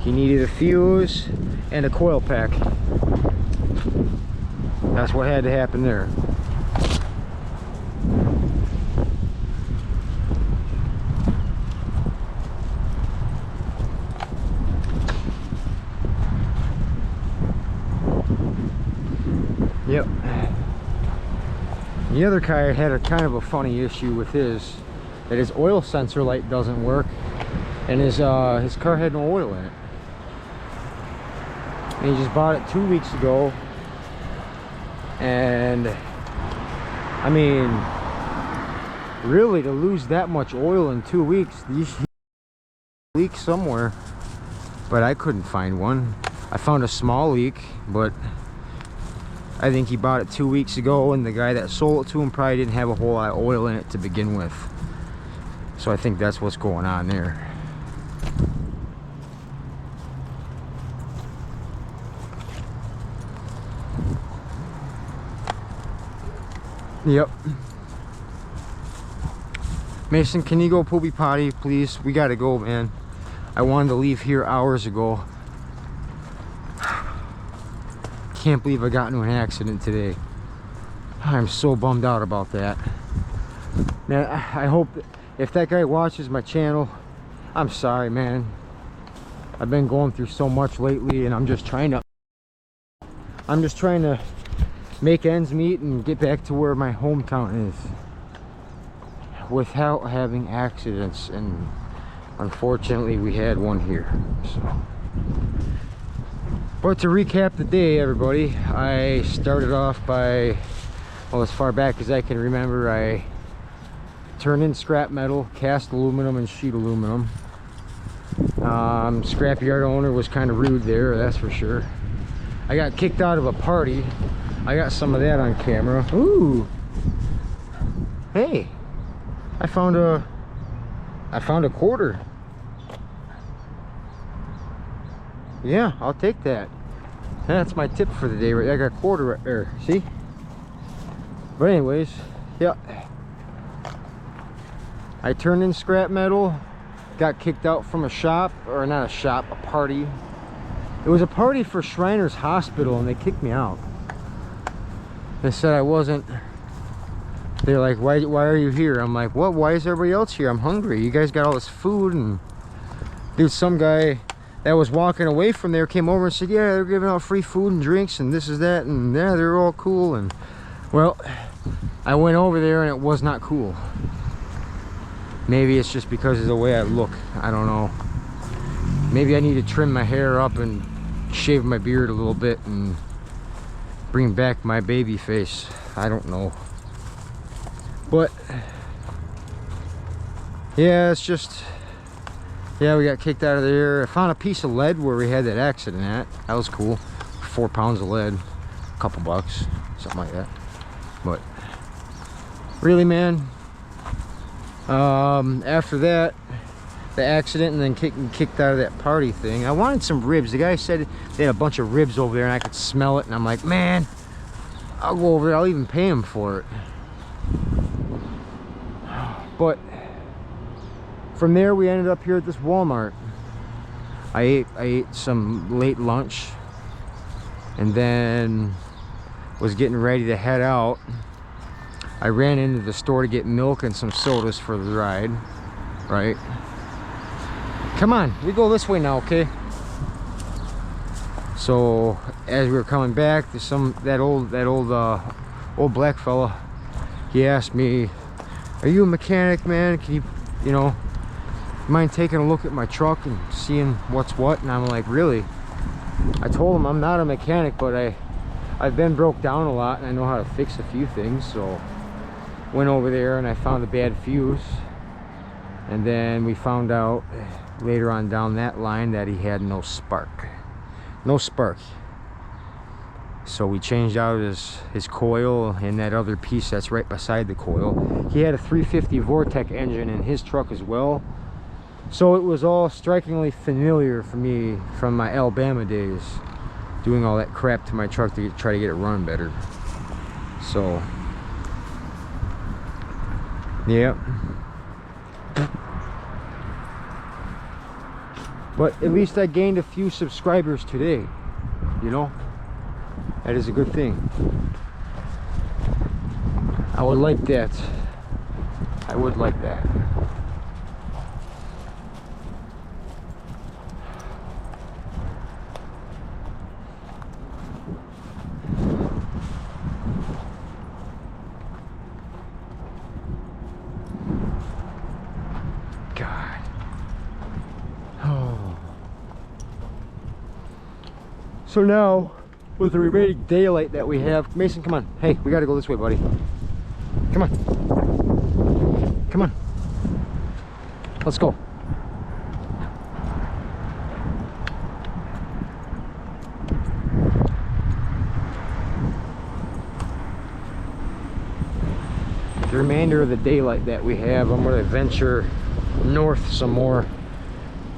He needed a fuse and a coil pack. That's what had to happen there. Yep. The other guy had a kind of a funny issue with his, that his oil sensor light doesn't work, and his car had no oil in it. And he just bought it 2 weeks ago, and I mean, really, to lose that much oil in 2 weeks, these leaks somewhere, but I couldn't find one. I found a small leak, but I think he bought it 2 weeks ago, and the guy that sold it to him probably didn't have a whole lot of oil in it to begin with. So I think that's what's going on there. Yep. Mason, can you go poopy potty, please? We gotta go, man. I wanted to leave here hours ago. Can't believe I got into an accident today. I'm so bummed out about that. Man, I hope if that guy watches my channel, I'm sorry, man. I've been going through so much lately, and I'm just trying to make ends meet and get back to where my hometown is without having accidents, and unfortunately we had one here. So, but to recap the day, everybody, I started off by, well, as far back as I can remember, I turned in scrap metal, cast aluminum, and sheet aluminum. Scrapyard owner was kind of rude there, that's for sure. I got kicked out of a party. I got some of that on camera. Ooh, hey, I found a quarter. Yeah, I'll take that. That's my tip for the day, right? I got a quarter right there, see? But anyways, yeah, I turned in scrap metal, got kicked out from a shop, or not a shop, a party. It was a party for Shriners Hospital, and they kicked me out. They said I wasn't. They're like, why are you here? I'm like, what? Why is everybody else here? I'm hungry. You guys got all this food. And dude, some guy that was walking away from there came over and said, yeah, they're giving out free food and drinks and this is that, and yeah, they're all cool. And well, I went over there and it was not cool. Maybe it's just because of the way I look. I don't know. Maybe I need to trim my hair up and shave my beard a little bit and bring back my baby face. I don't know. But yeah, it's just, yeah, we got kicked out of there. I found a piece of lead where we had that accident at. That was cool. 4 pounds of lead, a couple bucks, something like that. But really, man, after that, the accident, and then kicked out of that party thing, I wanted some ribs. The guy said they had a bunch of ribs over there and I could smell it, and I'm like, man, I'll go over there, I'll even pay him for it. But from there we ended up here at this Walmart. I ate some late lunch, and then was getting ready to head out. I ran into the store to get milk and some sodas for the ride, right? Come on, we go this way now, okay? So as we were coming back, there's that old black fella. He asked me, "Are you a mechanic, man? Can you mind taking a look at my truck and seeing what's what?" And I'm like, "Really?" I told him I'm not a mechanic, but I've been broke down a lot and I know how to fix a few things. So went over there and I found a bad fuse, and then we found out later on down that line that he had no spark. So we changed out his coil and that other piece that's right beside the coil. He had a 350 Vortec engine in his truck as well, so it was all strikingly familiar for me from my Alabama days, doing all that crap to my truck to try to get it run better. So yeah, but at least I gained a few subscribers today, you know. That is a good thing. I would like that. I would like that. God. Oh. So now, with the remaining daylight that we have, Mason, come on. Hey, we gotta go this way, buddy. Come on. Come on. Let's go. The remainder of the daylight that we have, I'm gonna venture north some more,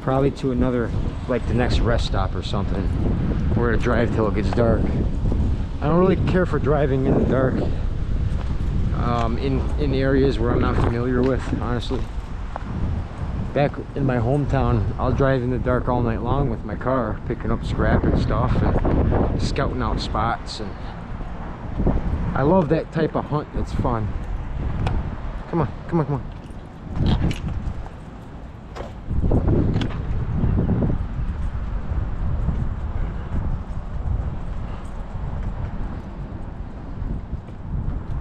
probably to another, like the next rest stop or something. We're gonna drive till it gets dark. I don't really care for driving in the dark in areas where I'm not familiar with, honestly. Back in my hometown, I'll drive in the dark all night long with my car, picking up scrap and stuff and scouting out spots, and I love that type of hunt. It's fun. Come on, come on, come on.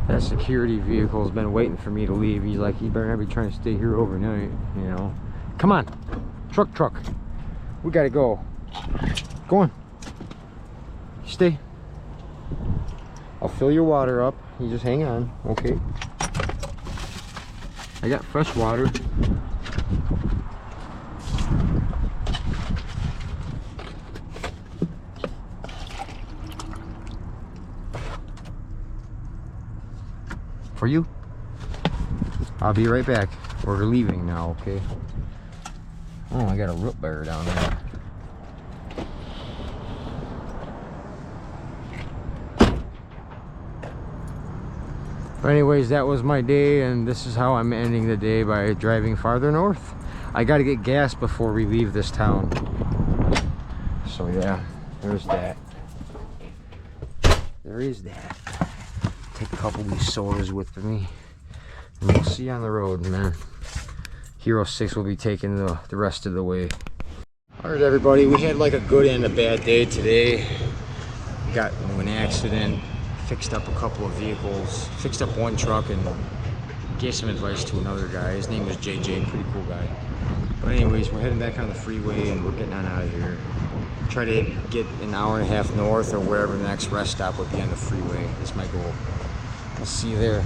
That security vehicle has been waiting for me to leave. He's like, you better not be trying to stay here overnight, you know. Come on, truck. We gotta go. Go on. Stay. I'll fill your water up. You just hang on, okay? I got fresh water. For you. I'll be right back. We're leaving now, okay? Oh, I got a root bear down there. But anyways, that was my day, and this is how I'm ending the day, by driving farther north. I gotta get gas before we leave this town. So yeah, there's that. There is that. Take a couple of these sodas with me, and we'll see you on the road, man. Hero 6 will be taking the rest of the way. Alright everybody, we had like a good and a bad day today. Got into an accident, fixed up a couple of vehicles, fixed up one truck, and gave some advice to another guy. His name was JJ, pretty cool guy. But anyways, we're heading back on the freeway and we're getting on out of here. Try to get an hour and a half north or wherever the next rest stop would be on the freeway. That's my goal. I'll see you there.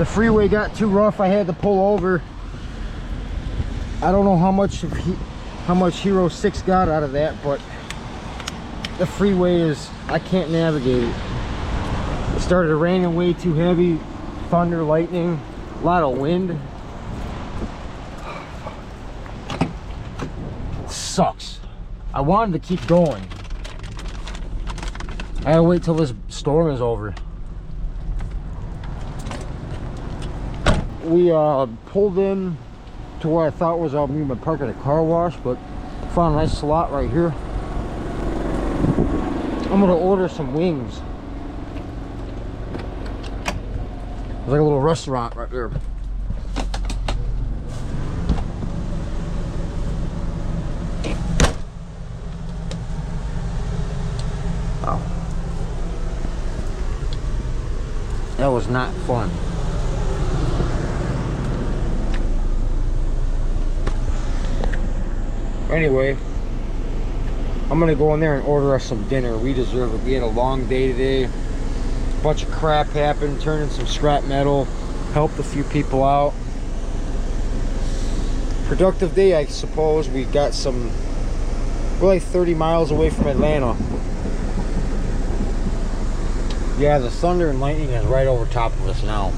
The freeway got too rough. I had to pull over. I don't know how much Hero 6 got out of that, but the freeway is, I can't navigate it. It started raining way too heavy, thunder, lightning, a lot of wind. It sucks. I wanted to keep going. I gotta wait till this storm is over. We pulled in to where I thought was we were parking at a car wash, but found a nice slot right here. I'm gonna order some wings. There's like a little restaurant right there. Wow. That was not fun. Anyway, I'm gonna go in there and order us some dinner. We deserve it. We had a long day today. A bunch of crap happened, turned in some scrap metal, helped a few people out. Productive day, I suppose. We got some, we're like 30 miles away from Atlanta. Yeah, the thunder and lightning is right over top of us now.